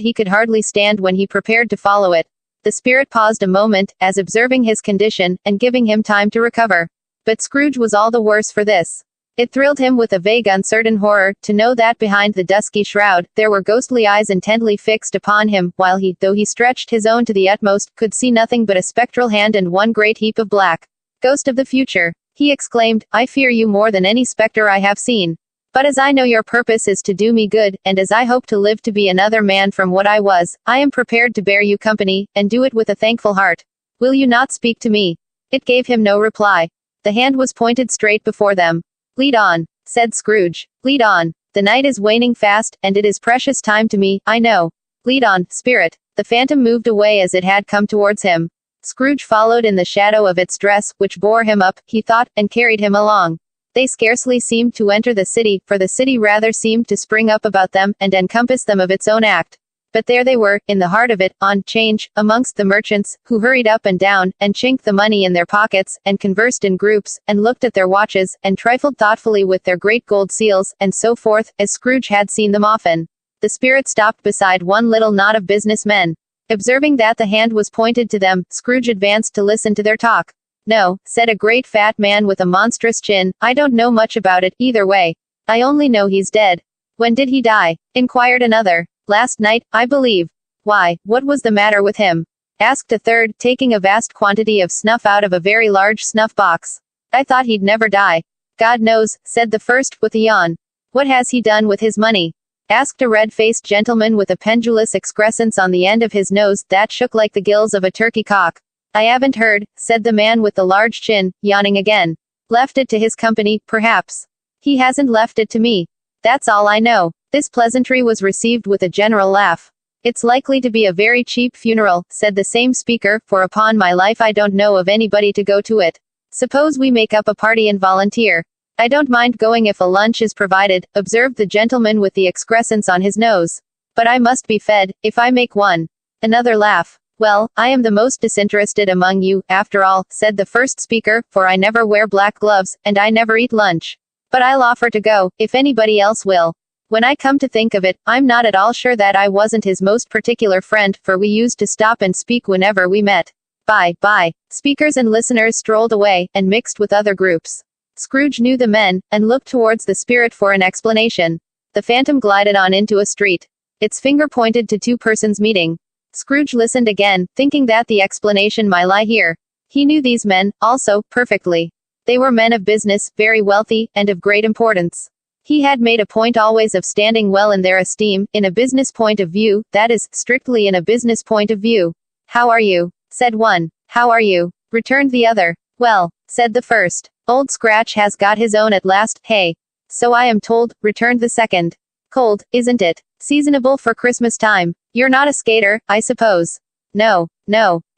Speaker 1: he could hardly stand when he prepared to follow it. The spirit paused a moment, as observing his condition, and giving him time to recover. But Scrooge was all the worse for this. It thrilled him with a vague uncertain horror, to know that behind the dusky shroud, there were ghostly eyes intently fixed upon him, while he, though he stretched his own to the utmost, could see nothing but a spectral hand and one great heap of black. "Ghost of the future," he exclaimed, "I fear you more than any spectre I have seen. But as I know your purpose is to do me good, and as I hope to live to be another man from what I was, I am prepared to bear you company, and do it with a thankful heart. Will you not speak to me?" It gave him no reply. The hand was pointed straight before them. "Lead on," said Scrooge. "Lead on. The night is waning fast, and it is precious time to me, I know. Lead on, spirit." The phantom moved away as it had come towards him. Scrooge followed in the shadow of its dress, which bore him up, he thought, and carried him along. They scarcely seemed to enter the city, for the city rather seemed to spring up about them, and encompass them of its own act. But there they were, in the heart of it, on 'change, amongst the merchants, who hurried up and down, and chinked the money in their pockets, and conversed in groups, and looked at their watches, and trifled thoughtfully with their great gold seals, and so forth, as Scrooge had seen them often. The spirit stopped beside one little knot of business men. Observing that the hand was pointed to them, Scrooge advanced to listen to their talk. "No," said a great fat man with a monstrous chin, "I don't know much about it, either way. I only know he's dead." "When did he die?" inquired another. "Last night, I believe." "Why, what was the matter with him?" asked a third, taking a vast quantity of snuff out of a very large snuff box. "I thought he'd never die." "God knows," said the first, with a yawn. "What has he done with his money?" asked a red-faced gentleman with a pendulous excrescence on the end of his nose, that shook like the gills of a turkey cock. "I haven't heard," said the man with the large chin, yawning again. "Left it to his company, perhaps." "He hasn't left it to me. That's all I know." This pleasantry was received with a general laugh. "It's likely to be a very cheap funeral," said the same speaker, "for upon my life I don't know of anybody to go to it. Suppose we make up a party and volunteer." "I don't mind going if a lunch is provided," observed the gentleman with the excrescence on his nose. "But I must be fed, if I make one." Another laugh. "Well, I am the most disinterested among you, after all," said the first speaker, "for I never wear black gloves, and I never eat lunch. But I'll offer to go, if anybody else will. When I come to think of it, I'm not at all sure that I wasn't his most particular friend, for we used to stop and speak whenever we met." Bye. Speakers and listeners strolled away, and mixed with other groups. Scrooge knew the men, and looked towards the spirit for an explanation. The phantom glided on into a street. Its finger pointed to two persons meeting. Scrooge listened again, thinking that the explanation might lie here. He knew these men, also, perfectly. They were men of business, very wealthy, and of great importance. He had made a point always of standing well in their esteem, in a business point of view, that is, strictly in a business point of view. "How are you?" said one. "How are you?" returned the other. "Well," said the first. "Old Scratch has got his own at last, hey?" "So I am told," returned the second. "Cold, isn't it? Seasonable for Christmas time. You're not a skater, I suppose?" No.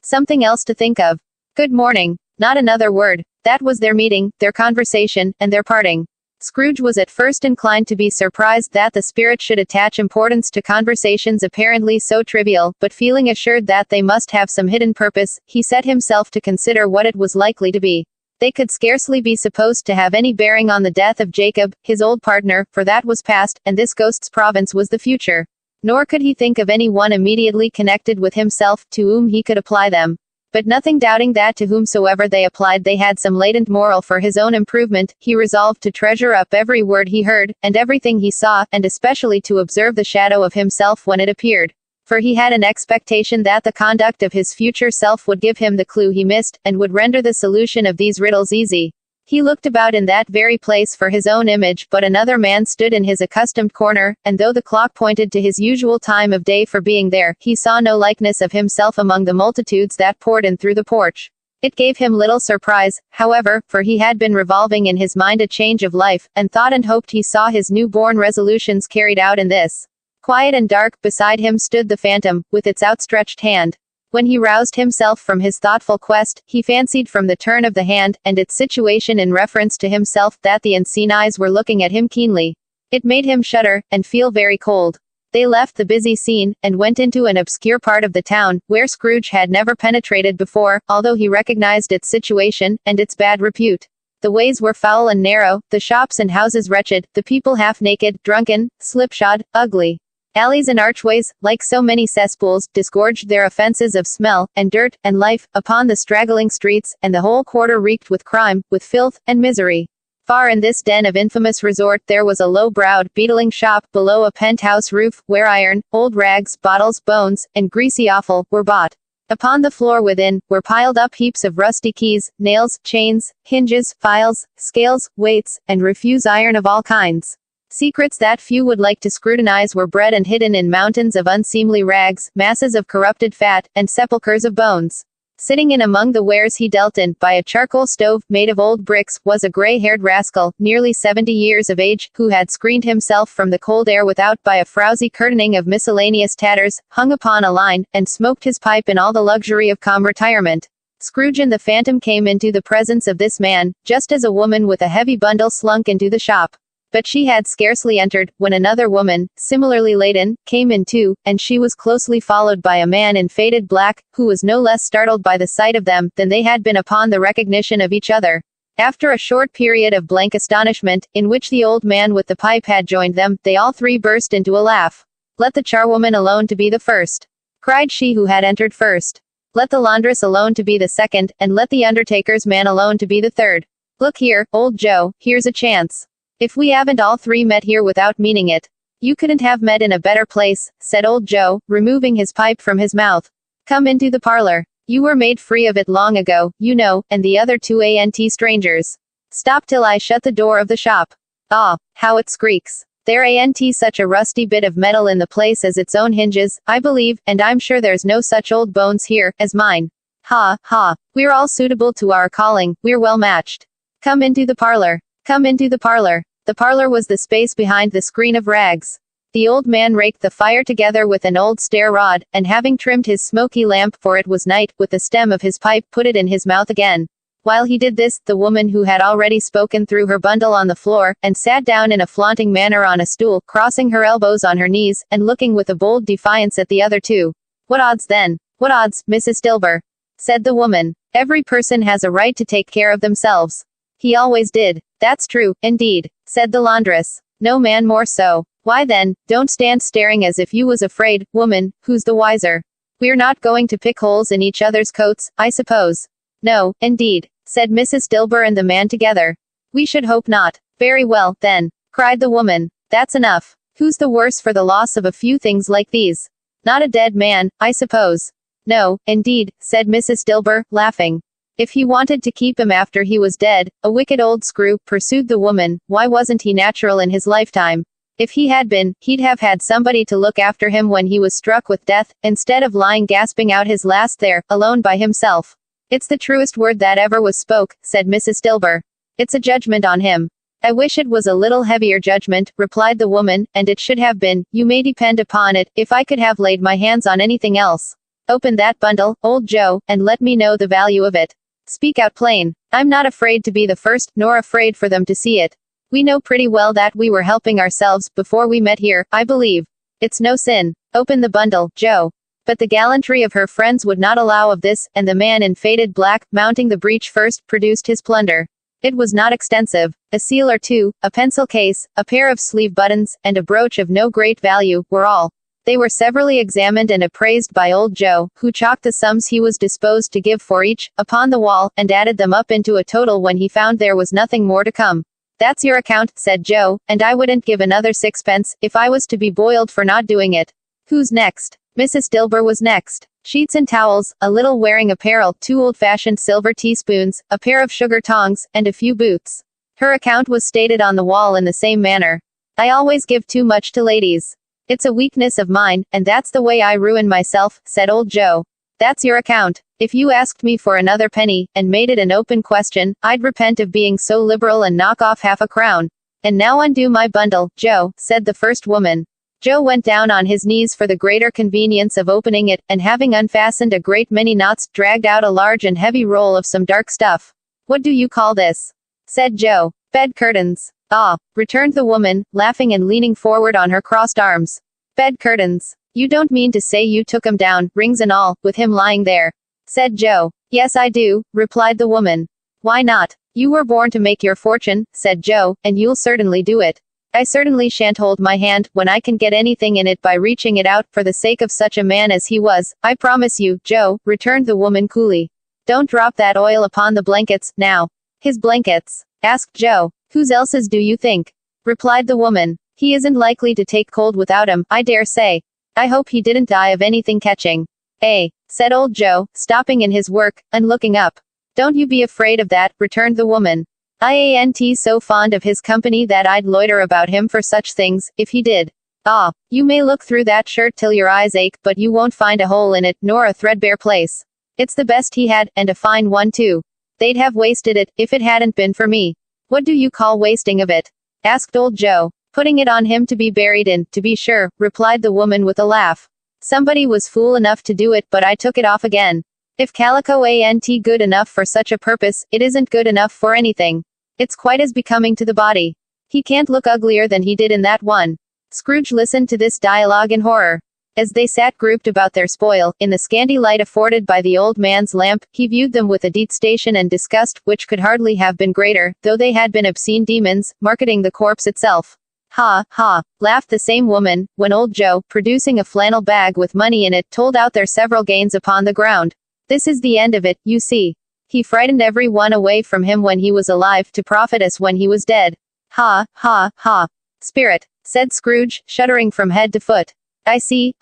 Speaker 1: Something else to think of." "Good morning." Not another word. That was their meeting, their conversation, and their parting. Scrooge was at first inclined to be surprised that the spirit should attach importance to conversations apparently so trivial, but feeling assured that they must have some hidden purpose, he set himself to consider what it was likely to be. They could scarcely be supposed to have any bearing on the death of Jacob, his old partner, for that was past, and this ghost's province was the future. Nor could he think of any one immediately connected with himself, to whom he could apply them. But nothing doubting that to whomsoever they applied they had some latent moral for his own improvement, he resolved to treasure up every word he heard, and everything he saw, and especially to observe the shadow of himself when it appeared. For he had an expectation that the conduct of his future self would give him the clue he missed, and would render the solution of these riddles easy. He looked about in that very place for his own image, but another man stood in his accustomed corner, and though the clock pointed to his usual time of day for being there, he saw no likeness of himself among the multitudes that poured in through the porch. It gave him little surprise, however, for he had been revolving in his mind a change of life, and thought and hoped he saw his new-born resolutions carried out in this. Quiet and dark, beside him stood the phantom, with its outstretched hand. When he roused himself from his thoughtful quest, he fancied from the turn of the hand, and its situation in reference to himself, that the unseen eyes were looking at him keenly. It made him shudder, and feel very cold. They left the busy scene, and went into an obscure part of the town, where Scrooge had never penetrated before, although he recognized its situation, and its bad repute. The ways were foul and narrow, the shops and houses wretched, the people half-naked, drunken, slipshod, ugly. Alleys and archways, like so many cesspools, disgorged their offenses of smell, and dirt, and life, upon the straggling streets, and the whole quarter reeked with crime, with filth, and misery. Far in this den of infamous resort there was a low-browed, beetling shop, below a penthouse roof, where iron, old rags, bottles, bones, and greasy offal, were bought. Upon the floor within, were piled up heaps of rusty keys, nails, chains, hinges, files, scales, weights, and refuse iron of all kinds. Secrets that few would like to scrutinize were bred and hidden in mountains of unseemly rags, masses of corrupted fat, and sepulchres of bones. Sitting in among the wares he dealt in, by a charcoal stove, made of old bricks, was a grey-haired rascal, nearly 70 years of age, who had screened himself from the cold air without by a frowsy curtaining of miscellaneous tatters, hung upon a line, and smoked his pipe in all the luxury of calm retirement. Scrooge and the Phantom came into the presence of this man, just as a woman with a heavy bundle slunk into the shop. But she had scarcely entered, when another woman, similarly laden, came in too, and she was closely followed by a man in faded black, who was no less startled by the sight of them, than they had been upon the recognition of each other. After a short period of blank astonishment, in which the old man with the pipe had joined them, they all three burst into a laugh. "Let the charwoman alone to be the first," cried she who had entered first. "Let the laundress alone to be the second, and let the undertaker's man alone to be the third. Look here, old Joe, here's a chance. If we haven't all three met here without meaning it." "You couldn't have met in a better place," said old Joe, removing his pipe from his mouth. "Come into the parlor. You were made free of it long ago, you know, and the other two ain't strangers. Stop till I shut the door of the shop. Ah, how it squeaks. There ain't such a rusty bit of metal in the place as its own hinges, I believe, and I'm sure there's no such old bones here, as mine. Ha, ha, we're all suitable to our calling, we're well matched. Come into the parlor. Come into the parlor." The parlor was the space behind the screen of rags. The old man raked the fire together with an old stair rod, and having trimmed his smoky lamp, for it was night, with the stem of his pipe, put it in his mouth again. While he did this, the woman who had already spoken threw her bundle on the floor, and sat down in a flaunting manner on a stool, crossing her elbows on her knees, and looking with a bold defiance at the other two. "What odds then? What odds, Mrs. Dilber?" said the woman. "Every person has a right to take care of themselves." "He always did." "That's true, indeed," said the laundress. "No man more so." "Why then, don't stand staring as if you was afraid, woman, who's the wiser? We're not going to pick holes in each other's coats, I suppose." "No, indeed," said Mrs. Dilber and the man together. "We should hope not." "Very well, then," cried the woman. "That's enough. Who's the worse for the loss of a few things like these? Not a dead man, I suppose." "No, indeed," said Mrs. Dilber, laughing. "If he wanted to keep him after he was dead, a wicked old screw," pursued the woman, "why wasn't he natural in his lifetime? If he had been, he'd have had somebody to look after him when he was struck with death, instead of lying gasping out his last there, alone by himself." "It's the truest word that ever was spoke," said Mrs. Dilber. "It's a judgment on him." "I wish it was a little heavier judgment," replied the woman, "and it should have been, you may depend upon it, if I could have laid my hands on anything else. Open that bundle, old Joe, and let me know the value of it. Speak out plain. I'm not afraid to be the first, nor afraid for them to see it. We know pretty well that we were helping ourselves, before we met here, I believe. It's no sin. Open the bundle, Joe." But the gallantry of her friends would not allow of this, and the man in faded black, mounting the breach first, produced his plunder. It was not extensive. A seal or two, a pencil case, a pair of sleeve buttons, and a brooch of no great value, were all. They were severally examined and appraised by old Joe, who chalked the sums he was disposed to give for each, upon the wall, and added them up into a total when he found there was nothing more to come. "That's your account," said Joe, "and I wouldn't give another sixpence, if I was to be boiled for not doing it." "Who's next?" Mrs. Dilber was next. Sheets and towels, a little wearing apparel, 2 old-fashioned silver teaspoons, a pair of sugar tongs, and a few boots. Her account was stated on the wall in the same manner. "I always give too much to ladies. It's a weakness of mine, and that's the way I ruin myself," said old Joe. "That's your account. If you asked me for another penny, and made it an open question, I'd repent of being so liberal and knock off half a crown. And now undo my bundle, Joe," said the first woman. Joe went down on his knees for the greater convenience of opening it, and having unfastened a great many knots, dragged out a large and heavy roll of some dark stuff. "What do you call this?" said Joe. "Bed curtains." "Ah," returned the woman, laughing and leaning forward on her crossed arms. "Bed curtains. You don't mean to say you took 'em down, rings and all, with him lying there?" said Joe. "Yes, I do," replied the woman. "Why not? You were born to make your fortune," said Joe, "and you'll certainly do it." "I certainly shan't hold my hand, when I can get anything in it by reaching it out, for the sake of such a man as he was, I promise you, Joe," returned the woman coolly. "Don't drop that oil upon the blankets, now." "His blankets?" asked Joe. "Whose else's do you think?" replied the woman. "He isn't likely to take cold without 'em, I dare say. I hope he didn't die of anything catching." "Eh?" said old Joe, stopping in his work, and looking up. "Don't you be afraid of that," returned the woman. "I ain't so fond of his company that I'd loiter about him for such things, if he did. Ah, you may look through that shirt till your eyes ache, but you won't find a hole in it, nor a threadbare place. It's the best he had, and a fine one too. They'd have wasted it, if it hadn't been for me." "What do you call wasting of it?" asked old Joe. "Putting it on him to be buried in, to be sure," replied the woman with a laugh. "Somebody was fool enough to do it, but I took it off again. If calico ain't good enough for such a purpose, it isn't good enough for anything. It's quite as becoming to the body. He can't look uglier than he did in that one." Scrooge listened to this dialogue in horror. As they sat grouped about their spoil, in the scanty light afforded by the old man's lamp, he viewed them with a detestation and disgust, which could hardly have been greater, though they had been obscene demons, marketing the corpse itself. "Ha, ha," laughed the same woman, when old Joe, producing a flannel bag with money in it, told out their several gains upon the ground. "This is the end of it, you see. He frightened every one away from him when he was alive, to profit us when he was dead. Ha, ha, ha." "Spirit," said Scrooge, shuddering from head to foot. I see.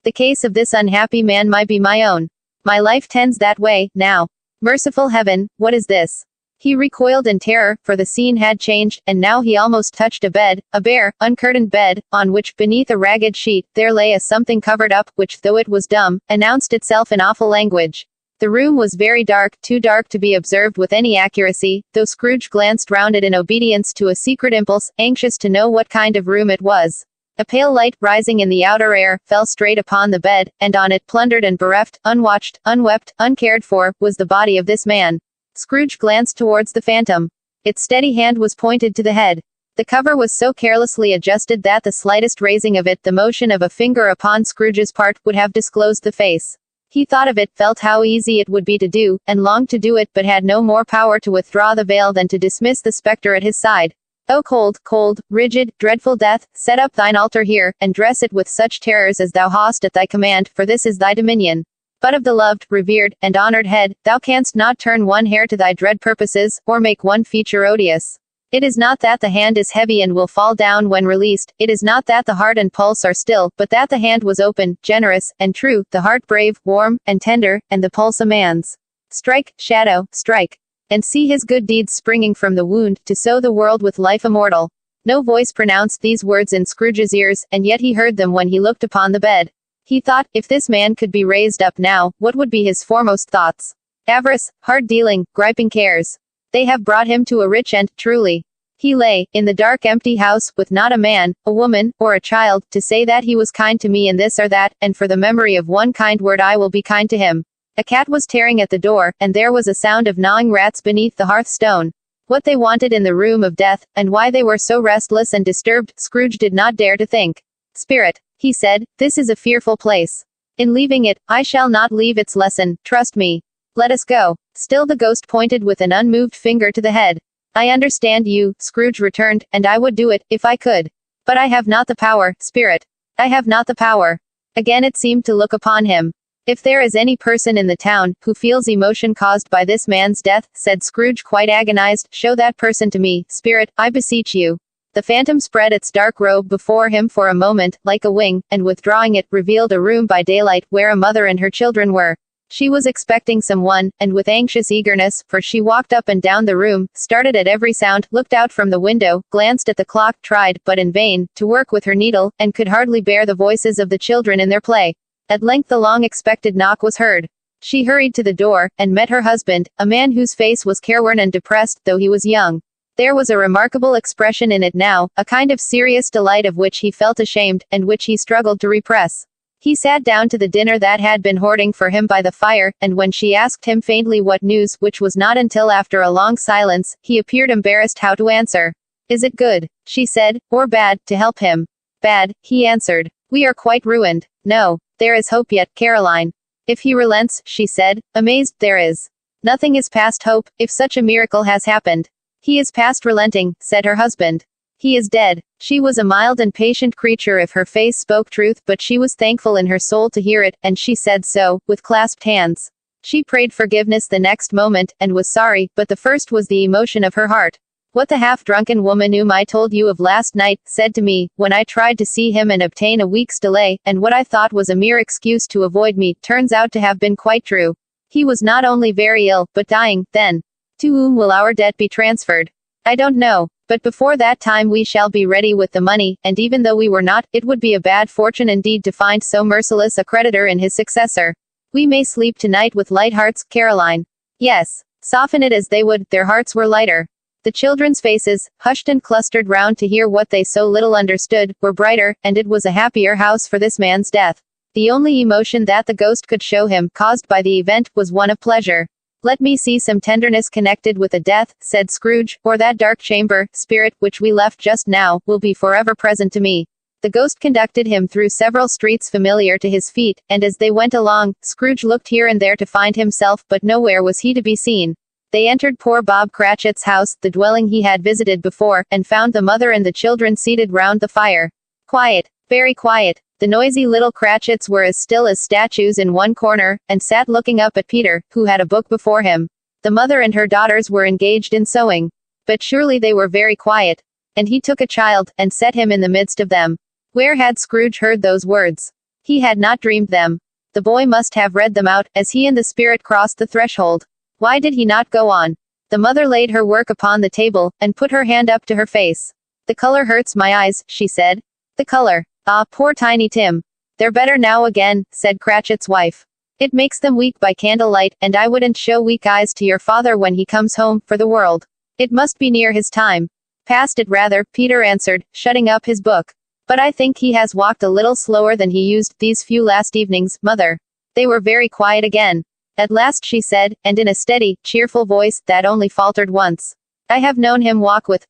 Speaker 1: The case of this unhappy man might be my own. My life tends that way, now. Merciful heaven, what is this?" He recoiled in terror, for the scene had changed, and now he almost touched a bed, a bare, uncurtained bed, on which, beneath a ragged sheet, there lay a something covered up, which, though it was dumb, announced itself in awful language. The room was very dark, too dark to be observed with any accuracy, though Scrooge glanced round it in obedience to a secret impulse, anxious to know what kind of room it was. A pale light, rising in the outer air, fell straight upon the bed, and on it, plundered and bereft, unwatched, unwept, uncared for, was the body of this man. Scrooge glanced towards the phantom. Its steady hand was pointed to the head. The cover was so carelessly adjusted that the slightest raising of it, the motion of a finger upon Scrooge's part, would have disclosed the face. He thought of it, felt how easy it would be to do, and longed to do it, but had no more power to withdraw the veil than to dismiss the spectre at his side. "O cold, rigid, dreadful death, set up thine altar here, and dress it with such terrors as thou hast at thy command, for this is thy dominion. But of the loved, revered, and honored head, thou canst not turn one hair to thy dread purposes, or make one feature odious. It is not that the hand is heavy and will fall down when released, it is not that the heart and pulse are still, but that the hand was open, generous, and true, the heart brave, warm, and tender, and the pulse a man's. Strike, shadow, strike. And see his good deeds springing from the wound, to sow the world with life immortal." No voice pronounced these words in Scrooge's ears, and yet he heard them when he looked upon the bed. He thought, if this man could be raised up now, what would be his foremost thoughts? Avarice, hard-dealing, griping cares. They have brought him to a rich end, truly. He lay, in the dark empty house, with not a man, a woman, or a child, to say that he was kind to me in this or that, and for the memory of one kind word I will be kind to him. A cat was tearing at the door, and there was a sound of gnawing rats beneath the hearthstone. What they wanted in the room of death, and why they were so restless and disturbed, Scrooge did not dare to think. "Spirit," he said, "this is a fearful place. In leaving it, I shall not leave its lesson, trust me. Let us go. Still the ghost pointed with an unmoved finger to the head. I understand you, Scrooge returned, and I would do it, if I could. But I have not the power, Spirit. I have not the power. Again it seemed to look upon him. If there is any person in the town, who feels emotion caused by this man's death, said Scrooge quite agonized, show that person to me, Spirit, I beseech you. The phantom spread its dark robe before him for a moment, like a wing, and withdrawing it, revealed a room by daylight, where a mother and her children were. She was expecting someone, and with anxious eagerness, for she walked up and down the room, started at every sound, looked out from the window, glanced at the clock, tried, but in vain, to work with her needle, and could hardly bear the voices of the children in their play. At length the long-expected knock was heard. She hurried to the door, and met her husband, a man whose face was careworn and depressed, though he was young. There was a remarkable expression in it now, a kind of serious delight of which he felt ashamed, and which he struggled to repress. He sat down to the dinner that had been hoarding for him by the fire, and when she asked him faintly what news, which was not until after a long silence, he appeared embarrassed how to answer. Is it good, she said, or bad, to help him? Bad, he answered. We are quite ruined. No, there is hope yet, Caroline. If he relents, she said, amazed, there is. Nothing is past hope, if such a miracle has happened. He is past relenting, said her husband. He is dead. She was a mild and patient creature if her face spoke truth, but she was thankful in her soul to hear it, and she said so, with clasped hands. She prayed forgiveness the next moment, and was sorry, but the first was the emotion of her heart. What the half-drunken woman whom I told you of last night, said to me, when I tried to see him and obtain a week's delay, and what I thought was a mere excuse to avoid me, turns out to have been quite true. He was not only very ill, but dying, then. To whom will our debt be transferred? I don't know. But before that time we shall be ready with the money, and even though we were not, it would be a bad fortune indeed to find so merciless a creditor in his successor. We may sleep tonight with light hearts, Caroline. Yes. Soften it as they would, their hearts were lighter. The children's faces, hushed and clustered round to hear what they so little understood, were brighter, and it was a happier house for this man's death. The only emotion that the ghost could show him, caused by the event, was one of pleasure. Let me see some tenderness connected with a death, said Scrooge, or that dark chamber, Spirit, which we left just now, will be forever present to me. The ghost conducted him through several streets familiar to his feet, and as they went along, Scrooge looked here and there to find himself, but nowhere was he to be seen. They entered poor Bob Cratchit's house, the dwelling he had visited before, and found the mother and the children seated round the fire. Quiet. Very quiet. The noisy little Cratchits were as still as statues in one corner, and sat looking up at Peter, who had a book before him. The mother and her daughters were engaged in sewing. But surely they were very quiet. And he took a child, and set him in the midst of them. Where had Scrooge heard those words? He had not dreamed them. The boy must have read them out, as he and the Spirit crossed the threshold. Why did he not go on? The mother laid her work upon the table, and put her hand up to her face. The color hurts my eyes, she said. The color. Ah, poor Tiny Tim. They're better now again, said Cratchit's wife. It makes them weak by candlelight, and I wouldn't show weak eyes to your father when he comes home, for the world. It must be near his time. Past it rather, Peter answered, shutting up his book. But I think he has walked a little slower than he used these few last evenings, mother. They were very quiet again. At last she said, and in a steady, cheerful voice, that only faltered once. I have known him walk with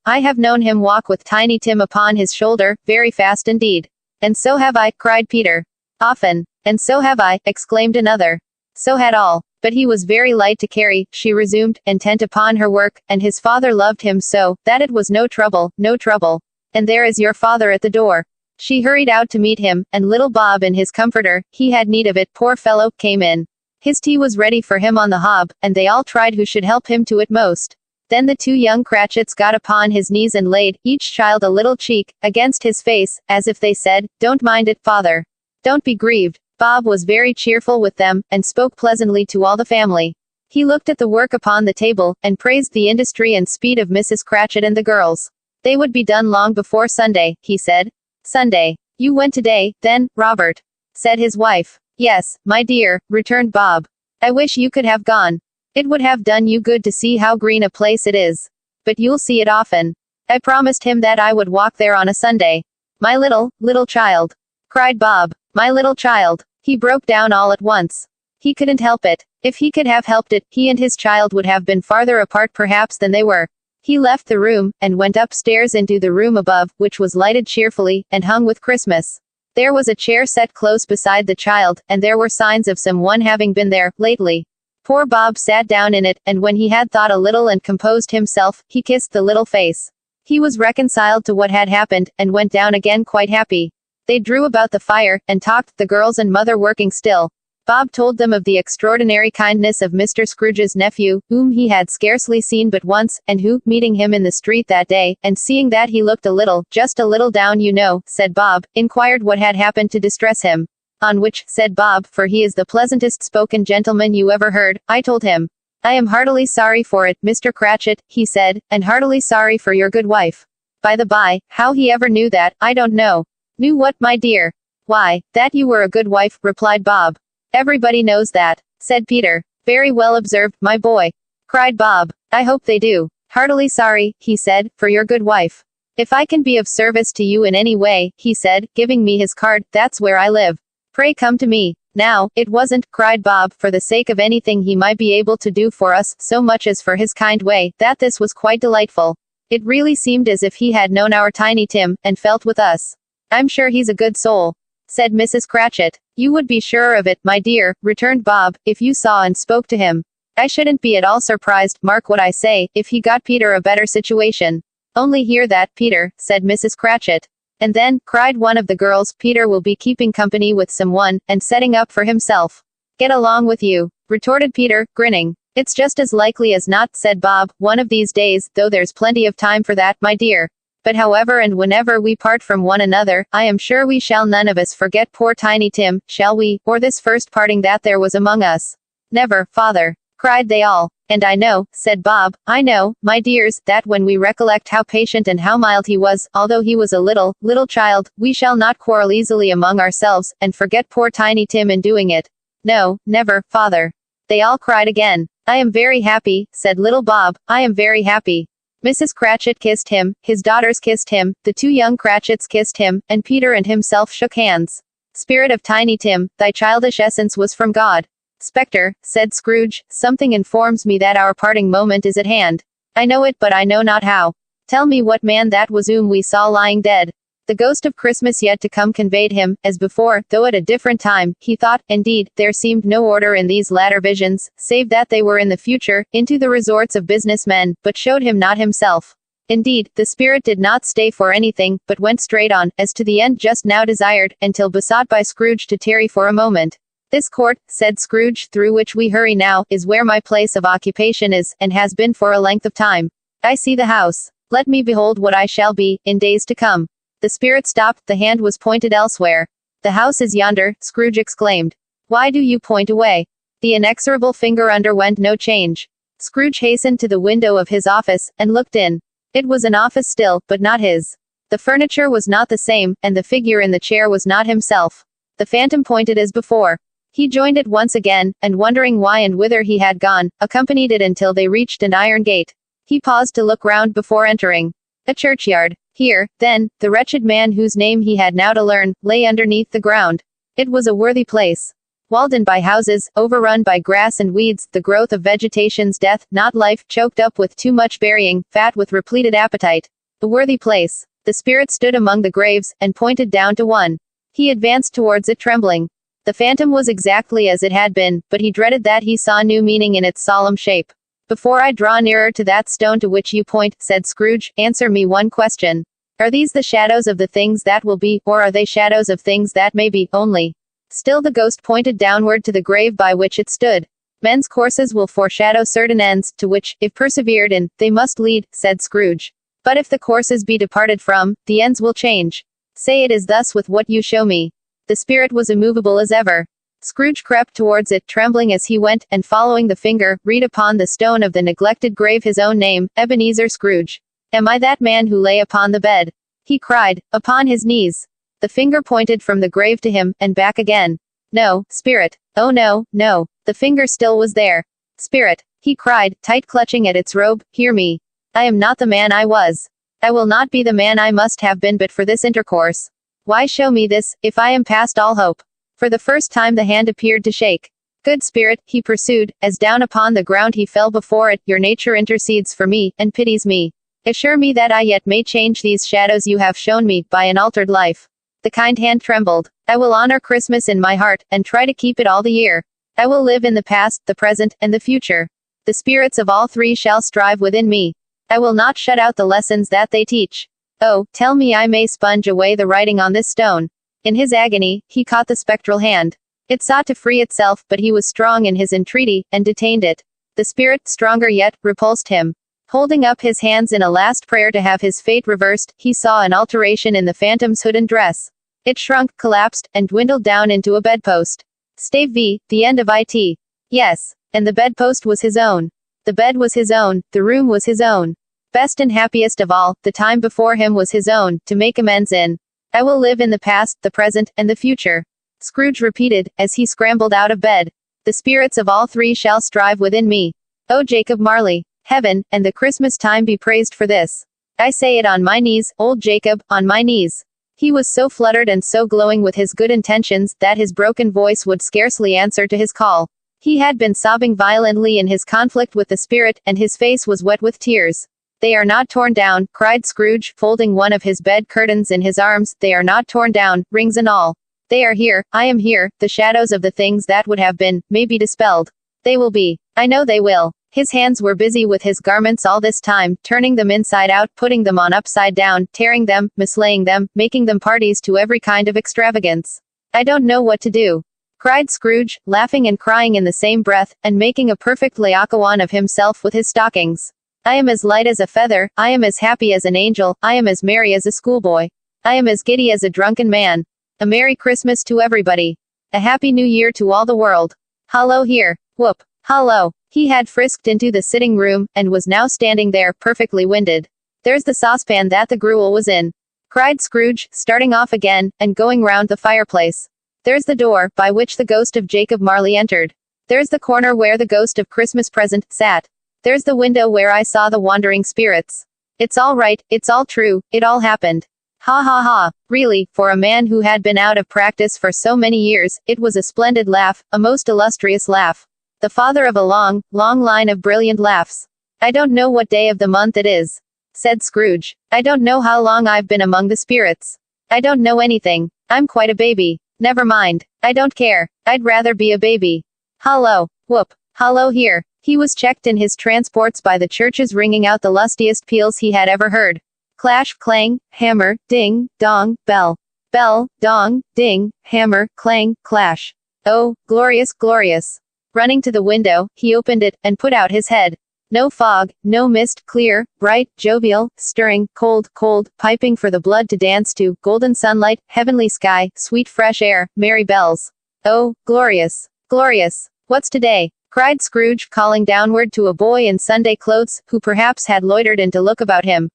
Speaker 1: Tiny Tim upon his shoulder, very fast indeed. And so have I, cried Peter. Often. And so have I, exclaimed another. So had all. But he was very light to carry, she resumed, intent upon her work, and his father loved him so, that it was no trouble, no trouble. And there is your father at the door. She hurried out to meet him, and little Bob in his comforter, he had need of it, poor fellow, came in. His tea was ready for him on the hob, and they all tried who should help him to it most. Then the two young Cratchits got upon his knees and laid, each child a little cheek, against his face, as if they said, don't mind it, father. Don't be grieved. Bob was very cheerful with them, and spoke pleasantly to all the family. He looked at the work upon the table, and praised the industry and speed of Mrs. Cratchit and the girls. They would be done long before Sunday, he said. Sunday. You went today, then, Robert? Said his wife. Yes, my dear, returned Bob. I wish you could have gone. It would have done you good to see how green a place it is. But you'll see it often. I promised him that I would walk there on a Sunday. My little child. Cried Bob. My little child. He broke down all at once. He couldn't help it. If he could have helped it, he and his child would have been farther apart perhaps than they were. He left the room, and went upstairs into the room above, which was lighted cheerfully, and hung with Christmas There was a chair set close beside the child, and there were signs of someone having been there, lately. Poor Bob sat down in it, and when he had thought a little and composed himself, he kissed the little face. He was reconciled to what had happened, and went down again quite happy. They drew about the fire, and talked, the girls and mother working still. Bob told them of the extraordinary kindness of Mr. Scrooge's nephew, whom he had scarcely seen but once, and who, meeting him in the street that day, and seeing that he looked a little, just a little down, you know, said Bob, inquired what had happened to distress him. On which, said Bob, for he is the pleasantest spoken gentleman you ever heard, I told him, I am heartily sorry for it, Mr. Cratchit, he said, and heartily sorry for your good wife. By the by, how he ever knew that, I don't know. Knew what, my dear? Why, that you were a good wife, replied Bob. Everybody knows that, said Peter. Very well observed, my boy, cried Bob. I hope they do. Heartily sorry, he said, for your good wife. If I can be of service to you in any way, he said, giving me his card, that's where I live. Pray come to me. Now, it wasn't, cried Bob, for the sake of anything he might be able to do for us, so much as for his kind way, that this was quite delightful. It really seemed as if he had known our Tiny Tim, and felt with us. I'm sure he's a good soul, said Mrs. Cratchit. You would be sure of it, my dear, returned Bob, if you saw and spoke to him. I shouldn't be at all surprised, mark what I say, if he got Peter a better situation. Only hear that, Peter, said Mrs. Cratchit. And then, cried one of the girls, Peter will be keeping company with someone, and setting up for himself. Get along with you, retorted Peter, grinning. It's just as likely as not, said Bob, one of these days, though there's plenty of time for that, my dear. But however and whenever we part from one another, I am sure we shall none of us forget poor Tiny Tim, shall we, or this first parting that there was among us. Never, father, cried they all. And I know, said Bob, I know, my dears, that when we recollect how patient and how mild he was, although he was a little child, we shall not quarrel easily among ourselves, and forget poor Tiny Tim in doing it. No, never, father. They all cried again. I am very happy, said little Bob, I am very happy. Mrs. Cratchit kissed him, his daughters kissed him, the two young Cratchits kissed him, and Peter and himself shook hands. Spirit of Tiny Tim, thy childish essence was from God. Spectre, said Scrooge, something informs me that our parting moment is at hand. I know it, but I know not how. Tell me what man that was whom we saw lying dead. The ghost of Christmas yet to come conveyed him, as before, though at a different time, he thought, indeed, there seemed no order in these latter visions, save that they were in the future, into the resorts of business men, but showed him not himself. Indeed, the spirit did not stay for anything, but went straight on, as to the end just now desired, until besought by Scrooge to tarry for a moment. This court, said Scrooge, through which we hurry now, is where my place of occupation is, and has been for a length of time. I see the house. Let me behold what I shall be, in days to come. The spirit stopped, the hand was pointed elsewhere. The house is yonder, Scrooge exclaimed. Why do you point away? The inexorable finger underwent no change. Scrooge hastened to the window of his office, and looked in. It was an office still, but not his. The furniture was not the same, and the figure in the chair was not himself. The phantom pointed as before. He joined it once again, and wondering why and whither he had gone, accompanied it until they reached an iron gate. He paused to look round before entering. A churchyard. Here, then, the wretched man whose name he had now to learn, lay underneath the ground. It was a worthy place. Walled in by houses, overrun by grass and weeds, the growth of vegetation's death, not life, choked up with too much burying, fat with repleted appetite. A worthy place. The spirit stood among the graves, and pointed down to one. He advanced towards it trembling. The phantom was exactly as it had been, but he dreaded that he saw new meaning in its solemn shape. Before I draw nearer to that stone to which you point, said Scrooge, answer me one question. Are these the shadows of the things that will be, or are they shadows of things that may be, only? Still the ghost pointed downward to the grave by which it stood. Men's courses will foreshadow certain ends, to which, if persevered in, they must lead, said Scrooge. But if the courses be departed from, the ends will change. Say it is thus with what you show me. The spirit was immovable as ever. Scrooge crept towards it, trembling as he went, and following the finger, read upon the stone of the neglected grave his own name, Ebenezer Scrooge. Am I that man who lay upon the bed? He cried, upon his knees. The finger pointed from the grave to him, and back again. No, spirit. Oh no, no. The finger still was there. Spirit, he cried, tight clutching at its robe, hear me. I am not the man I was. I will not be the man I must have been but for this intercourse. Why show me this, if I am past all hope? For the first time the hand appeared to shake. Good spirit, he pursued, as down upon the ground he fell before it, your nature intercedes for me, and pities me. Assure me that I yet may change these shadows you have shown me, by an altered life. The kind hand trembled. I will honor Christmas in my heart, and try to keep it all the year. I will live in the past, the present, and the future. The spirits of all three shall strive within me. I will not shut out the lessons that they teach. Oh, tell me I may sponge away the writing on this stone. In his agony, he caught the spectral hand. It sought to free itself, but he was strong in his entreaty, and detained it. The spirit, stronger yet, repulsed him. Holding up his hands in a last prayer to have his fate reversed, he saw an alteration in the phantom's hood and dress. It shrunk, collapsed, and dwindled down into a bedpost. Stave V, the end of it. Yes. And the bedpost was his own. The bed was his own, the room was his own. Best and happiest of all, the time before him was his own, to make amends in. I will live in the past, the present, and the future. Scrooge repeated, as he scrambled out of bed. The spirits of all three shall strive within me. Oh, Jacob Marley. Heaven, and the Christmas time be praised for this. I say it on my knees, old Jacob, on my knees. He was so fluttered and so glowing with his good intentions, that his broken voice would scarcely answer to his call. He had been sobbing violently in his conflict with the spirit, and his face was wet with tears. They are not torn down, cried Scrooge, folding one of his bed curtains in his arms. They are not torn down, rings and all. They are here, I am here, the shadows of the things that would have been, may be dispelled. They will be. I know they will. His hands were busy with his garments all this time, turning them inside out, putting them on upside down, tearing them, mislaying them, making them parties to every kind of extravagance. I don't know what to do, cried Scrooge, laughing and crying in the same breath, and making a perfect Laocoon of himself with his stockings. I am as light as a feather, I am as happy as an angel, I am as merry as a schoolboy. I am as giddy as a drunken man. A Merry Christmas to everybody. A Happy New Year to all the world. Hallo here. Whoop. Hallo. He had frisked into the sitting room, and was now standing there, perfectly winded. There's the saucepan that the gruel was in, cried Scrooge, starting off again, and going round the fireplace. There's the door, by which the ghost of Jacob Marley entered. There's the corner where the ghost of Christmas Present sat. There's the window where I saw the wandering spirits. It's all right, it's all true, it all happened. Ha ha ha. Really, for a man who had been out of practice for so many years, it was a splendid laugh, a most illustrious laugh. The father of a long, long line of brilliant laughs. I don't know what day of the month it is, said Scrooge. I don't know how long I've been among the spirits. I don't know anything. I'm quite a baby. Never mind. I don't care. I'd rather be a baby. Hallo. Whoop. Hallo here. He was checked in his transports by the churches ringing out the lustiest peals he had ever heard. Clash, clang, hammer, ding, dong, bell. Bell, dong, ding, hammer, clang, clash. Oh, glorious, glorious. Running to the window, he opened it, and put out his head. No fog, no mist, clear, bright, jovial, stirring, cold, cold, piping for the blood to dance to, golden sunlight, heavenly sky, sweet fresh air, merry bells. Oh, glorious, glorious. What's today? Cried Scrooge, calling downward to a boy in Sunday clothes, who perhaps had loitered in to look about him.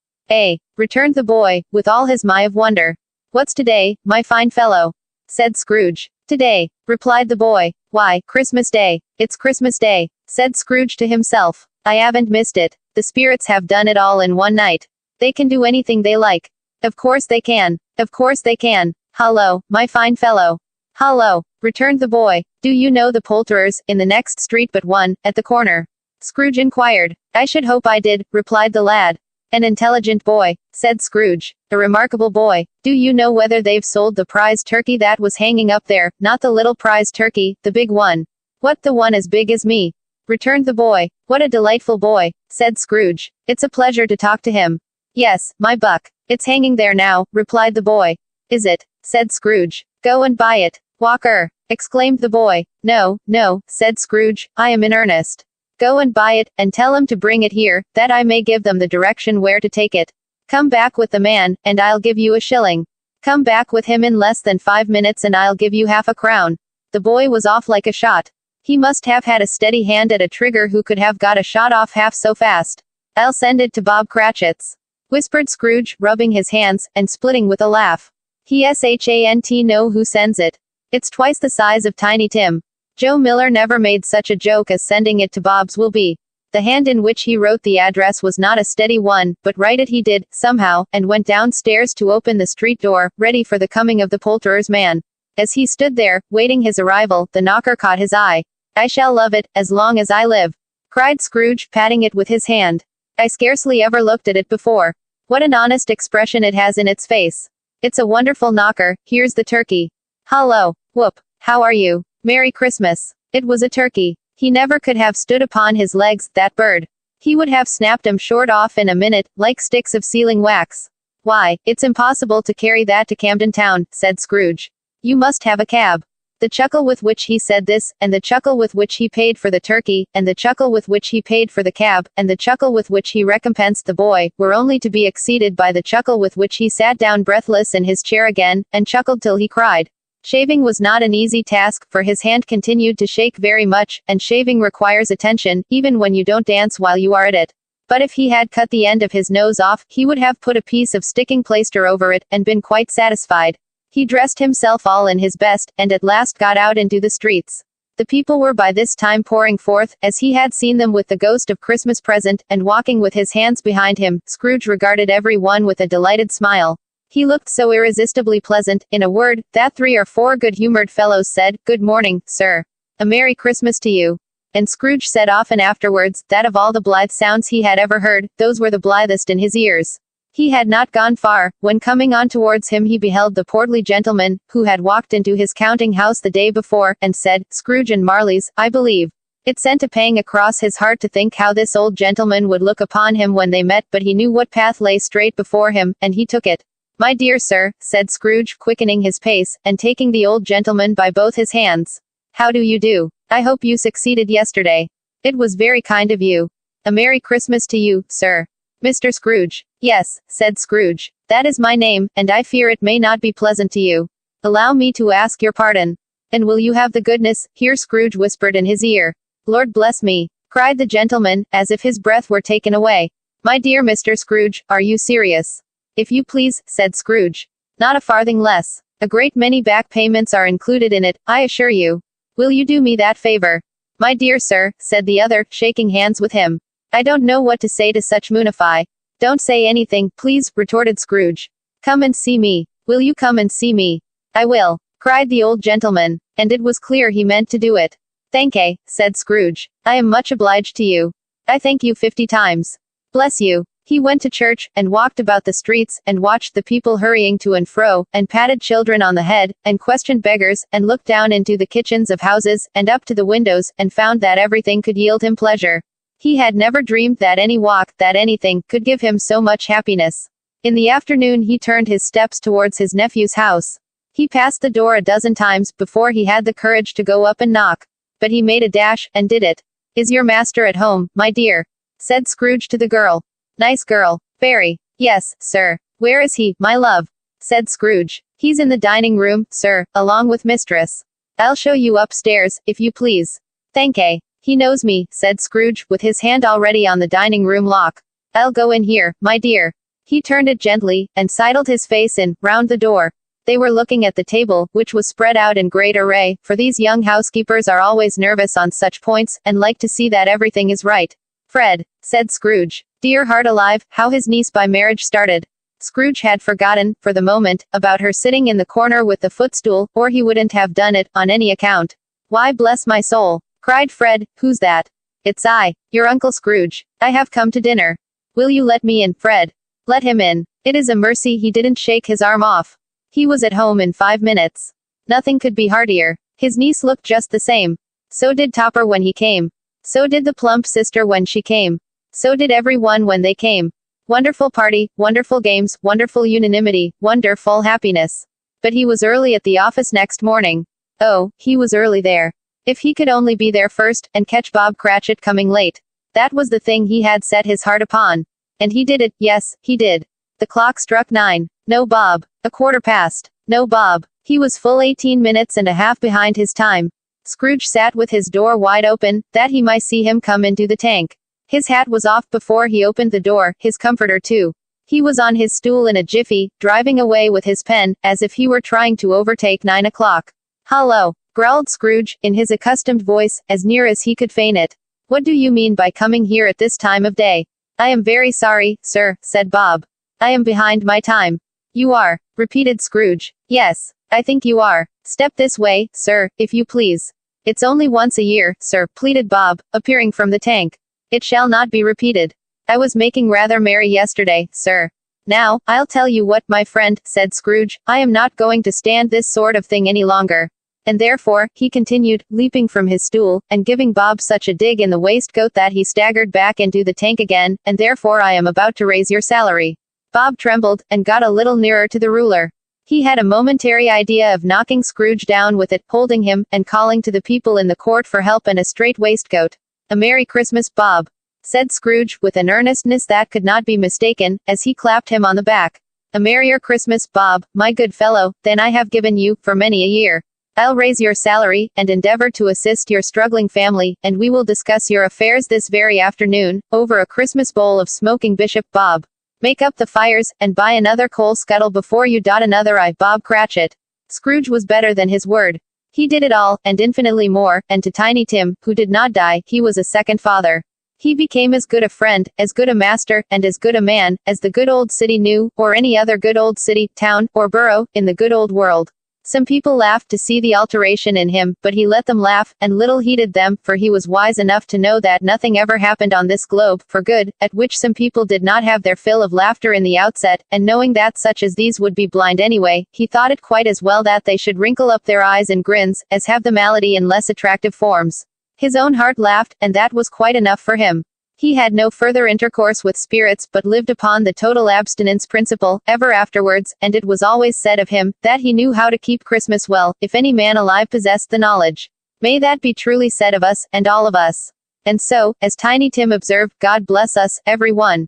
Speaker 1: Returned the boy, with all his eye of wonder. What's today, my fine fellow? Said Scrooge. Today, replied the boy. Why, Christmas Day. It's Christmas Day, said Scrooge to himself. I haven't missed it. The spirits have done it all in one night. They can do anything they like. Of course they can. Of course they can. Hallo, my fine fellow. Hallo, returned the boy. Do you know the poulterers, in the next street but one, at the corner? Scrooge inquired. I should hope I did, replied the lad. An intelligent boy, said Scrooge. A remarkable boy. Do you know whether they've sold the prize turkey that was hanging up there? Not the little prize turkey, the big one. What, the one as big as me? Returned the boy. What a delightful boy, said Scrooge. It's a pleasure to talk to him. Yes, my buck. It's hanging there now, replied the boy. Is it? Said Scrooge. Go and buy it, Walker, exclaimed the boy. No, no, said Scrooge, I am in earnest. Go and buy it, and tell him to bring it here, that I may give them the direction where to take it. Come back with the man, and I'll give you a shilling. Come back with him in less than 5 minutes and I'll give you half a crown. The boy was off like a shot. He must have had a steady hand at a trigger who could have got a shot off half so fast. I'll send it to Bob Cratchit's, whispered Scrooge, rubbing his hands, and splitting with a laugh. He shan't know who sends it. It's twice the size of Tiny Tim. Joe Miller never made such a joke as sending it to Bob's will be. The hand in which he wrote the address was not a steady one, but write it he did, somehow, and went downstairs to open the street door, ready for the coming of the poulterer's man. As he stood there, waiting his arrival, the knocker caught his eye. I shall love it, as long as I live, cried Scrooge, patting it with his hand. I scarcely ever looked at it before. What an honest expression it has in its face. It's a wonderful knocker. Here's the turkey. Hello. Whoop. How are you? Merry Christmas. It was a turkey. He never could have stood upon his legs, that bird. He would have snapped 'em short off in a minute, like sticks of sealing wax. Why, it's impossible to carry that to Camden Town, said Scrooge. You must have a cab. The chuckle with which he said this, and the chuckle with which he paid for the turkey, and the chuckle with which he paid for the cab, and the chuckle with which he recompensed the boy, were only to be exceeded by the chuckle with which he sat down breathless in his chair again, and chuckled till he cried. Shaving was not an easy task, for his hand continued to shake very much, and shaving requires attention, even when you don't dance while you are at it. But if he had cut the end of his nose off, he would have put a piece of sticking plaster over it, and been quite satisfied. He dressed himself all in his best, and at last got out into the streets. The people were by this time pouring forth, as he had seen them with the ghost of Christmas present, and walking with his hands behind him. Scrooge regarded every one with a delighted smile. He looked so irresistibly pleasant, in a word, that 3 or 4 good-humored fellows said, "Good morning, sir. A Merry Christmas to you." And Scrooge said often afterwards, that of all the blithe sounds he had ever heard, those were the blithest in his ears. He had not gone far, when coming on towards him he beheld the portly gentleman, who had walked into his counting-house the day before, and said, "Scrooge and Marley's, I believe." It sent a pang across his heart to think how this old gentleman would look upon him when they met, but he knew what path lay straight before him, and he took it. "My dear sir," said Scrooge, quickening his pace, and taking the old gentleman by both his hands. "How do you do? I hope you succeeded yesterday. It was very kind of you. A Merry Christmas to you, sir." "Mr. Scrooge." "Yes," said Scrooge. "That is my name, and I fear it may not be pleasant to you. Allow me to ask your pardon." "And will you have the goodness," here Scrooge whispered in his ear. "Lord bless me," cried the gentleman, as if his breath were taken away. "My dear Mr. Scrooge, are you serious?" "If you please," said Scrooge. "Not a farthing less. A great many back payments are included in it, I assure you. Will you do me that favor?" "My dear sir," said the other, shaking hands with him. "I don't know what to say to such moonify." "Don't say anything, please," retorted Scrooge. "Come and see me. Will you come and see me?" "I will," cried the old gentleman. And it was clear he meant to do it. "Thank'ee," said Scrooge. "I am much obliged to you. I thank you 50 times. Bless you." He went to church, and walked about the streets, and watched the people hurrying to and fro, and patted children on the head, and questioned beggars, and looked down into the kitchens of houses, and up to the windows, and found that everything could yield him pleasure. He had never dreamed that any walk, that anything, could give him so much happiness. In the afternoon he turned his steps towards his nephew's house. He passed the door a dozen times, before he had the courage to go up and knock. But he made a dash, and did it. "Is your master at home, my dear?" said Scrooge to the girl. "Nice girl. Very. Yes, sir." "Where is he, my love?" said Scrooge. "He's in the dining room, sir, along with mistress." "I'll show you upstairs, if you please." "Thank'ee. He knows me," said Scrooge, with his hand already on the dining room lock. "I'll go in here, my dear." He turned it gently, and sidled his face in, round the door. They were looking at the table, which was spread out in great array, for these young housekeepers are always nervous on such points, and like to see that everything is right. "Fred," said Scrooge. Dear heart alive, how his niece by marriage started. Scrooge had forgotten, for the moment, about her sitting in the corner with the footstool, or he wouldn't have done it, on any account. "Why, bless my soul!" cried Fred. "Who's that?" "It's I, your Uncle Scrooge. I have come to dinner." "Will you let me in, Fred?" "Let him in. It is a mercy he didn't shake his arm off. He was at home in 5 minutes. Nothing could be heartier. His niece looked just the same. So did Topper when he came. So did the plump sister when she came. So did every one when they came. Wonderful party, wonderful games, wonderful unanimity, wonderful happiness. But he was early at the office next morning. Oh, he was early there. If he could only be there first, and catch Bob Cratchit coming late. That was the thing he had set his heart upon. And he did it, yes, he did. The clock struck 9. No Bob. A quarter past. No Bob. He was full 18 minutes and a half behind his time. Scrooge sat with his door wide open, that he might see him come into the tank. His hat was off before he opened the door, his comforter too. He was on his stool in a jiffy, driving away with his pen, as if he were trying to overtake 9 o'clock. "Hullo," growled Scrooge, in his accustomed voice, as near as he could feign it. "What do you mean by coming here at this time of day?" "I am very sorry, sir," said Bob. "I am behind my time." "You are?" repeated Scrooge. "Yes, I think you are. Step this way, sir, if you please." "It's only once a year, sir," pleaded Bob, appearing from the tank. "It shall not be repeated. I was making rather merry yesterday, sir." Now, I'll tell you what, my friend, said Scrooge, I am not going to stand this sort of thing any longer. And therefore, he continued, leaping from his stool, and giving Bob such a dig in the waistcoat that he staggered back into the tank again, and therefore I am about to raise your salary. Bob trembled, and got a little nearer to the ruler. He had a momentary idea of knocking Scrooge down with it, holding him, and calling to the people in the court for help and a straight waistcoat. A Merry Christmas, Bob, said Scrooge, with an earnestness that could not be mistaken, as he clapped him on the back. A merrier Christmas, Bob, my good fellow, than I have given you, for many a year. I'll raise your salary, and endeavor to assist your struggling family, and we will discuss your affairs this very afternoon, over a Christmas bowl of smoking bishop, Bob. Make up the fires, and buy another coal scuttle before you dot another I, Bob Cratchit. Scrooge was better than his word. He did it all, and infinitely more, and to Tiny Tim, who did not die, he was a second father. He became as good a friend, as good a master, and as good a man, as the good old city knew, or any other good old city, town, or borough, in the good old world. Some people laughed to see the alteration in him, but he let them laugh, and little heeded them, for he was wise enough to know that nothing ever happened on this globe, for good, at which some people did not have their fill of laughter in the outset, and knowing that such as these would be blind anyway, he thought it quite as well that they should wrinkle up their eyes in grins, as have the malady in less attractive forms. His own heart laughed, and that was quite enough for him. He had no further intercourse with spirits, but lived upon the total abstinence principle, ever afterwards, and it was always said of him, that he knew how to keep Christmas well, if any man alive possessed the knowledge. May that be truly said of us, and all of us. And so, as Tiny Tim observed, God bless us, every one.